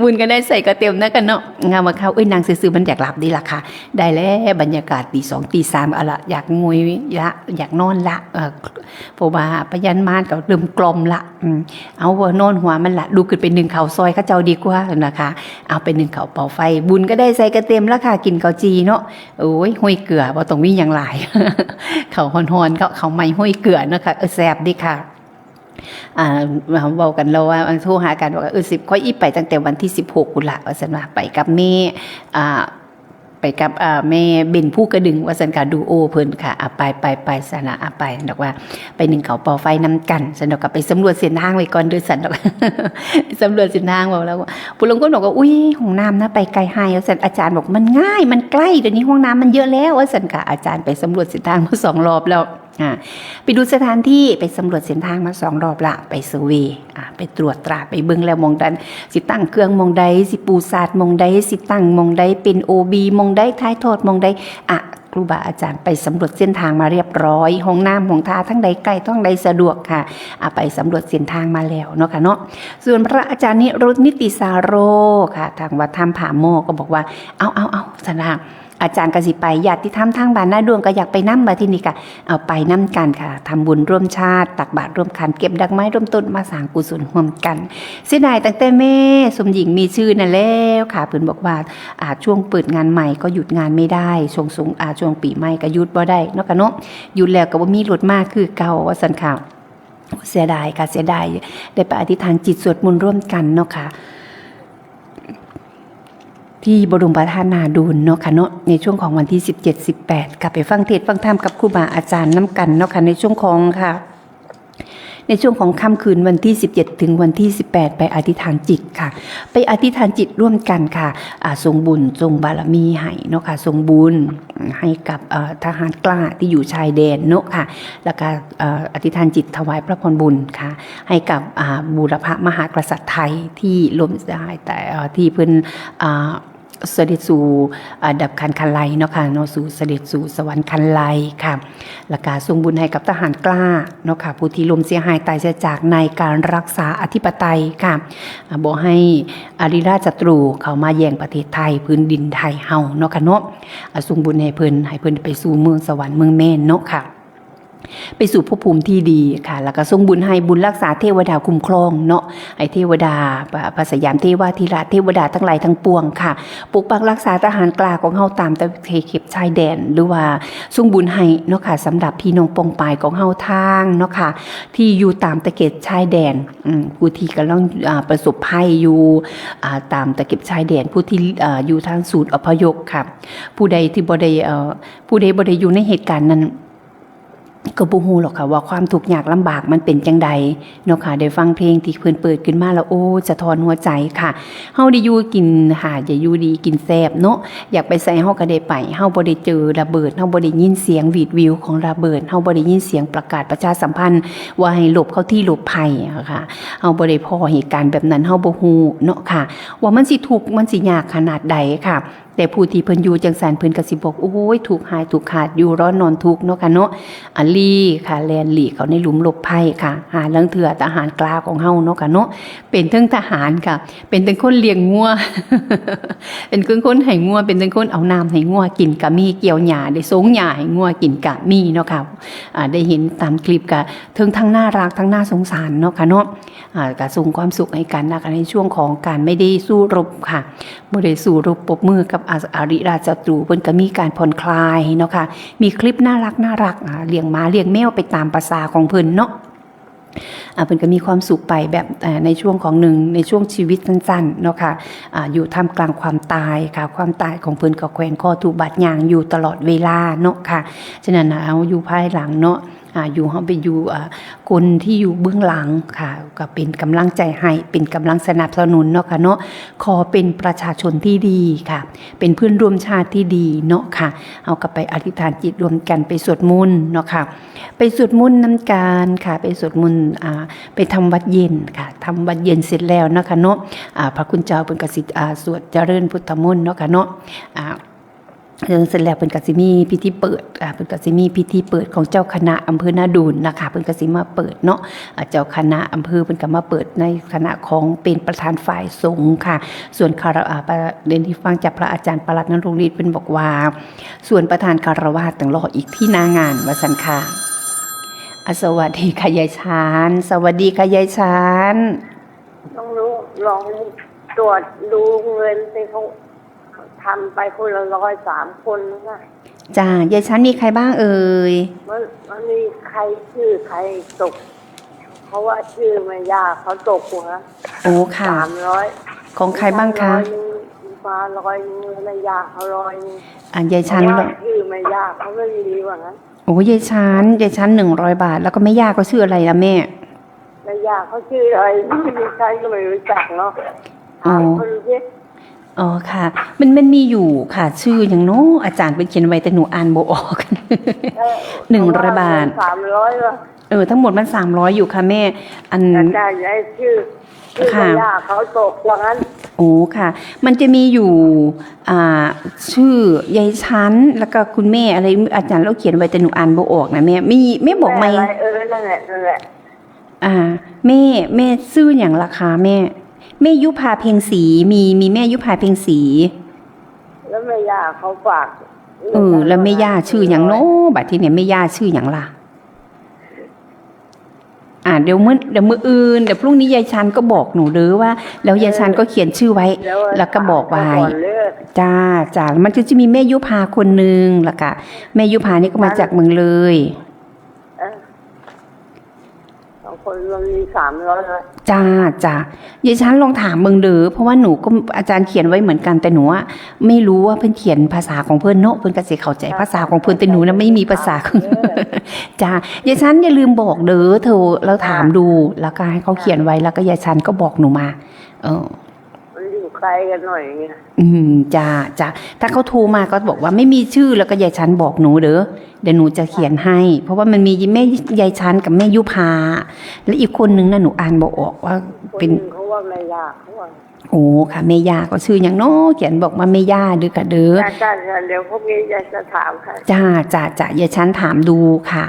บุญก็ได้ใส่กระเต็มนะกันเนาะงามว่าเขานางซื่อๆมันอยากหลับดีล่ะค่ะได้แล้วบรรยากาศตี 2 ตี 3เอาละอยากงวยอยากนอนละเพราะว่าพยัญมานก็เริ่มกลมละเอาว่านอนหัวมันละดูขึ้นเป็น1เขาซอยเขาเจ้าดีกว่านะคะเอาเป็น1เขาเป่าไฟบุญก็ได้ใส่กระเต็มแล้วค่ะกินข้าวจีเนาะโอ้ยห้อยเกลือบ่ต้องมีหยังหลาย เขาฮ้อนๆเขาไม่ห้อยเกลือนะคะแซ่บดีค่ะบอกกันเราว่าโทรหากันว่า10ค่อยอีไปตั้งแต่วันที่16กุละว่าซั่นว่าไปกับแม่ไปกับแม่เบนผู้กระดึงว่าซั่นค่ะดูโอเพิ่นค่ะไปสนะไปดอกว่าไป1เขาเป่าไฟนำกันซั่นดอกก็ไปสำรวจเส้นทางไว้ก่อนเด้อซั่นดอก สำรวจเส้นทางบอกแล้วผู้ลงก็บอกว่าอุ้ยห้องน้ำนะไปไกลให้ว่าซั่นอาจารย์บอกมันง่ายมันใกล้เดี๋ยวนี้ห้องน้ำมันเยอะแล้วว่าซั่นค่ะอาจารย์ไปสำรวจเส้นทางมา2 รอบแล้วไปดูสถานที่ไปสำรวจเส้นทางมา2 รอบละไปเซอร์เวย์ไปตรวจตราไปเบิ่งแล้วมองดันสิตั้งเครื่องมองใดสิปูศาสตร์มองใดสิตั้งมองใดเป็น OB มองใดท้ายทอดมองใด รูบาอาจารย์ไปสำรวจเส้นทางมาเรียบร้อยห้องน้ำห้องท่าทั้งใดใกล้ทั้งใดสะดวกค่ะไปสำรวจเส้นทางมาแล้วเนาะค่ะเนาะส่วนพระอาจารย์นิรุตนิติสาโรค่ะทางวัดถ้ำผาโมกก็บอกว่าเอาสนะอาจารย์กสิไปญาติธรรมทางบ้านนาดวงก็อยากไปนั่มาที่นี่ค่ะเอาไปนั่กันค่ะทำบุญร่วมชาติตักบาตรร่วมขันเก็บดอกไม้ร่วมต้นมาสร้างกุศลร่วมกันเสียดายตั้งแต่แม่สมหญิงมีชื่อนั่นแล้วค่ะเพิ่นบอกว่าช่วงเปิดงานใหม่ก็หยุดงานไม่ได้ช่วงปีใหม่ก็หยุดบ่ได้เนาะค่ะเนาะหยุดแล้วก็บ่มีรถมากคือเก่าว่าซั่นค่ะเสียดายค่ะเสียดายได้ไปอธิษฐานจิตสวดมนต์ร่วมกันเนาะค่ะที่บรมประธานาดูลเนาะค่ะเนาะในช่วงของวันที่17-18กลับไปฟังเทศน์ฟังธรรมกับครูบาอาจารย์น้ำกันเนาะค่ะในช่วงของค่ะในช่วงของค่ำคืนวันที่17ถึงวันที่18ไปอธิษฐานจิตค่ะไปอธิษฐานจิตร่วมกันค่ะทรงบุญทรงบารมีให้เนาะค่ะทรงบุญให้กับทหารกล้าที่อยู่ชายแดนเนาะค่ะแล้วก็อธิษฐานจิตถวายพระพรบุญค่ะให้กับบูรพมหากษัตริย์ไทยที่ล้มได้แต่ที่เพิ่นเสด็จสู่ดับคันคันไลเนาะค่ะเนาะสู่เสด็จสู่สวรรค์คันไลค่ะและการทรงบุญให้กับทหารกล้าเนาะค่ะผู้ที่ล้มเสียหายตายเสียจากในการรักษาอธิปไตยค่ะบ่ให้อริราชศัตรูเข้ามาแย่งประเทศไทยพื้นดินไทยเฮาเนาะค่ะเนาะทรงบุญให้เพิ่นไปสู่เมืองสวรรค์เมืองแม่นเนาะค่ะไปสู่ภพภูมิที่ดีค่ะแล้วก็ทรงบุญให้บุญรักษาเทวดาคุ้มครองเนาะให้เทวดาพระสยามเทวาธิราชเทวดาทั้งหลายทั้งปวงค่ะปกปักรักษาทหารกล้าของเฮาตามตะเข็บชายแดนหรือว่าทรงบุญให้เนาะค่ะสำหรับพี่น้องปองปายของเฮาทางเนาะค่ะที่อยู่ตามตะเข็บชายแดนผู้ที่กำลังประสบภัยอยู่ตามตะเข็บชายแดนผู้ที่อยู่ทางศูนย์อพยพค่ะผู้ใดบ่ได้อยู่ในเหตุการณ์นั้นก็บ่ฮู้หรอกค่ะว่าความทุกข์ยากลำบากมันเป็นจังใดเนาะค่ะได้ฟังเพลงที่เพิ่นเปิดขึ้นมาแล้วโอ้สะท้อนหัวใจค่ะเฮาได้อยู่กินอย่าอยู่ดีกินแซ่บเนาะอยากไปใส่เฮาก็ได้ไปเฮาบ่ได้เจอระเบิดเฮาบ่ได้ยินเสียงหวีดวิวของระเบิดเฮาบ่ได้ยินเสียงประกาศประชาสัมพันธ์ว่าให้หลบเข้าที่หลบภัยค่ะเฮาบ่ได้พอเหตุการณ์แบบนั้นเฮาบ่ฮู้เนาะค่ะว่ามันสิทุกข์มันสิยากขนาดใดค่ะแต่ผู้ที่เพิ่นอยู่จังซั่นเพิ่นก็สิบอกโอ้ยถูกหายถูกขาดอยู่ร้อนนอนทุกข์เนาะค่ะเนาะลีค่ะแลนหลีเขาในหลุมหลบภัยค่ะหาลังเถื่อทหารกล้าของเฮาเนาะค่ะเนาะเป็นทั้งทหารค่ะเป็นทั้งคนเลี้ยงงัว เป็นคนให้งัวเป็นทั้งคนเอาน้ำให้งัวกินก็มีเกี่ยวหญ้าได้สงหญ้าให้งัวกินก็มีเนาะค่ะได้เห็นตามคลิปก็ทั้งน่ารักทั้งน่าสงสารเนาะค่ะเนาะก็ส่งความสุขให้กันนะคะในช่วงของการไม่ได้สู้รบค่ะบ่ได้สู้รบปรบมือกับอริราชศัตรูเพิ่นก็มีการผ่อนคลายเนาะค่ะมีคลิปน่ารักเลี้ยงม้าเลี้ยงแมวไปตามภาษาของเพิ่นเนาะเพิ่นก็มีความสุขไปแบบในช่วงของหนึ่งในช่วงชีวิตสั้นๆเนาะค่ะอยู่ท่ามกลางความตายค่ะความตายของเพิ่นก็แขวนคอถูกบาดยางอยู่ตลอดเวลาเนาะค่ะฉะนั้นเอาอยู่ภายหลังเนาะอยู่เฮาไปอยู่คนที่อยู่เบื้องหลังค่ะก็เป็นกำลังใจให้เป็นกำลังสนับสนุนเนาะค่ะเนาะขอเป็นประชาชนที่ดีค่ะเป็นเพื่อนร่วมชาติที่ดีเนาะค่ะเอาก็ไปอธิษฐานจิตรวมกันไปสวดมนต์เนาะค่ะไปสวดมนต์นำกันค่ะไปสวดมนต์ไปทำวัดเย็นค่ะทำวัดเย็นเสร็จแล้วเนาะค่ะเนาะพระคุณเจ้าเพิ่นก็สิสวดเจริญพุทธมนต์เนาะค่ะเนาะเสร็จแล้วเพิ่นก็สิมีพิธีเปิดเพิ่นก็สิมีพิธีเปิดของเจ้าคณะอำเภอนาดูนนะคะเพิ่นก็สิมาเปิดเนาะเจ้าคณะอำเภอเพิ่นก็มาเปิดในคณะของเป็นประธานฝ่ายสงฆ์ค่ะส่วนประเด็นที่ฟังจากพระอาจารย์ปลัดนรงค์ฤทธิ์เพิ่นบอกว่าส่วนประธานคารวาสต้องรออีกที่หน้างานว่าซั่นค่ะสวัสดีค่ะยายชานสวัสดีค่ะยายชาน ต้องรู้ลองตรวจดูเงินสิเขาทำไปคนละ103 คนนะ จ้ายายชานมีใครบ้างเอ่ยมันมีใครชื่อใครตกเพราะว่าชื่อไม่ยากเขาตกหัวโอ้ค่ะ300ของใครบ้างคะฟ้า100ไม่ยากเขา100ยายชานชื่อไม่ยากเขาไม่ดีกว่านั้นโอ้ยายชาน100 บาทแล้วก็ไม่ยากก็ชื่ออะไรล่ะแม่ไม่ยากเขาชื่ออะไรไม่ใช่ก็ไม่รู้จักเนาะอ๋อค่ะมันมีอยู่ค่ะชื่ออย่างโน้อาจารย์เป็นเขียนไว้แต่หนูอ่านบ่ออก100 บาท300ว่ะทั้งหมดมัน300อยู่ค่ะแม่อาจารย์ให้ชื่อไม่ยากเขาตกว่างั้น โอ้ค่ะ มันจะมีอยู่ชื่อยายชั้นแล้วก็คุณแม่อะไรอาจารย์เราเขียนไว้แต่หนูอ่านบ่ออกนะแม่แม่บอกไหม อะไรนั่นแหละแม่ชื่ออย่างราคาแม่ยุพาเพ็งศรีมีแม่ยุพาเพ็งศรี แล้วแม่ย่าเขาฝาก แล้วแม่ย่าชื่ออย่างโน้บัดที่เนี่ยแม่ย่าชื่ออย่างล่ะเดี๋ยวมื้ออื่นเดี๋ยวพรุ่งนี้ยายชันก็บอกหนูเด้อว่าแล้วยายชันก็เขียนชื่อไว้แล้วก็บอกไว้จ้ามันก็จะมีแม่ยุพาคนนึงแล้วก็แม่ยุพานี่ก็มาจากเมืองเลย2 คนรวมมี300เลยจ้ายายชันลองถามเมืองเด้อเพราะว่าหนูก็อาจารย์เขียนไว้เหมือนกันแต่หนูไม่รู้ว่าเพิ่นเขียนภาษาของเพิ่นเนาะเพิ่นก็สิเข้าใจภาษาของเพิ่นแต่หนูนะไม่มีภาษาจ้ายายชันอย่าลืมบอกเด้อเธอเราถามดูแล้วก็ให้เขาเขียนไว้แล้วก็ยายชันก็บอกหนูมามันอยู่ไกลกันหน่อยอย่างเงี้ยจ้าถ้าเขาโทรมาก็บอกว่าไม่มีชื่อแล้วก็ยายชันบอกหนูเด้อเดี๋ยวหนูจะเขียนให้เพราะว่ามันมีแม่ยายชันกับแม่ยุพาและอีกคนนึงน่ะหนูอ่านบ่ออกว่าเป็นเขาว่าแม่ย่าเขาว่าโอ้ค่ะแม่ย่าก็ชื่ออย่างน้อเขียนบอกว่าแม่ย่าเด้อกะเด้อจ้าเดี๋ยวพวกนี้จะถามค่ะจ้ายายชันถามดูค่ะ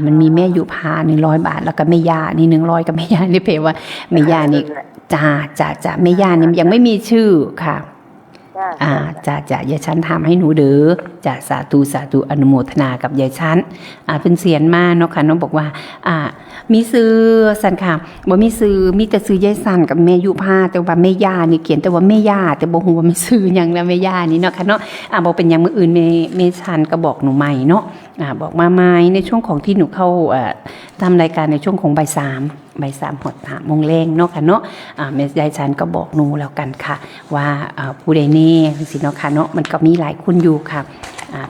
มันมีแม่ยุพา100 บาทแล้วก็แม่ย่านี่100กับแม่ย่านี่เพว่าแม่ย่านี่จ้าแม่ย่านี่ยังไม่มีชื่อค่ะจ้ายายชั้นทำให้หนูเด้อจ้าสาธุอนุโมทนากับยายชั้นเพิ่นเสียนมาเนาะค่ะน้องบอกว่ามีซื้อสันค่ะบ่มีซื้อมีแต่ซื้อยายสันกับแม่ยุพาแต่ว่าแม่ย่านี่เขียนแต่ว่าแม่ย่าแต่บ่ฮู้ว่ามีซื้อหยังแล้วแม่ย่านี่เนาะค่ะเนาะบ่เป็นหยังมื้ออื่นแม่ชั้นก็บอกหนูใหม่เนาะบอกมาใหม่ในช่วงของที่หนูเข้าทำรายการในช่วงของบ่าย 3หด5 โมงแรงเนาะค่ะเนาะแม่ยายชันก็บอกหนูแล้วกันค่ะว่าผู้ใดแน่สิเนาะค่ะเนาะมันก็มีหลายคนอยู่ค่ะ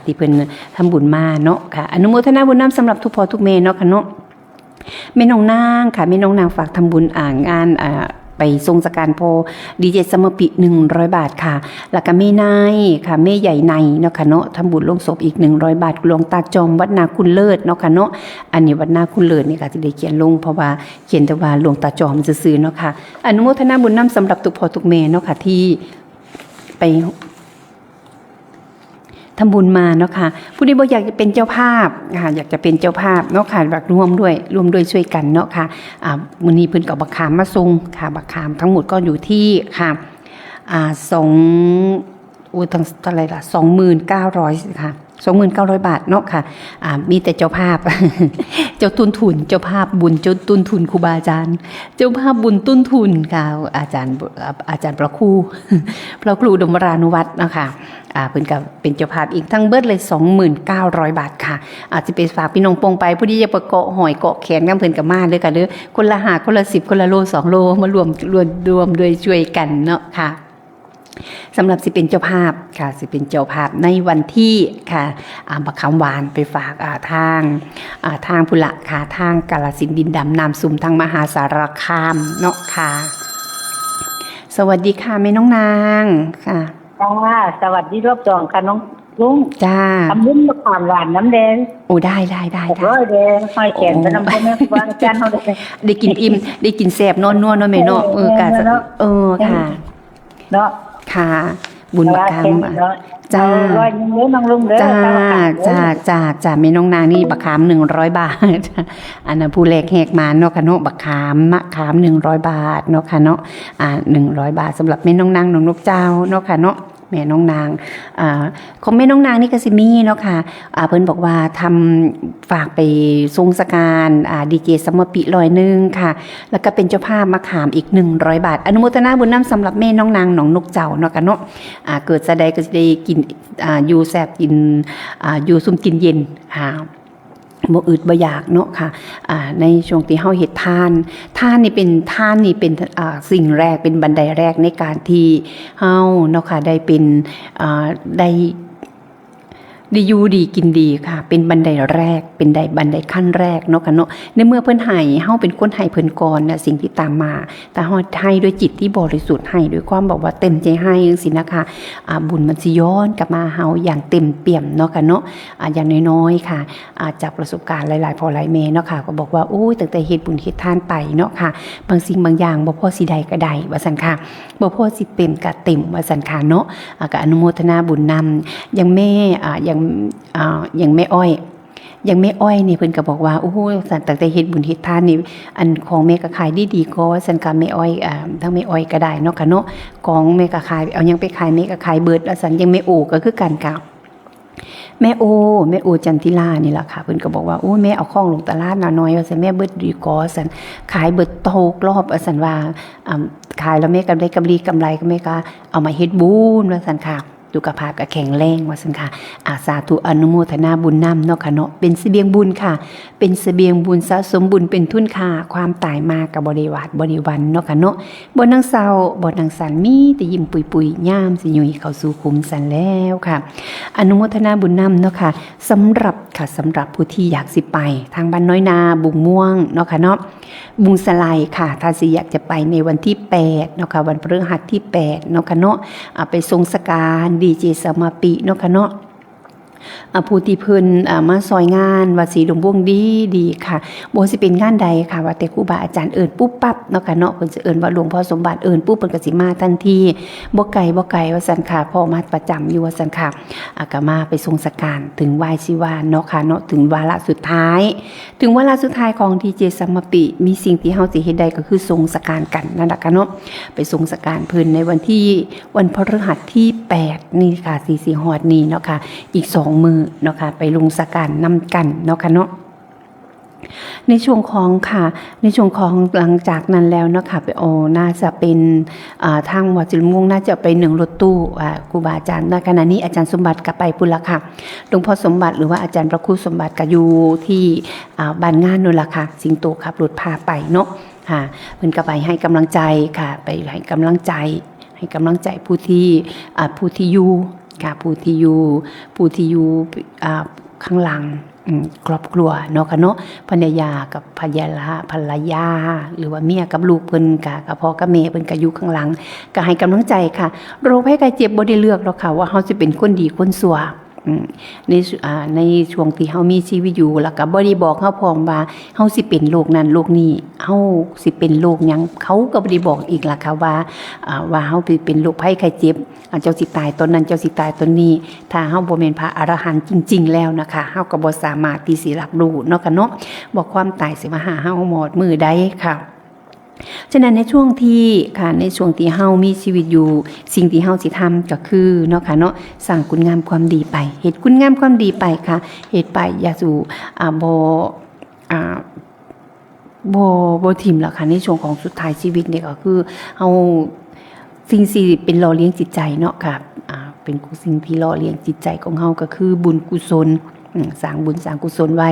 ที่เพิ่นทำบุญมาเนาะค่ะอนุโมทนาบุญนำสำหรับทุกพ่อทุกแม่เนาะค่ะเนาะแม่น้องนางค่ะแม่น้องนางฝากทำบุญงานไปทรงสการโพดีเจสมปิ100 บาทค่ะแล้วก็แม่นายค่ะแม่ใหญ่ในเนาะค่ะเนาะทำบุญลงศพอีก100 บาทหลวงตาจอมวัดนาคุณเลิศเนาะค่ะเนาะอันนี้วัดนาคุณเลิศนี่ค่ะที่ได้เขียนลงเพราะว่าเขียนแต่ว่าหลวงตาจอมซื่อๆเนาะค่ะอนุโมทนาบุญนำสำหรับทุกพ่อทุกแม่เนาะค่ะที่ไปทำบุญมาเนาะค่ะผู้ที่บอกอยากจะเป็นเจ้าภาพอยากจะเป็นเจ้าภาพเนาะค่ะแบบร่วมด้วยช่วยกันเนาะค่ะมื้อนี้เพิ่นก็บักขามมาส่งค่ะบักขามทั้งหมดก็อยู่ที่ค่ะทั้งเท่าไหร่ล่ะ 29,000 ค่ะ 29,000 บาทเนาะค่ะมีแต่เจ้าภาพ เจ้าตุนทุนเจ้าภาพบุญเจ้าตุนทุนครูบาอาจารย์เจ้าภาพบุญตุนทุนค่ะอาจารย์พระครู พระครูดมรานุวัฒน์นะคะเพิ่นก็เป็นเจ้าภาพอีกทั้งเบิดเลย 29,000 บาทค่ะอาจจะไปฝากพี่น้องปงไปผู้ที่จะประเกาะหอยเกาะแขนกันเพิ่นก็มาเลยค่ะเด้อคนละ5คนละ10คนละโล2โลมารวมด้วยช่วยกันเนาะค่ะสำหรับสิเป็นเจ้าภาพค่ะสิเป็นเจ้าภาพในวันที่ค่ะบักคำหวานไปฝากทางพุละค่ะทางกาฬสินธุ์ดินดำน้ำซุ่มทางมหาสารคามเนาะค่ะสวัสดีค่ะแม่น้องนางค่ะสวัสดีรอบ2ค่ะน้องลุงจ้าทำบุญบักขามหวานน้ำแดงโอ้ได้600แดงห้อยแขนไปนำพ่อแม่ครูบาอาจารย์เฮาได้กินอิ่มได้กินแซ่บนอนนัวเนาะแม่เนาะค่ะเนาะค่ะบุญบักคามจ้าน้องลุงเด้อจ้าแม่น้องนางนี่บักขาม100 บาทอันนั้นผู้แลกแหกมาเนาะค่ะเนาะบักขามมะขาม100 บาทเนาะค่ะเนาะ100 บาทสำหรับแม่น้องนางน้องนกเจ้าเนาะค่ะเนาะแม่น้องนางของแม่น้องนางนี่ก็สิมีเนาะค่ะเพิ่นบอกว่าทำฝากไปทรงสการดีเจสมปิ100ค่ะแล้วก็เป็นเจ้าภาพมะขามอีก100 บาทอนุโมทนาบุญนำสำหรับแม่น้องนางน้องนกเจ้าเนาะค่ะเนาะเกิดจะได้ก็จะได้กินอยู่แซ่บกินอยู่ซุ่มกินเย็นบ่อึดบ่อยากเนาะค่ะในช่วงที่เฮาเฮ็ดทานนี่เป็นสิ่งแรกเป็นบันไดแรกในการที่เฮาเนาะค่ะได้เป็น ได้อยู่ดีกินดีค่ะเป็นบันไดแรกเป็นบันไดขั้นแรกเนาะค่ะเนาะในเมื่อเพิ่นให้เฮาเป็นคนให้เพิ่นก่อนนะสิ่งที่ตามมาแต่เฮาให้ด้วยจิตที่บริสุทธิ์ให้ด้วยความบอกว่าเต็มใจให้จังซี่นะคะบุญมันสิย้อนกลับมาเฮาอย่างเต็มเปี่ยมเนาะค่ะเนาะอย่างน้อยๆค่ะจากประสบการณ์หลายๆพ่อหลายแม่เนาะค่ะก็บอกว่าโอ้ยตั้งแต่เฮ็ดบุญเฮ็ดทานไปเนาะค่ะบางสิ่งบางอย่างบ่พอสิได้ก็ได้ว่าซั่นค่ะบ่พอสิเต็มก็เต็มว่าซั่นค่ะเนาะก็อนุโมทนาบุญนำอย่างแม่อย่างแม่อ้อยอย่างแม่อ้อยนี่เพิ่นก็บอกว่าโอ้โหสันตั้งแต่เฮ็ดบุญเฮ็ดทานนี่อันของแม่ก็ขายดีก็สันก็แม่อ้อยทั้งแม่อ้อยก็ได้เนาะค่ะเนาะของแม่ก็ขายเอายังไปขายแม่ก็ขายเบิดแล้วสันยังแม่โอก็คือกันกับแม่โอจันทิลานี่ล่ะค่ะเพิ่นก็บอกว่าโอ้แม่เอาของลงตลาดน้อยว่าซั่นแม่เบิดดีก็สันขายเบิดโตกรอบว่าซั่นว่าขายแล้วแม่ก็ได้กำไรก็แม่ก็เอามาเฮ็ดบุญว่าซั่นค่ะสุขภาพก็แข็งแรงว่าซั่นค่ะสาธุอนุโมทนาบุญนำเนาะค่ะเนาะเป็นเสบียงบุญค่ะเป็นเสบียงบุญสะสมบุญเป็นทุนค่าความตายมากับบริวารบริวันเนาะค่ะเนาะบ่นางเศร้าบ่นางสันมีแต่ยิ้มปุยๆยามสิยุ่ยเข้าสู่คุมสันแล้วค่ะอนุโมทนาบุญนำเนาะค่ะสำหรับผู้ที่อยากสิไปทางบ้านน้อยนาบุงม่วงเนาะค่ะเนาะบุงสไลค่ะถ้าสิอยากจะไปในวันที่8เนาะค่ะวันพฤหัสที่8เนาะค่ะเนาะไปทรงสการดีเจสมาปิเนาะค่ะเนาะผู้ที่เพิ่นมาซอยงานวัดศรีดงบวงดีค่ะบ่สิเป็นงานใดค่ะว่าแต่ครูบาอาจารย์เอิ้นปุ๊บปั๊บเนาะค่ะเนาะเพิ่นสิเอิ้นว่าหลวงพ่อสมบัติเอิ้นปุ๊บเพิ่นก็สิมาทันทีบ่ไกลว่าซั่นค่ะพ่อมาประจำอยู่ว่าซั่นค่ะก็มาไปทรงสการถึงไหว้สิวาเนาะค่ะเนาะถึงวาระสุดท้ายของดีเจสมาปิมีสิ่งที่เฮาสิเฮ็ดได้ก็คือทรงสการกันนั่นล่ะค่ะเนาะไปทรงสการเพิ่นในวันพฤหัสที่8นี่ค่ะสิฮอดนี้เนาะค่ะอีก2มื้อเนาะค่ะไปลงสการนำกันเนาะค่ะเนาะในช่วงของหลังจากนั้นแล้วเนาะค่ะไปน่าจะเป็นทางวัดจิรม่วงน่าจะไป1รถตู้ครูบาอาจารย์ในขณะนี้อาจารย์สมบัติก็ไปพุ่นละค่ะหลวงพ่อสมบัติหรือว่าอาจารย์พระครูสมบัติก็อยู่ที่บ้านงานนู่นล่ะค่ะสิงโตขับรถพาไปเนาะค่ะเพิ่นก็ไปให้กำลังใจค่ะไปให้กำลังใจผู้ที่อยู่ค่ะผู้ที่อยู่ข้างหลังครอบครัวเนาะค่ะเนาะภรรยากับภรรยาหรือว่าเมียกับลูกเพิ่นกับพ่อกับแม่เพิ่นก็อยู่ข้างหลังก็ให้กำลังใจค่ะโรคภัยไข้เจ็บบ่ได้เลือกหรอกค่ะว่าเฮาสิเป็นคนดีคนชั่วในช่วงที่เฮามีชีวิตอยู่แล้วก็บ่ได้บอกเฮาพร้อมว่าเฮาสิเป็นโรคนั้นโรคนี้เฮาสิเป็นโรคหยังเขาก็บ่ได้บอกอีกล่ะค่ะว่าเฮาเป็นโรคภัยไข้เจ็บเจ้าสิตายตอนนั้นเจ้าสิตายตอนนี้ถ้าเฮาบ่แม่นพระอรหันต์จริงๆแล้วนะคะเฮาก็บ่สามารถที่สิรับรู้เนาะค่ะเนาะบอกความตายสิมาหาเฮาหมดมื้อใดค่ะฉะนั้นในช่วงที่เฮามีชีวิตอยู่สิ่งที่เฮาสิทำก็คือเนาะค่ะเนาะสร้างคุณงามความดีไปเฮ็ดคุณงามความดีไปค่ะเฮ็ดไปอย่าสู่บ่ทิ่มล่ะค่ะในช่วงของสุดท้ายชีวิตนี่ก็คือเฮาสิ่งที่เป็นหล่อเลี้ยงจิตใจเนาะค่ะเป็นสิ่งที่หล่อเลี้ยงจิตใจของเฮาก็คือบุญกุศลสร้างบุญสร้างกุศลไว้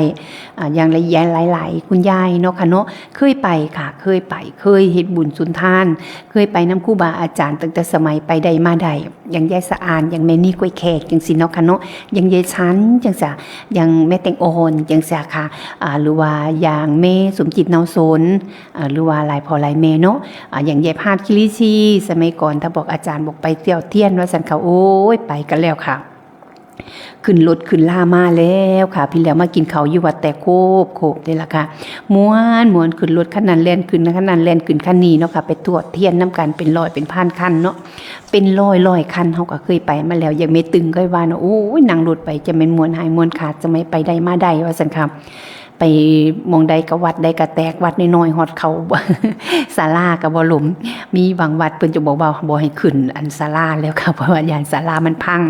อย่างหลายคุณยายเนาะค่ะเนาะเคยไปค่ะเคยเฮ็ดบุญสุนทานเคยไปนำครูบาอาจารย์ตั้งแต่สมัยไปใดมาใดอย่างยายสะอานอย่างแม่นี่กล้วยแขกจังซี่เนาะค่ะเนาะอย่างยายชั้นจังซี่อย่างแม่แตงโอนจังซี่ค่ะหรือว่าอย่างแม่สมจิตเนาสนหรือว่าหลายพ่อหลายแม่เนาะอย่างยายพาดคิริชีสมัยก่อนถ้าบอกอาจารย์บอกไปเที่ยวเที่ยนว่าซั่นเขาโอ้ยไปกันแล้วค่ะขึ้นรถขึ้นล่ามาแล้วค่ะพี่แล้วมากินข้าวอยู่วัดแต่โคบนี่ล่ะค่ะม่วนขึ้นรถคันนั้นแล่นขึ้นคันนั้นแล่นขึ้นคันนี้เนาะค่ะไปตรวจเทียนน้ำกันเป็นร้อยเป็นพันคันเนาะเป็นร้อยคันเฮาก็เคยไปมาแล้วยังไม่ตึงก็ว่าเนาะโอ้ยนั่งรถไปจะเป็นมวนหายมวนขาดจะไม่ไปได้มาได้ว่าซั่นค่ะไปมองใดก็วัดใดก็แตกวัดน้อยๆฮอดเขาศาลาก็บ่หลมมีบางวัดเพิ่นจะบอกว่าบ่ให้ขึ้นอันศาลาแล้วค่ะเพราะว่าย่านศาลามันพัง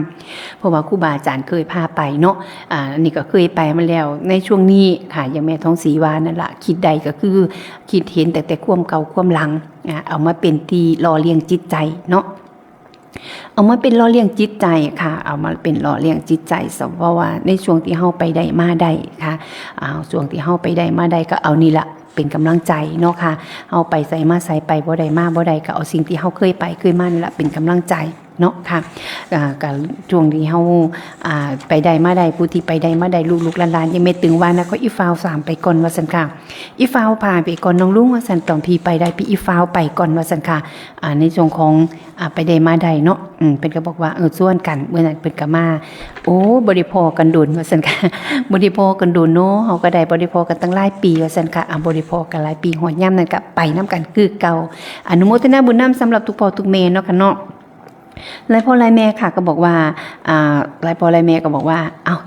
เพราะว่าครูบาอาจารย์เคยพาไปเนาะอันนี้ก็เคยไปมาแล้วในช่วงนี้ค่ะอย่างแม่ท้องศรีวานั่นล่ะคิดใดก็คือคิดเห็นแต่ความเก่าความหลังเอามาเป็นที่หล่อเลี้ยงจิตใจเนาะเอามาเป็นหล่อเลี้ยงจิตใจค่ะเอามาเป็นหล่อเลี้ยงจิตใจเพราะว่าในช่วงที่เฮาไปได้มาได้ค่ะช่วงที่เฮาไปได้มาได้ก็เอานี่ละเป็นกำลังใจเนาะค่ะเฮาไปใส่มาใส่ไปบ่ได้มาบ่ได้ก็เอาสิ่งที่เฮาเคยไปเคยมานี่ละเป็นกำลังใจ เนาะค่ะกับช่วงที่เฮาไปได้มาได้ผู้ที่ไปได้มาได้ลูกๆหลานๆยังไม่ตึงว่านะก็อีฟาว3ไปก่อนว่าซั่นค่ะอีฟาวผ่านไปก่อนน้องลุงว่าซั่นตอนพี่ไปได้พี่อีฟาวไปก่อนว่าซั่นค่ะในช่วงของไปได้มาได้เนาะเป็นก็บอกว่าส่วนกันเมื่อนั้นเพิ่นก็มาโอ้บ่ได้พอกันโดนว่าซั่นค่ะบ่ได้พอกันโดนเนาะเฮาก็ได้บ่ได้พอกันตั้งหลายปีว่าซั่นค่ะบ่ได้พอกันหลายปีฮอดยามนั้นก็ไปนํกันคือเก่าอนุโมทนาบุญนำสำหรับทุกพ่อทุกแม่เนาะค่ะเนาะหลายพ่อหลายแม่ค่ะก็บอกว่าหลายพ่อหลายแม่ก็บอกว่า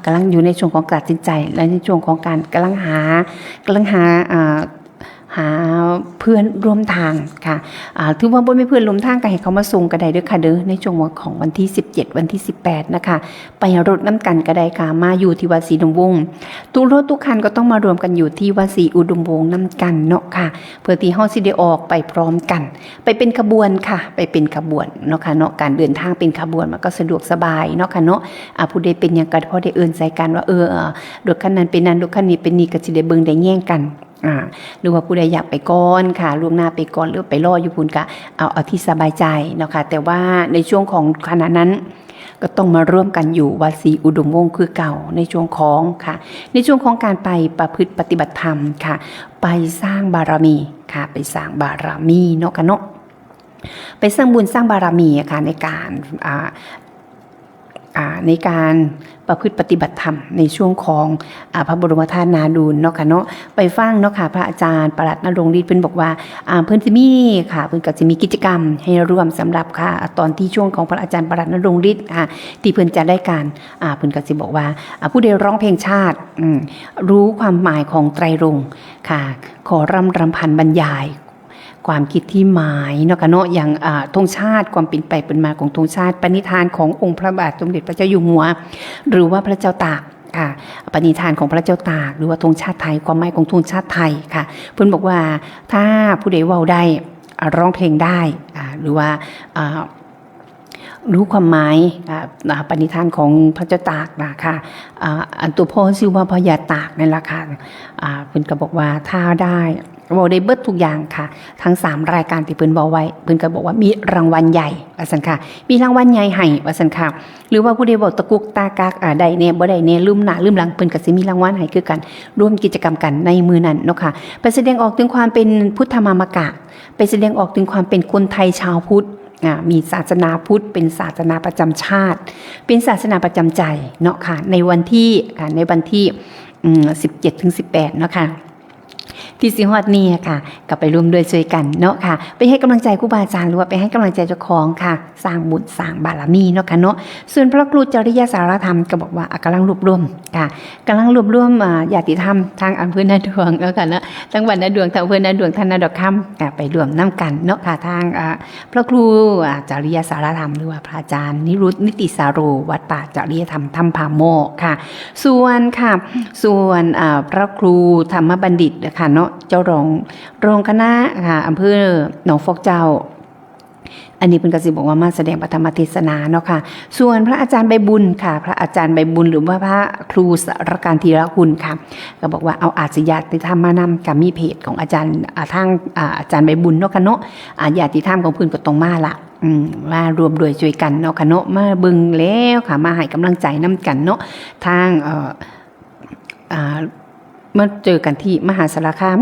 กำลังอยู่ในช่วงของการตัดสินใจและในช่วงของการกำลังหาเพื่อนร่วมทางค่ะถือว่าบ่มีเพื่อนร่วมทางก็ให้เขามาส่งก็ได้เด้อค่ะเด้อในช่วงของวันที่17วันที่18นะคะไปรถน้ำกันก็ได้ค่ะมาอยู่ที่วัดศรีอุดมวงศ์ทุกรถทุกคันก็ต้องมารวมกันอยู่ที่วัดศรีอุดมวงศ์น้ำกันเนาะค่ะเพื่อที่เฮาสิได้ออกไปพร้อมกันไปเป็นขบวนค่ะไปเป็นขบวนเนาะค่ะเนาะการเดินทางเป็นขบวนมันก็สะดวกสบายเนาะค่ะเนาะผู้ใดเป็นหยังก็พอได้เอิ้นใส่กันว่ารถคันนั้นเป็นนั้นรถคันนี้เป็นนี่ก็สิได้เบิ่งได้แย่งกันหรือว่าผู้ใดอยากไปก่อนค่ะล่วงหน้าไปก่อนหรือไปรออยู่พุ่นก็เอาที่สบายใจเนาะค่ะแต่ว่าในช่วงของขณะนั้นก็ต้องมาร่วมกันอยู่วัดศรีอุดมวงศ์คือเก่าในช่วงของค่ะในช่วงของการไปประพฤติปฏิบัติธรรมค่ะไปสร้างบารมีค่ะไปสร้างบารมีเนาะค่ะเนาะไปสร้างบุญสร้างบารมีค่ะในการประพฤติปฏิบัติธรรมในช่วงของพระบรมธาตุนาดูลเนาะค่ะเนาะไปฟังเนาะค่ะพระอาจารย์ปลัดณรงค์ฤทธิ์เพิ่นบอกว่าเพิ่นสิมีค่ะเพิ่นก็สิมีกิจกรรมให้ร่วมสำหรับค่ะตอนที่ช่วงของพระอาจารย์ปลัดณรงค์ฤทธิ์ที่เพิ่นจะได้การเพิ่นก็สิบอกว่าผู้ใดร้องเพลงชาติรู้ความหมายของไตรรงค์ค่ะขอรำพันบรรยายความคิดที่หมายเนาะค่ะเนาะอย่างธงชาติความเป็นไปเป็นมาของธงชาติปณิธานขององค์พระบาทสมเด็จพระเจ้าอยู่หัวหรือว่าพระเจ้าตากค่ะปณิธานของพระเจ้าตากหรือว่าธงชาติไทยความหมายของธงชาติไทยค่ะเพิ่นบอกว่าถ้าผู้ใดเว้าได้ร้องเพลงได้หรือว่ารู้ความหมายปณิธานของพระเจ้าตากนะคะอันตัวพ่อชื่อว่าพญาตากนั่นล่ะค่ะเพิ่นก็บอกว่าถ้าได้บอกได้เบิดทุกอย่างค่ะทั้ง3รายการที่เพิ่นบอกไว้เพิ่นก็บอกว่ามีรางวัลใหญ่ว่าซั่นค่ะมีรางวัลใหญ่ให้ว่าซั่นค่ะหรือว่าผู้ใดบอกตะกุกตากากได้แน่บ่ได้แน่ลืมหน้าลืมหลังเพิ่นก็สิมีรางวัลให้คือกันร่วมกิจกรรมกันในมื้อนั้นเนาะค่ะไปแสดงออกถึงความเป็นพุทธมามกะไปแสดงออกถึงความเป็นคนไทยชาวพุทธมีศาสนาพุทธเป็นศาสนาประจำชาติเป็นศาสนาประจำใจเนาะค่ะในวันที่17ถึง18เนาะค่ะที่สิฮอดนี่ค่ะก็ไปร่วมด้วยช่วยกันเนาะค่ะไปให้กำลังใจครูบาอาจารย์หรือว่าไปให้กำลังใจเจ้าของค่ะสร้างบุญสร้างบารมีเนาะค่ะเนาะส่วนพระครูจริยสารธรรมก็บอกว่ากำลังรวบรวมค่ะกำลังรวบรวมญาติธรรมทางอำเภอนาดวงเนาะค่ะเนาะทั้งวันนาดวงทางอำเภอนาดวงท่านนาดอกคำไปรวมน้ำกันเนาะค่ะทางพระครูจริยสารธรรมหรือว่าพระอาจารย์นิรุตนิติสาโรวัดป่าจริยธรรมธรรมพาโมกค่ะส่วนพระครูธรรมบัณฑิตค่ะเนาะเจ้ารองคณะค่ะอำเภอหนองฟอกเจ้าอันนี้เป็นกสิบอกว่ามาแสดงปฐมเทศนาเนาะค่ะส่วนพระอาจารย์ใบบุญค่ะพระอาจารย์ใบบุญหรือว่าพระครูสารการธีรคุณค่ะก็บอกว่าเอาอาชญาติธรรมมานำกับมีเพจของอาจารย์ทางอาจารย์ใบบุญเนาะค่ะเนาะญาติธรรมของเพิ่นก็ต้องมาละมารวมด้วยช่วยกันเนาะค่ะเนาะมาเบิ่งแล้วค่ะมาให้กำลังใจนำกันเนาะทางมาเจอกันที่มหาสารคาม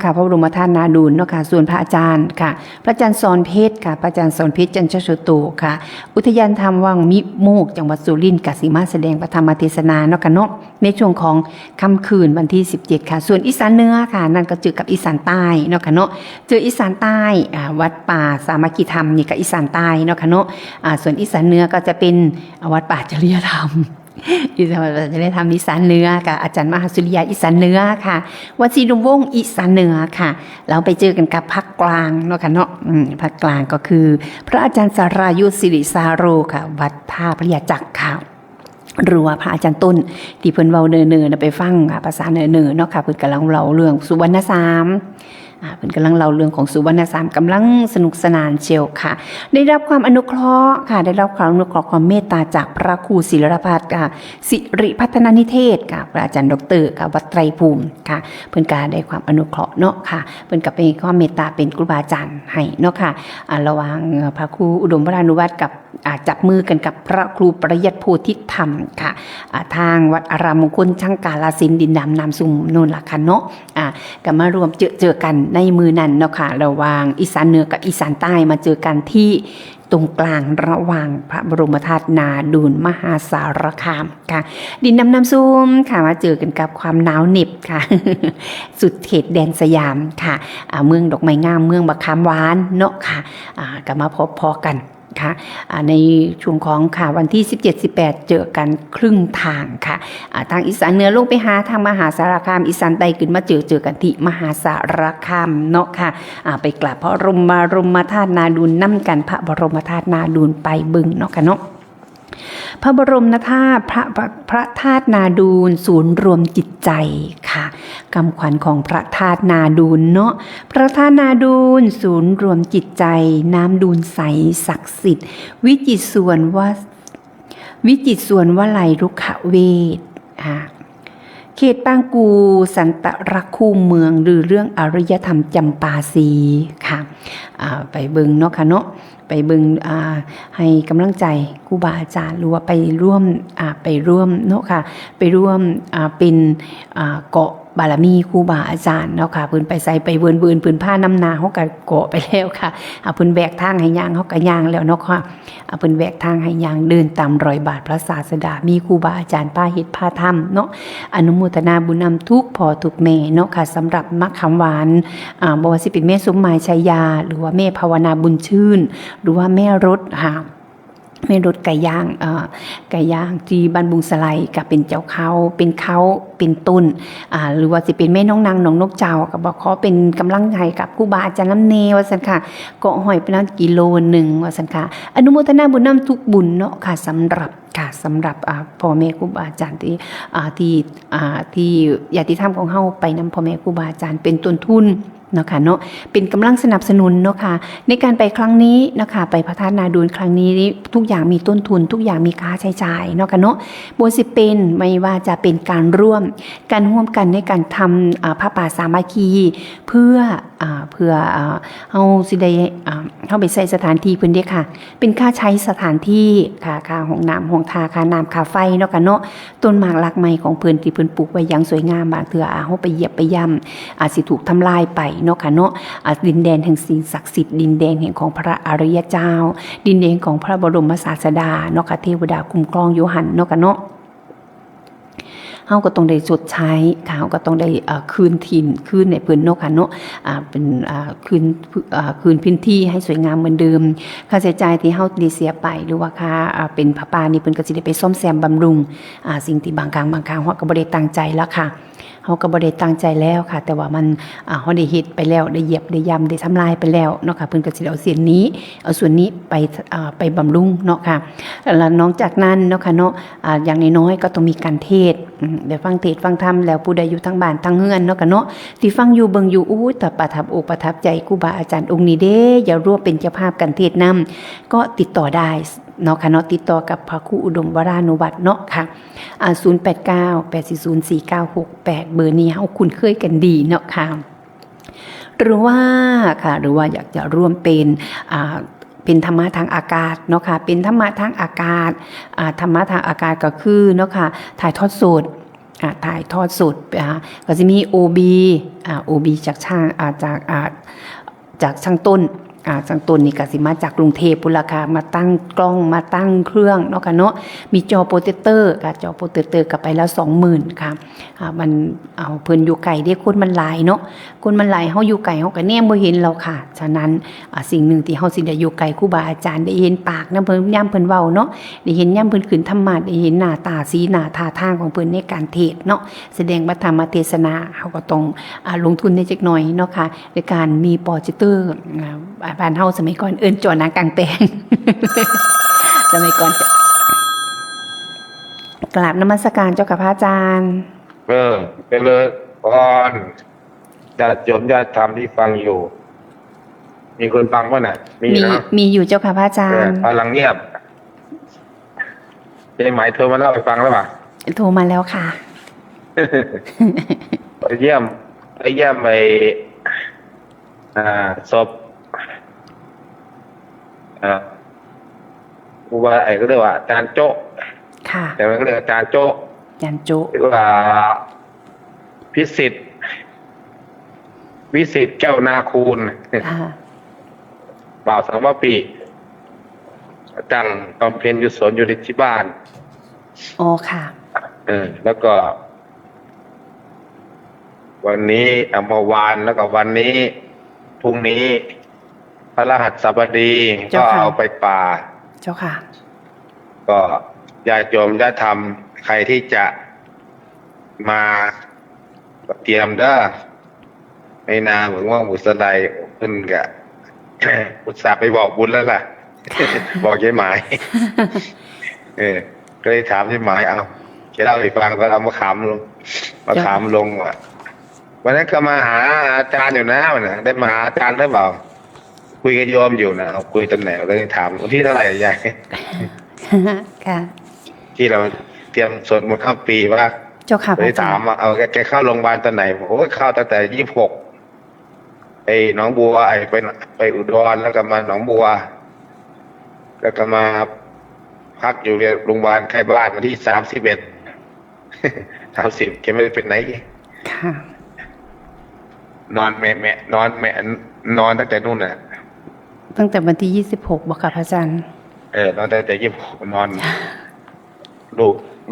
ค่ะพระบรมธาตุนาดูลเนาะค่ะส่วนพระอาจารย์ค่ะพระอาจารย์สอนเพชรค่ะพระอาจารย์สอนเพชรจันทร์โชโตค่ะอุทยานธรรมวังมิโมกจังหวัดสุรินทร์กสิมาแสดงพระธรรมเทศนาเนาะค่ะเนาะในช่วงของค่ำคืนวันที่17ค่ะส่วนอีสานเหนือค่ะนั่นก็เจอกับอีสานใต้เนาะค่ะเนาะเจออีสานใต้วัดป่าสามัคคีธรรมนี่ก็อีสานใต้เนาะค่ะเนาะส่วนอีสานเหนือก็จะเป็นวัดป่าจริยธรรมอีสานจะได้ทำอีสานเหนือกับอาจารย์มหาสุริยะอีสานเหนือค่ะวัดศรีอุดมวงศ์อีสานเหนือค่ะเราไปเจอกันกับภาคกลางเนาะค่ะเนาะภาคกลางก็คือพระอาจารย์สารายุทธศิริสาโรค่ะวัดท่าพระยาจักรค่ะหรือว่าพระอาจารย์ต้นที่เพิ่นเว้าเนอๆไปฟังภาษาเนอๆเนาะค่ะเพิ่นกำลังเล่าเรื่องสุวรรณสาม เพิ่นกำลังเล่าเรื่องของสุวรรณสามกำลังสนุกสนานเชียวค่ะได้รับความอนุเคราะห์ค่ะได้รับความอนุเคราะห์ความเมตตาจากพระครูศิลพัฒน์ค่ะสิริพัฒนานิเทศค่ะพระอาจารย์ดรค่ะวัดไตรภูมิค่ะเพิ่นก็ได้ความอนุเคราะห์เนาะค่ะเพิ่นก็เป็นความเมตตาเป็นครูบาอาจารย์ให้เนาะค่ะระหว่างพระครูอุดมวรานุวัตรกับจับมือกันกับพระครูประยัติโพธิธรรมค่ะทางวัดอารามมงคลช่างกาลสินดินดำนามซุมโนนล่ะค่ะเนาะก็มารวมเจอกันในมือนั้นเนาะค่ะระหว่างอีสานเหนือกับอีสานใต้มาเจอกันที่ตรงกลางระหว่างพระบรมธาตุนาดูลมหาสารคามค่ะดินดำน้ำซุมค่ะมาเจอกันกับความหนาวเหน็บค่ะ สุดเขตแดนสยามค่ะเมืองดอกไม้งามเมืองมะขามหวานเนาะค่ะก็มาพอกันค่ะในช่วงของค่ะวันที่ 17-18 เจอกันครึ่งทางค่ะทางอีสานเหนือลงไปหาทางมหาสารคามอีสานใต้ขึ้นมาเจอกันที่มหาสารคามเนาะค่ะไปกราบพระบรมธาตุนาดูลนำกันพระบรมธาตุนาดูลไปบึงเนาะค่ะเนาะพระบรมธาตุพระธาตุนาดูลศูนย์รวมจิตใจค่ะคำขวัญของพระธาตุนาดูลเนาะพระธาตุนาดูลศูนย์รวมจิตใจน้ำดูลใสศักดิ์สิทธิ์วิจิตรส่วนวลัยรุกขเวทเขตปางกูสันตรักคู่เมืองหรือเรื่องอารยธรรมจำปาสีค่ะไปเบิงเนาะค่ะเนาะไปเบิงให้กำลังใจครูบาอาจารย์หรือว่าไปร่วมเนาะค่ะไปร่วมเป็นเกาะบารมีครูบาอาจารย์เนาะค่ะเพิ่นไปใส่ไปเวินเพิ่นผ้าน้ำนาเฮาก็เกาะไปแล้วค่ะเพิ่นแบกทางให้ย่างเฮาก็ย่างแล้วเนาะค่ะเพิ่นแบกทางให้ย่างเดินตามรอยบาทพระศาสดามีครูบาอาจารย์พาเฮ็ดพาทำเนาะอนุโมทนาบุญนำทุกพ่อทุกแม่เนาะค่ะสำหรับมะขามหวานบ่ว่าสิเป็นแม่สมหมายชัยยาหรือว่าแม่ภาวนาบุญชื่นหรือว่าแม่รถค่ะแม่รถไก่ย่างที่บ้านบุงสไลกับเป็นเจ้าเขาเป็นต้นหรือว่าสิเป็นแม่น้องนางน้องนกเจ้าก็บอกขอเป็นกำลังใจกับครูบาอาจารย์น้ำเนว่าซั่นค่ะก็หอยไปนั้นกิโลนึงว่าซั่นค่ะอนุโมทนาบุญนำทุกบุญเนาะค่ะสำหรับพ่อแม่ครูบาอาจารย์ที่ญาติธรรมของเฮาไปนำพ่อแม่ครูบาอาจารย์เป็นต้นทุนเนาะค่ะเนาะเป็นกำลังสนับสนุนเนาะค่ะในการไปครั้งนี้เนาะค่ะไปพระธาตุนาดูลครั้งนี้ทุกอย่างมีต้นทุนทุกอย่างมีค่าใช้จ่ายเนาะค่ะเนาะบ่สิเป็นไม่ว่าจะเป็นการร่วมกันในการทำผ้าป่าสามัคคีเพื่อเฮาสิได้เฮาไปใช้สถานที่เพิ่นเด้ค่ะเป็นค่าใช้สถานที่ค่าห้องน้ำห้องทาค่าน้ำค่าไฟเนาะค่ะเนาะต้นหมากรากไม้ของเพิ่นที่เพิ่นปลูกไว้อย่างสวยงามบางเทื่อเฮาไปเหยียบไปย่ำอาจสิถูกทำลายไปเนาะค่ะเนาะดินแดนแห่งสิ่งศักดิ์สิทธิ์ดินแดนแห่งของพระอริยเจ้าดินแดนของพระบรมศาสดาเนาะค่ะเทวดาคุ้มครองอยู่หันเนาะค่ะเนาะเฮาก็ต้องได้ชดใช้ค่ะเฮาก็ต้องได้คืนถิ่นคืนในเพิ่นเนาะค่ะเนาะเป็นคืนพื้นที่ให้สวยงามเหมือนเดิมค่าใช้จ่ายที่เฮาได้เสียไปหรือว่าค่าเป็นผ้าป่านี่เพิ่นก็สิได้ไปซ่อมแซมบำรุงสิ่งที่บางครั้งเฮาก็บ่ได้ตั้งใจแล้วค่ะเฮาก็บ่ได้ตั้งใจแล้วค่ะแต่ว่ามันเฮาได้เฮ็ดไปแล้วได้เหยียบได้ย่ำได้ทำลายไปแล้วเนาะค่ะเพิ่นก็สิเอาส่วนนี้ไปบำรุงเนาะค่ะแล้วนอกจากนั้นเนาะค่ะเนาะอย่างน้อยๆก็ต้องมีการเทศได้ฟังเทศฟังธรรมแล้วผู้ใดอยู่ทางบ้านทางเฮือนเนาะค่ะเนาะที่ฟังอยู่เบิ่งอยู่อู้แต่ประทับอกประทับใจครูบาอาจารย์องค์นี้เด้อย่าร่วมเป็นเจ้าภาพการเทศนำก็ติดต่อได้เนาะค่ะเนาะติดต่อกับพระครูอุดมวรานุวัตรเนาะค่ะ089-840-4968เบอร์นี้เฮาคุ้นเคยกันดีเนาะค่ะหรือว่าอยากจะร่วมเป็นธรรมะทางอากาศเนาะค่ะเป็นธรรมะทางอากาศธรรมะทางอากาศก็คือเนาะค่ะถ่ายทอดสดก็จะมี OB จากช่างจากช่างต้นช่างต้นนี่ก็สิมาจากกรุงเทพพุ่นล่ะค่ะมาตั้งกล้องมาตั้งเครื่องเนาะค่ะเนาะมีจอโปรเจคเตอร์ก็ไปแล้ว 20,000 ค่ะมันเพิ่นอยู่ไกลเด้คนมันหลายเนาะคนมันหลายเฮาอยู่ไกลเฮาก็แนมบ่เห็นแล้วค่ะฉะนั้นสิ่งหนึ่งที่เฮาสิได้อยู่ไกลครูบาอาจารย์ได้เห็นปากนำเพิ่นย่ำเพิ่นเว้าเนาะได้เห็นย่ำเพิ่นขึ้นธรรมะได้เห็นหน้าตาสีหน้าท่าทางของเพิ่นในการเทศเนาะแสดงพระธรรมเทศนาเฮาก็ต้องลงทุนในจักหน่อยเนาะค่ะในการมีโปรเจคเตอร์บ้านเฮาสมัยก่อนเอิ้นจอหนังกลางแปลง สมัยก่อนกราบนมัสการเจ้าค่ะพระอาจารย์เป็นเลยพร ญาติโยมญาติธรรมที่ฟังอยู่ มีคนฟังป่ะน่ะ มี มี นะ มีอยู่เจ้าค่ะพระอาจารย์ พลังเงียบเจ๊หมายโทรมาเล่าให้ฟังแล้วป่ะ โทรมาแล้วค่ะ ไปเยี่ยมไปศพครูบาไอ้ก็เรียกว่าอาจารย์โจ๊ะ ค่ะ แต่มันก็เรียกอาจารย์โจ๊ะ ยันจุ เรียกว่าพิสิทธิ์แก้วนาคูณ ค่ะ บ่าวสังวปีตั้งบำเพ็ญกุศลอยู่ที่บ้าน โอ้ค่ะ แล้วก็ วันนี้เมื่อวานแล้วก็วันนี้พรุ่งนี้พระรหัสบดี เจ้า ก็ ค่ะ เอาไปป่า เจ้าค่ะ ก็ญาติโยมญาติธรรมใครที่จะมาเตรียมเด้อในนาเหมือนว่าบุษไดขึ้นกะ อุตส่าห์ไปบอกบุญแล้วล่ะ บอกยายหมาย ก็เลยถามยายหมายเอาจะเล่าให้ฟังก็เอามาขามลงอ่ะวันนั้นก็มาหาอาจารย์อยู่นะวันนั้นได้มาหาอาจารย์หรือเปล่าคุยกับโยมอยู่นะเอาคุยตำแหน่งก็เลยถามวันที่เท่าไหร่ยาย ค่ะ ที่เราเตรียมสวดมนต์ข้ามปีว่า เจ้าค่ะพ เล ระ ย อาจา ถาร ม ย์ ว่าเอาแกเข้าโรงพยาบาลตอนไหนโอ้ยเข้าตั้งแต่26ไอ้หนองบัวไปอุดรแล้วก็มาหนองบัว แล้วก็มาพักอยู่โรงพยาบาลใกล้บ้านวันที่31 30แกไม่ได้เป็นไหน ค่ะ นอนนอนตั้งแต่นู่นน่ะ ตั้งแต่วันที่26บอกค่ะพระอาจารย์ นอนตั้งแต่26นอน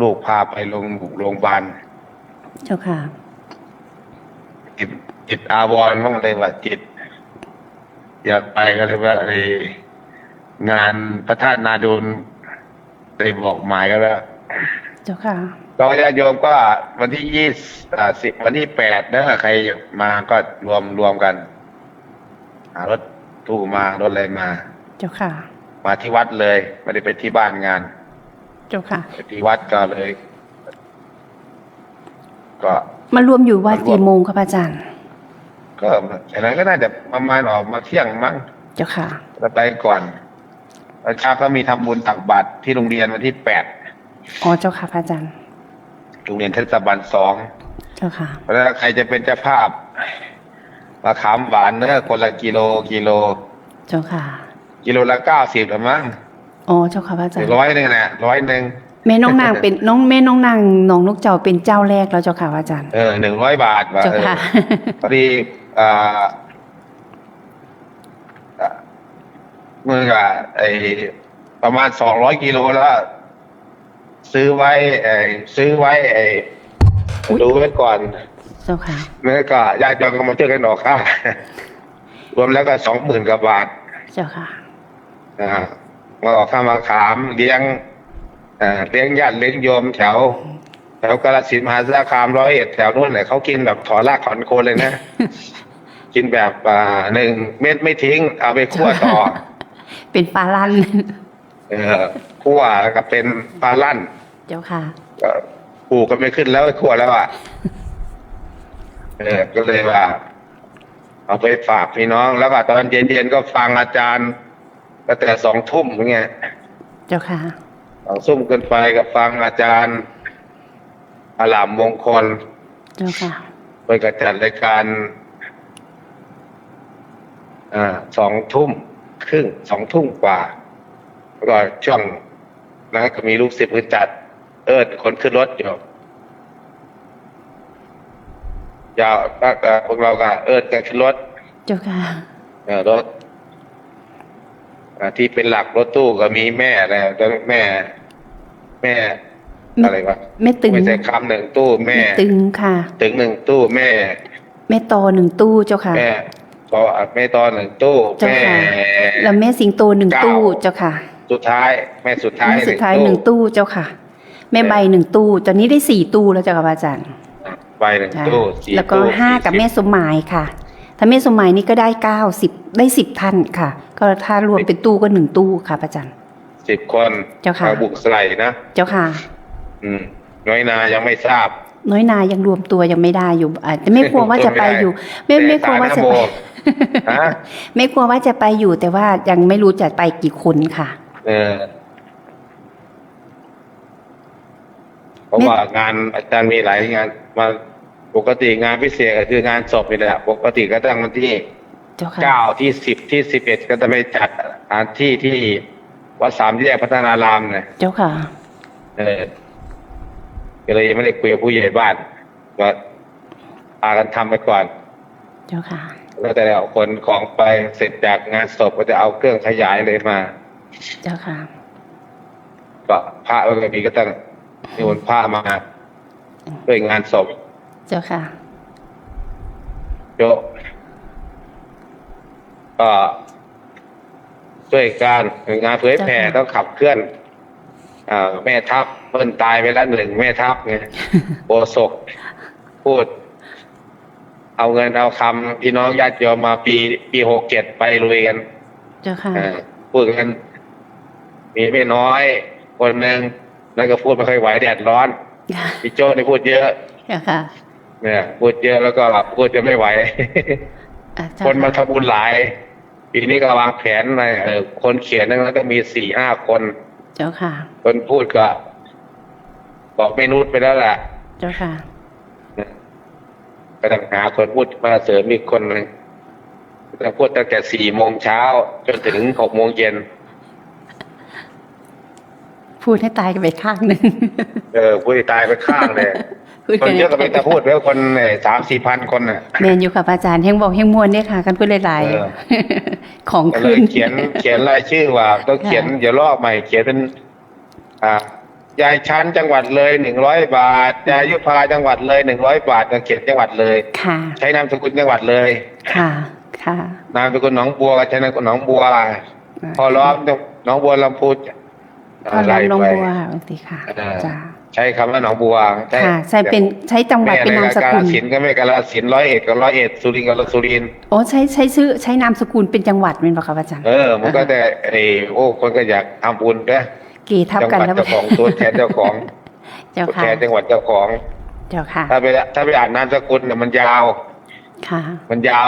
ลูกพาไปโรงพยาบาล เจ้าค่ะ จิตอาวรณ์บ้างเลยว่าจิต อยากไปก็เลยว่าไองานพระธาตุนาดูลได้บอกหมายกันแล้ว เจ้าค่ะ ก็ญาติโยมก็วันที่10วันที่8นะใครมาก็รวมกันหารถตู้มารถอะไรมา เจ้าค่ะ มาที่วัดเลยไม่ได้ไปที่บ้านงาน เจ้าค่ะ ไปที่วัดก็เลย ก็ มารวมอยู่วัดกี่โมงครับพระอาจารย์ ก็ฉะนั้นก็น่าจะประมาณออกมาเที่ยงมั้ง เจ้าค่ะ เราไปก่อนตอนเช้าก็มีทำบุญตักบาตรที่โรงเรียนวันที่8 อ๋อ เจ้าค่ะพระอาจารย์ โรงเรียนเทศบาล2 เจ้าค่ะ เพราะฉะนั้นใครจะเป็นเจ้าภาพมะขามหวานเนื้อคนละกิโล เจ้าค่ะ กิโลละ90หรือมั้ง อ๋อ เจ้าค่ะพระอาจารย์ 100น่ะ100 แม่น้องนางเป็นแม่น้องนางน้องนกเจ้าเป็นเจ้าแรกแล้วเจ้าค่ะพระอาจารย์ 100 บาทว่ะ เจ้าค่ะ พอดีเมื่อกับประมาณ200 กิโลแล้ว ซื้อไว้ดูไว้ก่อน เจ้าค่ะ เมื่อก็ญาติโยมก็มาช่วยกันออกค่ารวมแล้วก็20,000 กว่าบาท เจ้าค่ะ มาออกค่ามาขามเลี้ยงญาติเลี้ยงโยมแถวกาฬสินธุ์มหาสารคาม101แถวนู้นเนี่ยเขากินแบบถอนรากถอนโคนเลยนะ กินแบบ1 เม็ดไม่ทิ้ง เอาไปคั่วต่อ เป็นปลาลั่น คั่วแล้วก็เป็นปลาลั่น เจ้าค่ะ ก็ปลูกกันไม่ขึ้นแล้วคั่วแล้วอ่ะ ก็เลยว่า เอาไปฝากพี่น้อง แล้วก็ตอนเย็นๆก็ฟังอาจารย์ตั้งแต่2 ทุ่มอย่างเงี้ย เจ้าค่ะ 2 ทุ่มเกินไปก็ฟังอาจารย์อลามมงคล เจ้าค่ะ ไปกระจัดรายการ2 ทุ่มครึ่ง2 ทุ่มกว่าแล้วก็ช่วงนั้นก็มีลูกศิษย์จัดคนขึ้นรถอยู่ยาวพวกเราก็กันขึ้นรถ เจ้าค่ะ รถที่เป็นหลักรถตู้ก็มีแม่แล้วแม่อะไรวะ แม่ตึง ไม่ใช่คำ1 ตู้แม่ ตึงค่ะ ถึง1 ตู้แม่ แม่ตอ1 ตู้เจ้าค่ะ แม่ตอน1 ตู้ เจ้า แม่ ค่ะ แล้วแม่สิงโต1 ตู้เจ้าค่ะ สุดท้ายแม่สุดท้าย แม่สุดท้าย1 ตู้เจ้าค่ะ แม่ใบ1 ตู้ตอนนี้ได้4 ตู้แล้วเจ้าค่ะพระอาจารย์ ไป1 ตู้4 แล้วก็ ตู้ 5กับแม่สมหมายค่ะ ถ้าแม่สมหมายนี่ก็ได้90ได้10 ท่านค่ะ ก็ถ้ารวมเป็นตู้ก็1 ตู้ค่ะพระอาจารย์ 10 คน เจ้าค่ะ บุกสไลด์นะ เจ้าค่ะ น้อยนายังไม่ทราบ น้อยนายังรวมตัวยังไม่ได้อยู่อาจจะไม่กลัวว่าจะไปอยู่ ไม่กลัวว่าจะไป ฮะ ไม่กลัวว่าจะไปอยู่แต่ว่ายังไม่รู้จะไปกี่คนค่ะ เพราะว่างานอาจารย์มีหลายงานมาปกติงานพิเศษก็คืองานศพนี่แหละปกติก็ตั้งวันที่ เจ้าค่ะ 9 ที่ 10 ที่ 11 ก็จะไปจัดสถานที่ที่วัดสามแยกพัฒนารามเนี่ย เจ้าค่ะ ก็เลยยังไม่ได้คุยกับผู้ใหญ่บ้านก็พากันทำไปก่อน เจ้าค่ะ แล้วแต่เอาคนของไปเสร็จจากงานศพก็จะเอาเครื่องขยายเลยมา เจ้าค่ะ ก็พระก็มีก็ตั้งนิมนต์พระมาด้วยงานศพ เจ้าค่ะ โยก็ช่วยการงานเผยแผ่ต้องขับเคลื่อนแม่ทัพเพิ่นตายไปแล้วหนึ่งแม่ทัพไง โอศกพูด เอาเงินเอาคำพี่น้องญาติโยมมาปี67ไปลุยกัน เจ้าค่ะ พูดกันมีไม่น้อยคนหนึ่งแล้วก็พูดไม่ค่อยไหวแดดร้อนพี่โจ้นี่พูดเยอะ เจ้าค่ะ เนี่ย พูดเยอะแล้วก็พูดจะไม่ไหว เจ้า คนมา ค่ะ ทำบุญหลาย ปีนี้ก็วางแผนอะไรคนเขียนนั้นก็มี4-5 คน เจ้าค่ะ คนพูดก็บอกไม่นุษไปแล้วแหละ เจ้าค่ะ ก็ต้องหาคนพูดมาเสริมอีกคนหนึ่งจะพูดตั้งแต่4 โมงเช้าจนถึง6 โมงเย็น พูดให้ตายกันไปข้างหนึ่ง พูดให้ตายไปข้างเลย พูด คนเยอะก็เป็นแต่พูดแล้วคน3-4 พันคนน่ะ แมนอยู่กับอาจารย์แห่งบอกแห่งมวลเนี่ยค่ะ กันพูดหลาย เออ ๆ ของ ก็เล ขึ้ ย น เขียนรายชื่อว่าต้องเขียนอย่าลอกใหม่เขียนเป็นยายชั้นจังหวัดเลย100 บาทยายยุพาจังหวัดเลย100 บาทก็เขียนจังหวัดเลย ค่ะ ใช้นามสกุลจังหวัดเลย ค่ะ ค่ะ นามสกุลหนองบัวก็ใช้นามสกุลหนองบัวพอล้อมหนองบัวลำพู พอลำลงบัว ไล่ โอเคค่ะ ไป จ้า ใช้คำว่าหนองบัว ค่ะใช้จังหวัดเป็นนามสกุล กาฬสินธุ์ก็ไม่กาฬสินธุ์101ก็101สุรินทร์ก็สุรินทร์ โอ้ใช้นามสกุลเป็นจังหวัดเป็นปะครับอาจารย์ มันก็แต่คนก็อยากทำบุญนะ เกทับ จังห กัน วัด แล้ว เจ้าของตัวแทนเจ้าของ เจ้า ตัว ค่ะ แทนจังหวัดเจ้าของ เจ้าค่ะ ถ้าไปอ่านนามสกุลเนี่ยมันยาว ค่ะ มันยาว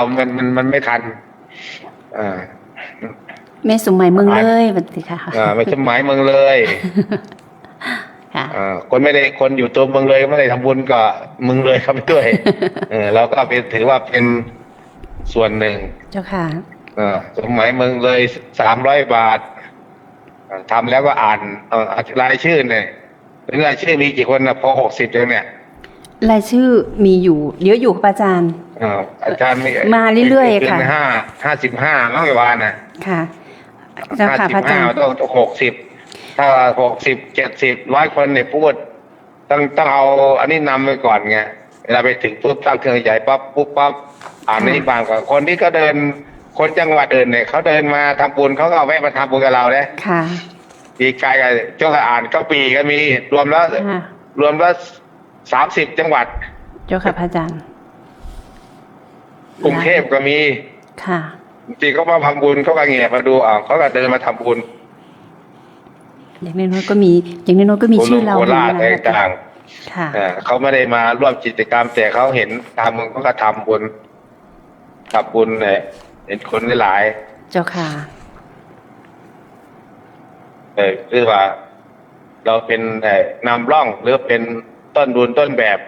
มันไม่ทันา แม่สมัยเมืองเลยบันติค่ะ ไม่ใช่หมายเมืองเลย ค่ะ คนอยู่ตัวเมืองเลยไม่ได้ทำบุญก็เมืองเลยเข้าไปด้วย เราก็ถือว่าเป็นส่วนหนึ่ง เจ้าค่ะ สมัยเมืองเลย300 บาททำแล้วก็อ่านรายชื่อเนี่ยรายชื่อมีกี่คนนะพอ60เองเนี่ย รายชื่อมีอยู่เยอะอยู่ครับอาจารย์ อาจารย์ มาเรื่อยๆค่ะ 55น้องไอวานน่ะ ค่ะเจ้าค่ะพระอาจารย์ ต้อง60ถ้า60 70 100 คนเนี่ยพูดต้องเอาอันนี้นำไปก่อนไงเวลาไปถึงปุ๊บตั้งเครื่องใหญ่ปั๊บอ่านในบางก่อนคนที่ก็เดินคนจังหวัดอื่นเนี่ยเขาเดินมาทำบุญเขาก็แวะมาทำบุญกับเราเนี่ย ค่ะ ดีใจกันช่วงอ่านก็ปีก็มีรวมแล้ว ค่ะ 30 จังหวัด เจ้าค่ะพระอาจารย์ กรุงเทพก็มี ค่ะ จริงๆเขามาทำบุญเขาก็เงียบมาดูเขาก็เดินมาทำบุญ อย่างน้อยๆก็มีชื่อเรา โคราช อยู่นะ ต่าง ค่ะ ๆเขาไม่ได้มาร่วมกิจกรรมแต่เขาเห็นทำบุญเขาก็ทำบุญเนี่ยเห็นคนหลาย เจ้าค่ะ คือว่า เราเป็นนำร่องหรือเป็นต้นบุญต้นแบบ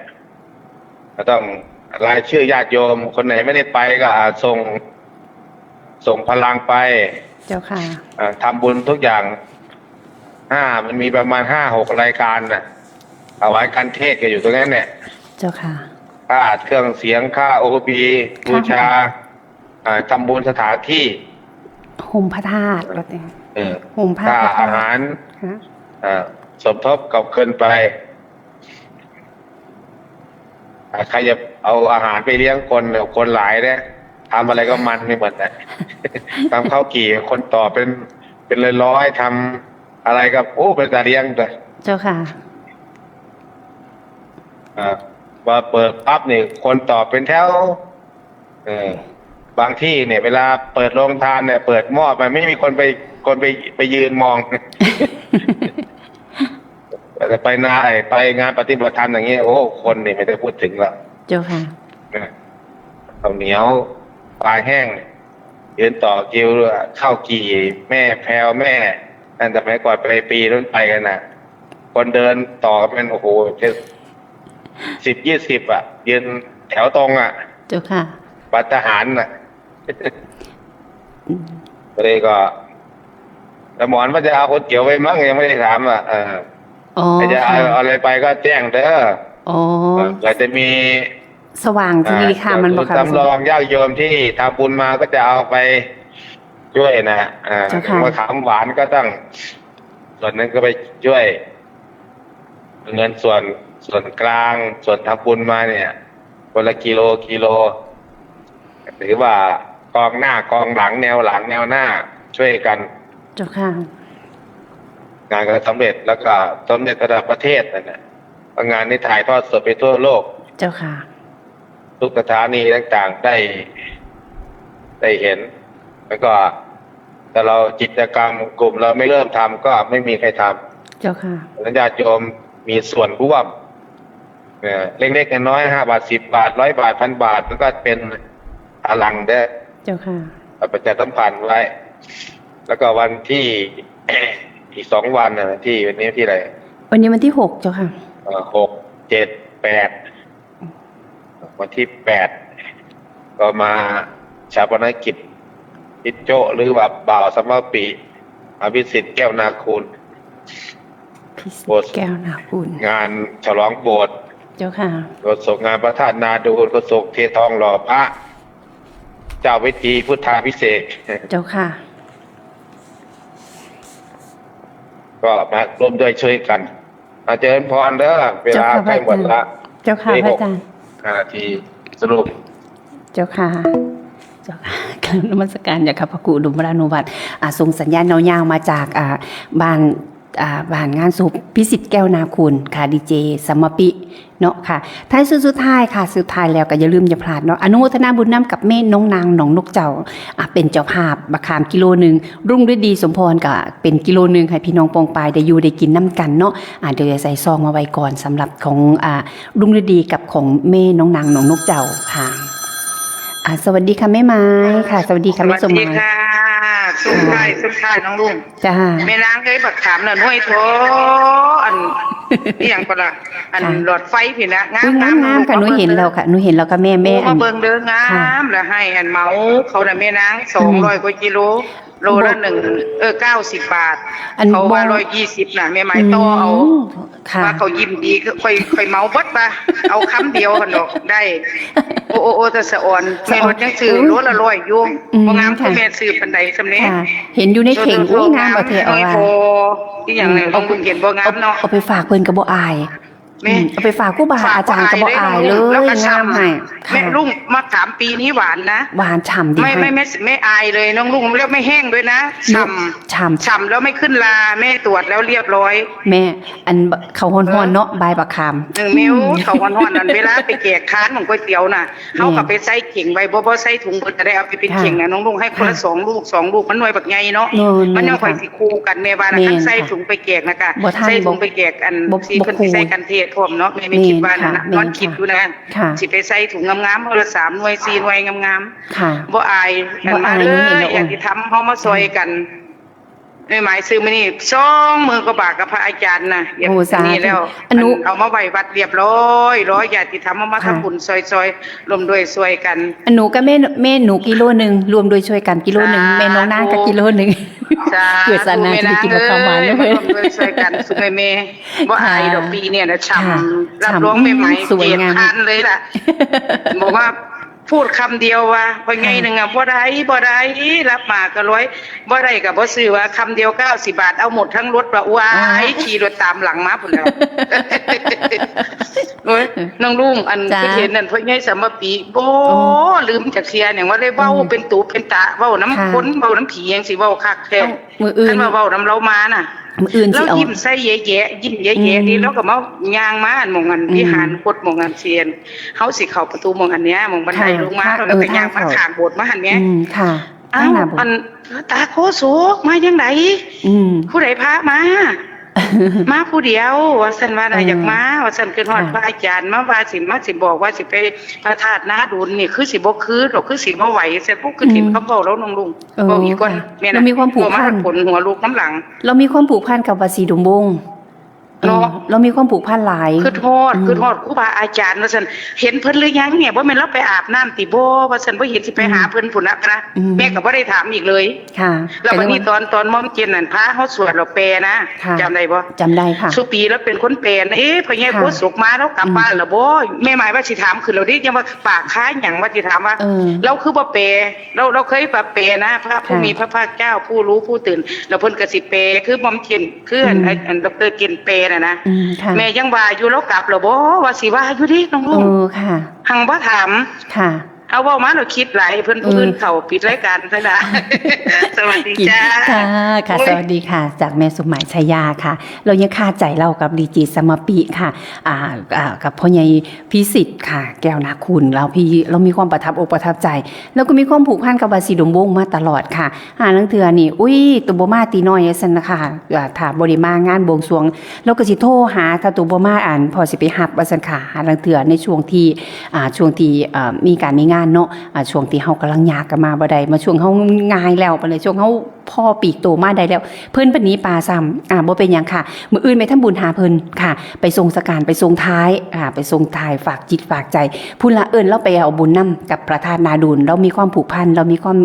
ก็ต้องรายชื่อญาติโยมคนไหนไม่ได้ไปก็ส่งพลังไป เจ้าค่ะ ทำบุญทุกอย่างมันมีประมาณ5-6 รายการน่ะเอาไว้การเทศก็อยู่ตรงนั้นเนี่ย เจ้าค่ะ ค่าอัดเครื่องเสียงค่าโอพีบูชาทำบุญสถานที่ ห่มพระธาตุรถเนี่ยห่มผ้า ค่า พระธา อา ตุ หาร ค่ะ สมทบกับเกินไปใครจะเอาอาหารไปเลี้ยงคนหลายเนี่ยทำอะไรก็มันไม่หมดนะ ทำข้าวกี่คนต่อเป็นร้อยๆทำอะไรก็เป็นตาเลี้ยงเลย เจ้าค่ะ มาเปิดปั๊บเนี่ยคนต่อเป็นแถวบางที่เนี่ยเวลาเปิดโรงทานเนี่ยเปิดหม้อไปไม่มีคนไปยืนมอง แต่ไป ไปไปงานปฏิบัติธรรมอย่างเงี้ยโอ้คนนี่ไม่ได้พูดถึงละ เจ้าค่ะ ข้าวเหนียวปลาแห้งยืนต่อคิวข้าวกี่แม่แพรวแม่นั่นสมัยก่อนไปปีนั้นไปกันน่ะ คนเดินต่อเป็นโอ้โห10-20อ่ะยืนแถวตรงอ่ะ เจ้าค่ะ ปัตทหารน่ะเลยก็แต่หมอนว่าจะเอาคนเกี่ยวไปมั้งยังไม่ได้ถามอ่ะอ๋อ จะเอาอะไรไปก็แจ้งเด้อ อ๋อ ก็จะมี สว่างทีค่ะมันบอกค่ะ สำรองญาติโยมที่ทำบุญมาก็จะเอาไปช่วยนะมะขามหวานก็ต้องส่วนนั้นก็ไปช่วยเงินส่วนกลางส่วนทำบุญมาเนี่ยคนละกิโลหรือว่ากองหน้ากองหลังแนวหลังแนวหน้าช่วยกัน เจ้าค่ะ งานก็สำเร็จแล้วก็สำเร็จระดับประเทศนั่นแหละงานนี้ถ่ายทอดสดไปทั่วโลก เจ้าค่ะ ทุกสถานีต่างๆได้เห็น แล้วก็แต่เรากิจกรรมกลุ่มเราไม่เริ่มทำก็ไม่มีใครท เจ้าค่ะ ำญาติโยมมีส่วนร่วมเล็กๆน้อยๆ5 บาท10 บาท100 บาท1,000 บาทมันก็เป็นพลังได้ เจ้าค่ะ ประชาสัมพันธ์ไว้ แล้วก็วันที่ อีก2 วันนะที่วันนี้ที่อะไร วันนี้วันที่6เจ้าค่ะ 6 7 8วันที่8ก็มาชาปนกิจจิตโจ้หรือว่าบ่าวสมปีอภิสิทธิ์แก้วนาคูล พิสิทธิ์แก้วนาคุณ งานฉลองโบสถ์ เจ้าค่ะ ก็ส่งงานพระธาตุนาดูลก็ส่งเททองหล่อพระเจ้าวิธีพุทธาภิเษก เจ้าค่ะ ก็มาร่วมด้วยช่วยกันมาเจริญพรเด้อเวลาใกล้หมดละ เจ้าค่ะพระอาจารย์ 5 นาทีสรุป เจ้าค่ะเจ้าค่ะการนมัสการอย่างค่ะพระครูอุดมวรานุวัตรส่งสัญญาณยาวๆมาจากบ้านงานศพพิสิทธิ์แก้วนาคุณค่ะดีเจสมปิเนาะค่ะท้ายสุดท้ายค่ะสุดท้ายแล้วก็อย่าลืมอย่าพลาดเนาะอนุโมทนาบุญน้ำกับแม่น้องนางหนองนกเจ้าเป็นเจ้าภาพบักขามกิโลนึงรุ่งฤดีสมพรก็เป็นกิโลนึงให้พี่น้องปองปายได้อยู่ได้กินน้ำกันเนาะเดี๋ยวจะใส่ซองมาไว้ก่อนสำหรับของรุ่งฤดีกับของแม่น้องนางหนองนกเจ้าค่ะสวัสดีค่ะแม่ไม้ค่ะสวัสดีค่ะแม่สมหมาย สวัสดีค่ะสุดท้ายน้องลุง จ้า แม่นางเคยบักขามน่ะน้อยโถอันนี่อย่างก็ละอันหลอดไฟพี่นะงาม งามค่ะหนูเห็นแล้วค่ะหนูเห็นแล้วค่ะแม่ มาเบิ่งเด้องามแล้วให้อันเมาเขาน่ะแม่นาง200 กว่ากิโลโลละ90 บาทเขาว่า120น่ะแม่ไม้ต่อเอาว่าเขายิ้มดีค่อยเมาเบิดป่ะเอาคำเดียวกันดอกได้โอ้แต่สะอ่อนแม่รถยังซื้อโลละ100อยู่บ่งามคือแม่ซื้อปานใดซำนี้ เห็นอยู่ในเข่งงามบ่เทเอาว่า ที่อย่างนึงเอาเห็นบ่งามเนาะ เอาไปฝากเพิ่นก็บ่อายเอาไปฝากครูบาอาจารย์ก็บ่อายเลยงามให้แม่ลุงมาถามปีนี้หวานนะ หวานฉ่ำดีไม่อายเลยน้องลุงแล้วไม่แห้งด้วยนะฉ่ำแล้วไม่ขึ้นลาแม่ตรวจแล้วเรียบร้อยแม่อันเขาฮ้อนๆเนาะใบบักคำมิ้วเขาฮ้อนๆนั่นเวลาไปแจกค้านของก๋วยเตี๋ยวน่ะเฮาก็ไปใส่เข่งไว้บ่ใส่ถุงเพิ่นจะได้เอาไปเป็นเข่งน่ะน้องลุงให้คนละ2 ลูกมันหน่วยบักใหญ่เนาะมันยังค่อยสิคู่กันแม่ว่าน่ะคันใส่ถุงไปแจกนะกะใส่ถุงไปแจกอันสิเพิ่นสิใส่กันเทศพร้อมเนาะไม่คิดว่านะนอนคิดอยู่นะสิไปใส่ถุงงามๆเอาละ3 หน่วย4 หน่วยงามๆบ่อายกันมาเลยอยากสิทำเฮามาซอยกันไม่หมายซื้อมื้อนี้2 มื้อกว่าบาทกับพระอาจารย์น่ะอย่างนี้แล้วเอามาไว้วัดเรียบร้อยญาติธรรมมาทำบุญซอยๆรวมด้วยช่วยกันหนูกับแม่หนูกิโลนึงรวมด้วยช่วยกันกิโลนึงแม่น้องนางก็กิโลนึงเกิดสนาจะกินกับข้าวหวานด้วยช่วยกันสุขแม่บ่อายดอกปีเนี่ยนะฉ่ำรับรองใหม่ๆเกียรติคันเลยล่ะบอกว่าพูดคำเดียวว่าพอไงนึงบ่ได้รับมาก็ร้อยบ่ได้ก็บ่ซื้อว่าคำเดียว90 บาทเอาหมดทั้งรถว่าว้ายขี่รถตามหลังมาพุ่นแล้วโอ้ยน้องลุงอันที่เห็นนั่นพอไงสมปีบ่ลืมจักเสียหยังว่าได้เว้าเป็นตูเป็นตะเว้าน้ำคนเว้าน้ำผีจังสิเว้าคักแท้คันว่าเว้าน้ำเรามาน่ะแล้วยิ้มใส่แย่ๆยิ้มแย่ๆนี่แล้วก็มาย่างมาอันหม่องอันวิหารโคตรหม่องอันเซียนเฮาสิเข้าประตูหม่องอันเนี้ยหม่องบันไดลงมาแล้วก็ย่างมาข้างโบสถ์มาหั่นเนี้ยค่ะอ้าวอันตาโคโสมาจังไดผู้ใดพามา มาผู้เดียวว่าซั่นว่าน่ะอยากมาว่าซั่นคือฮอดพระอาจารย์มาว่าสิบอกว่าสิไปพระธาตุนาดูลนี่คือสิบ่คือดอกคือสิบ่ไหวเสร็จปุ๊บคือถิ่นคำเว้าแล้วน้องลุงเว้าอีกก่อนแม่น่ะ เรามีความผูกพัน ผลหัวลูกน้ำหลัง เรามีความผูกพันกับวัดศรีดมบง เนาะ เรามีความผูกพันหลาย คือทอดครูบาอาจารย์ว่าซั่นเห็นเพิ่นหรือยังเนี่ยบ่แม่นเราไปอาบน้ำติบ่ว่าซั่นบ่เห็นสิไปหาเพิ่นพุ่นน่ะนะแม่ก็บ่ได้ถามอีกเลย ค่ะ แล้ววันนี้ตอนม่อมเจนนั่นพาเฮาสวดเราแปลนะ ค่ะ จำได้บ่ จำได้ค่ะ สุปีแล้วเป็นคนแปลนะพ่อใหญ่ ค่ะ โคสุกมาแล้วกลับบ้านแล้วบ่แม่หมายว่าสิถามคือเราดิยังว่าปากค้าหยังว่าสิถามว่า เราคือบ่แปลเราเคยปะแปลนะพระผู้มีพระภาคเจ้าผู้รู้ผู้ตื่นแล้วเพิ่นก็สิแปลคือม่อมเจนคืออันดรเจนแปลน่ะนะ ค่ะ แม่ยังว่าอยู่แล้วกลับแล้วบ่ว่าสิว่าอยู่ดิน้องลุง ค่ะ หังบ่ถาม ค่ะ เอาเว้ามาเราคิดหลายเพิ่นผู้อื่นเข้าปิดรายการซะละ สวัสดีจ้า ค่ะ สวัสดีค่ะ จากแม่สมหมายชัยยาค่ะ เรายังคาใจเรากับดีจีสมปีค่ะกับพ่อใหญ่พิสิทธิ์ค่ะ แก้วนาคุณเรามีความประทับอกประทับใจ แล้วก็มีความผูกพันกับวัดศรีดมบงมาตลอดค่ะนังเทือนี่อุ้ยตุบมาตีน้อยสันนะคะถ้าบริมางานบวงสรวงเราก็สิโทรหาถ้าตุบมาพอสิไปหับว่าสันค่ะนังเทือในช่วงที่มีการมีงานเนาะช่วงที่เฮากำลังยากกันมาบ่ได้มาช่วงเฮางายแล้วไปเลยช่วงเฮาพ่อปีกโตมาได้แล้วเพิ่นปานนี้ปลาซ้ำบ่เป็นหยังค่ะมื้ออื่นไปทำบุญหาเพิ่นค่ะ ไปทรงสการไปทรงท้ายไปทรงท้ายฝากจิตฝากใจพุ่นละเราไปเอาบุญนำกับประธานนาดูลเรามีความผูกพันเรามีความ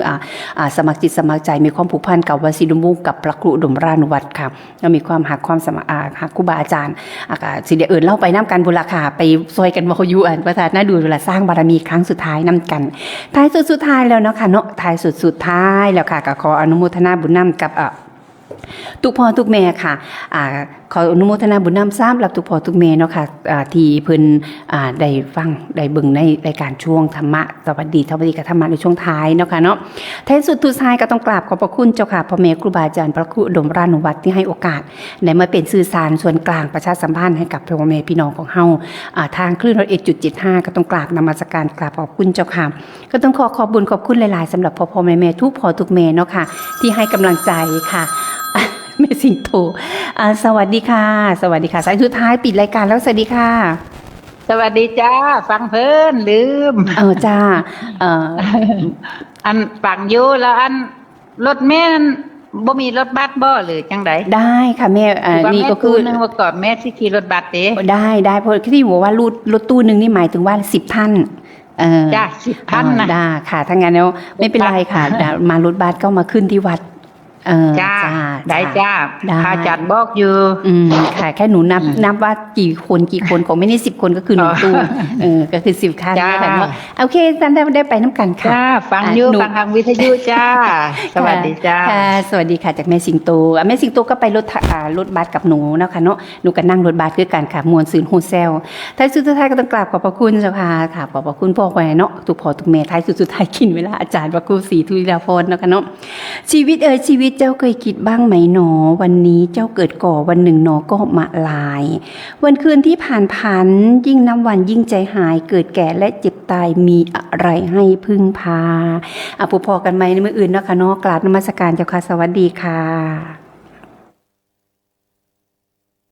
สมัครจิตสมัครใจมีความผูกพันกับวัดศรีดมบงกับพระครูอุดมรานุวัตรค่ะเรามีความหักความสมัครหักครูบาอาจารย์สิได้เราไปนํกันบุญละค่ะไปซอยกันบ่อยู่ประธานนาดูลเวลาสร้างบารมีครั้งสุดท้ายนํกันท้ายสุดท้ายแล้วเนาะค่ะเนาะท้ายสุดท้ายแล้วค่ะก็ขออนุโมทนาบุญนำกับทุกพ่อทุกแม่ค่ะขออนุโมทนาบุญนำซ้ำรับทุกพ่อทุกแม่เนาะค่ะที่เพิ่นได้ฟังได้เบิ่งในรายการช่วงธรรมะสวัสดีกับธรรมะในช่วงท้ายเนาะค่ะเนาะท้ายสุดท้ายก็ต้องกราบขอบพระคุณเจ้าค่ะพ่อแม่ครูบาอาจารย์พระครูอุดมรานุวัตรที่ให้โอกาสได้มาเป็นสื่อสารส่วนกลางประชาสัมพันธ์ให้กับพ่อแม่พี่น้องของเฮาทางคลื่น 101.75 ก็ต้องกราบนมัสการกราบขอบคุณเจ้าค่ะก็ต้องขอบุญขอบคุณหลายๆสำหรับพ่อแม่ทุกพ่อทุกแม่เนาะค่ะที่ให้กำลังใจค่ะแม่สิงโตสวัสดีค่ะสวัสดีค่ะสายสุดท้ายปิดรายการแล้วสวัสดีค่ะ สวัสดีจ้าฟังเพิ่นลืม จ้าอันฟังอยู่แล้วอันรถแม่นบ่มีรถบัสบ่หรือจังได๋ได้ค่ะแม่นี่ก็คือนึงว่าก่อนแม่สิขี่รถบัสเด้ได้เพราะที่บอกว่ารถตู้นึงนี่หมายถึงว่า10ท่านจ้า10ท่านนะได้ค่ะถ้างั้นแล้วไม่เป็นไรค่ะมารถบัสก็มาขึ้นที่วัดจ้าได้จ้าพระอาจารย์บอกอยู่ค่ะแค่หนูนับว่ากี่คนของไม่ได้10คนก็คือ1ตู้ก็คือ10คันนี่แหละเนาะโอเคท่านได้ไปน้ำกันค่ะจ้าฟังอยู่ฟังทางวิทยุจ้าสวัสดีจ้าค่ะสวัสดีค่ะจากแม่สิงโตแม่สิงโตก็ไปรถบัสกับหนูนะคะเนาะหนูก็นั่งรถบัสด้วยกันค่ะมวลซืนโฮเซลท้ายสุดท้ายก็ต้องกราบขอบพระคุณเจ้าค่ะขอบพระคุณพ่อแม่เนาะทุกพ่อทุกแม่ท้ายสุดท้ายกินเวลาอาจารย์พระครูศรีธุริยาภรณ์นะคะเนาะชีวิตเจ้าเคยคิดบ้างไหมหนอวันนี้เจ้าเกิดก่อวันหนึ่งหนอก็มาลายวันคืนที่ผ่านผันยิ่งน้ำวันยิ่งใจหายเกิดแก่และเจ็บตายมีอะไรให้พึ่งพาพอกันไหมในมื้ออื่นนะคะเนาะกราบนมัสการเจ้าค่ะสวัสดีค่ะ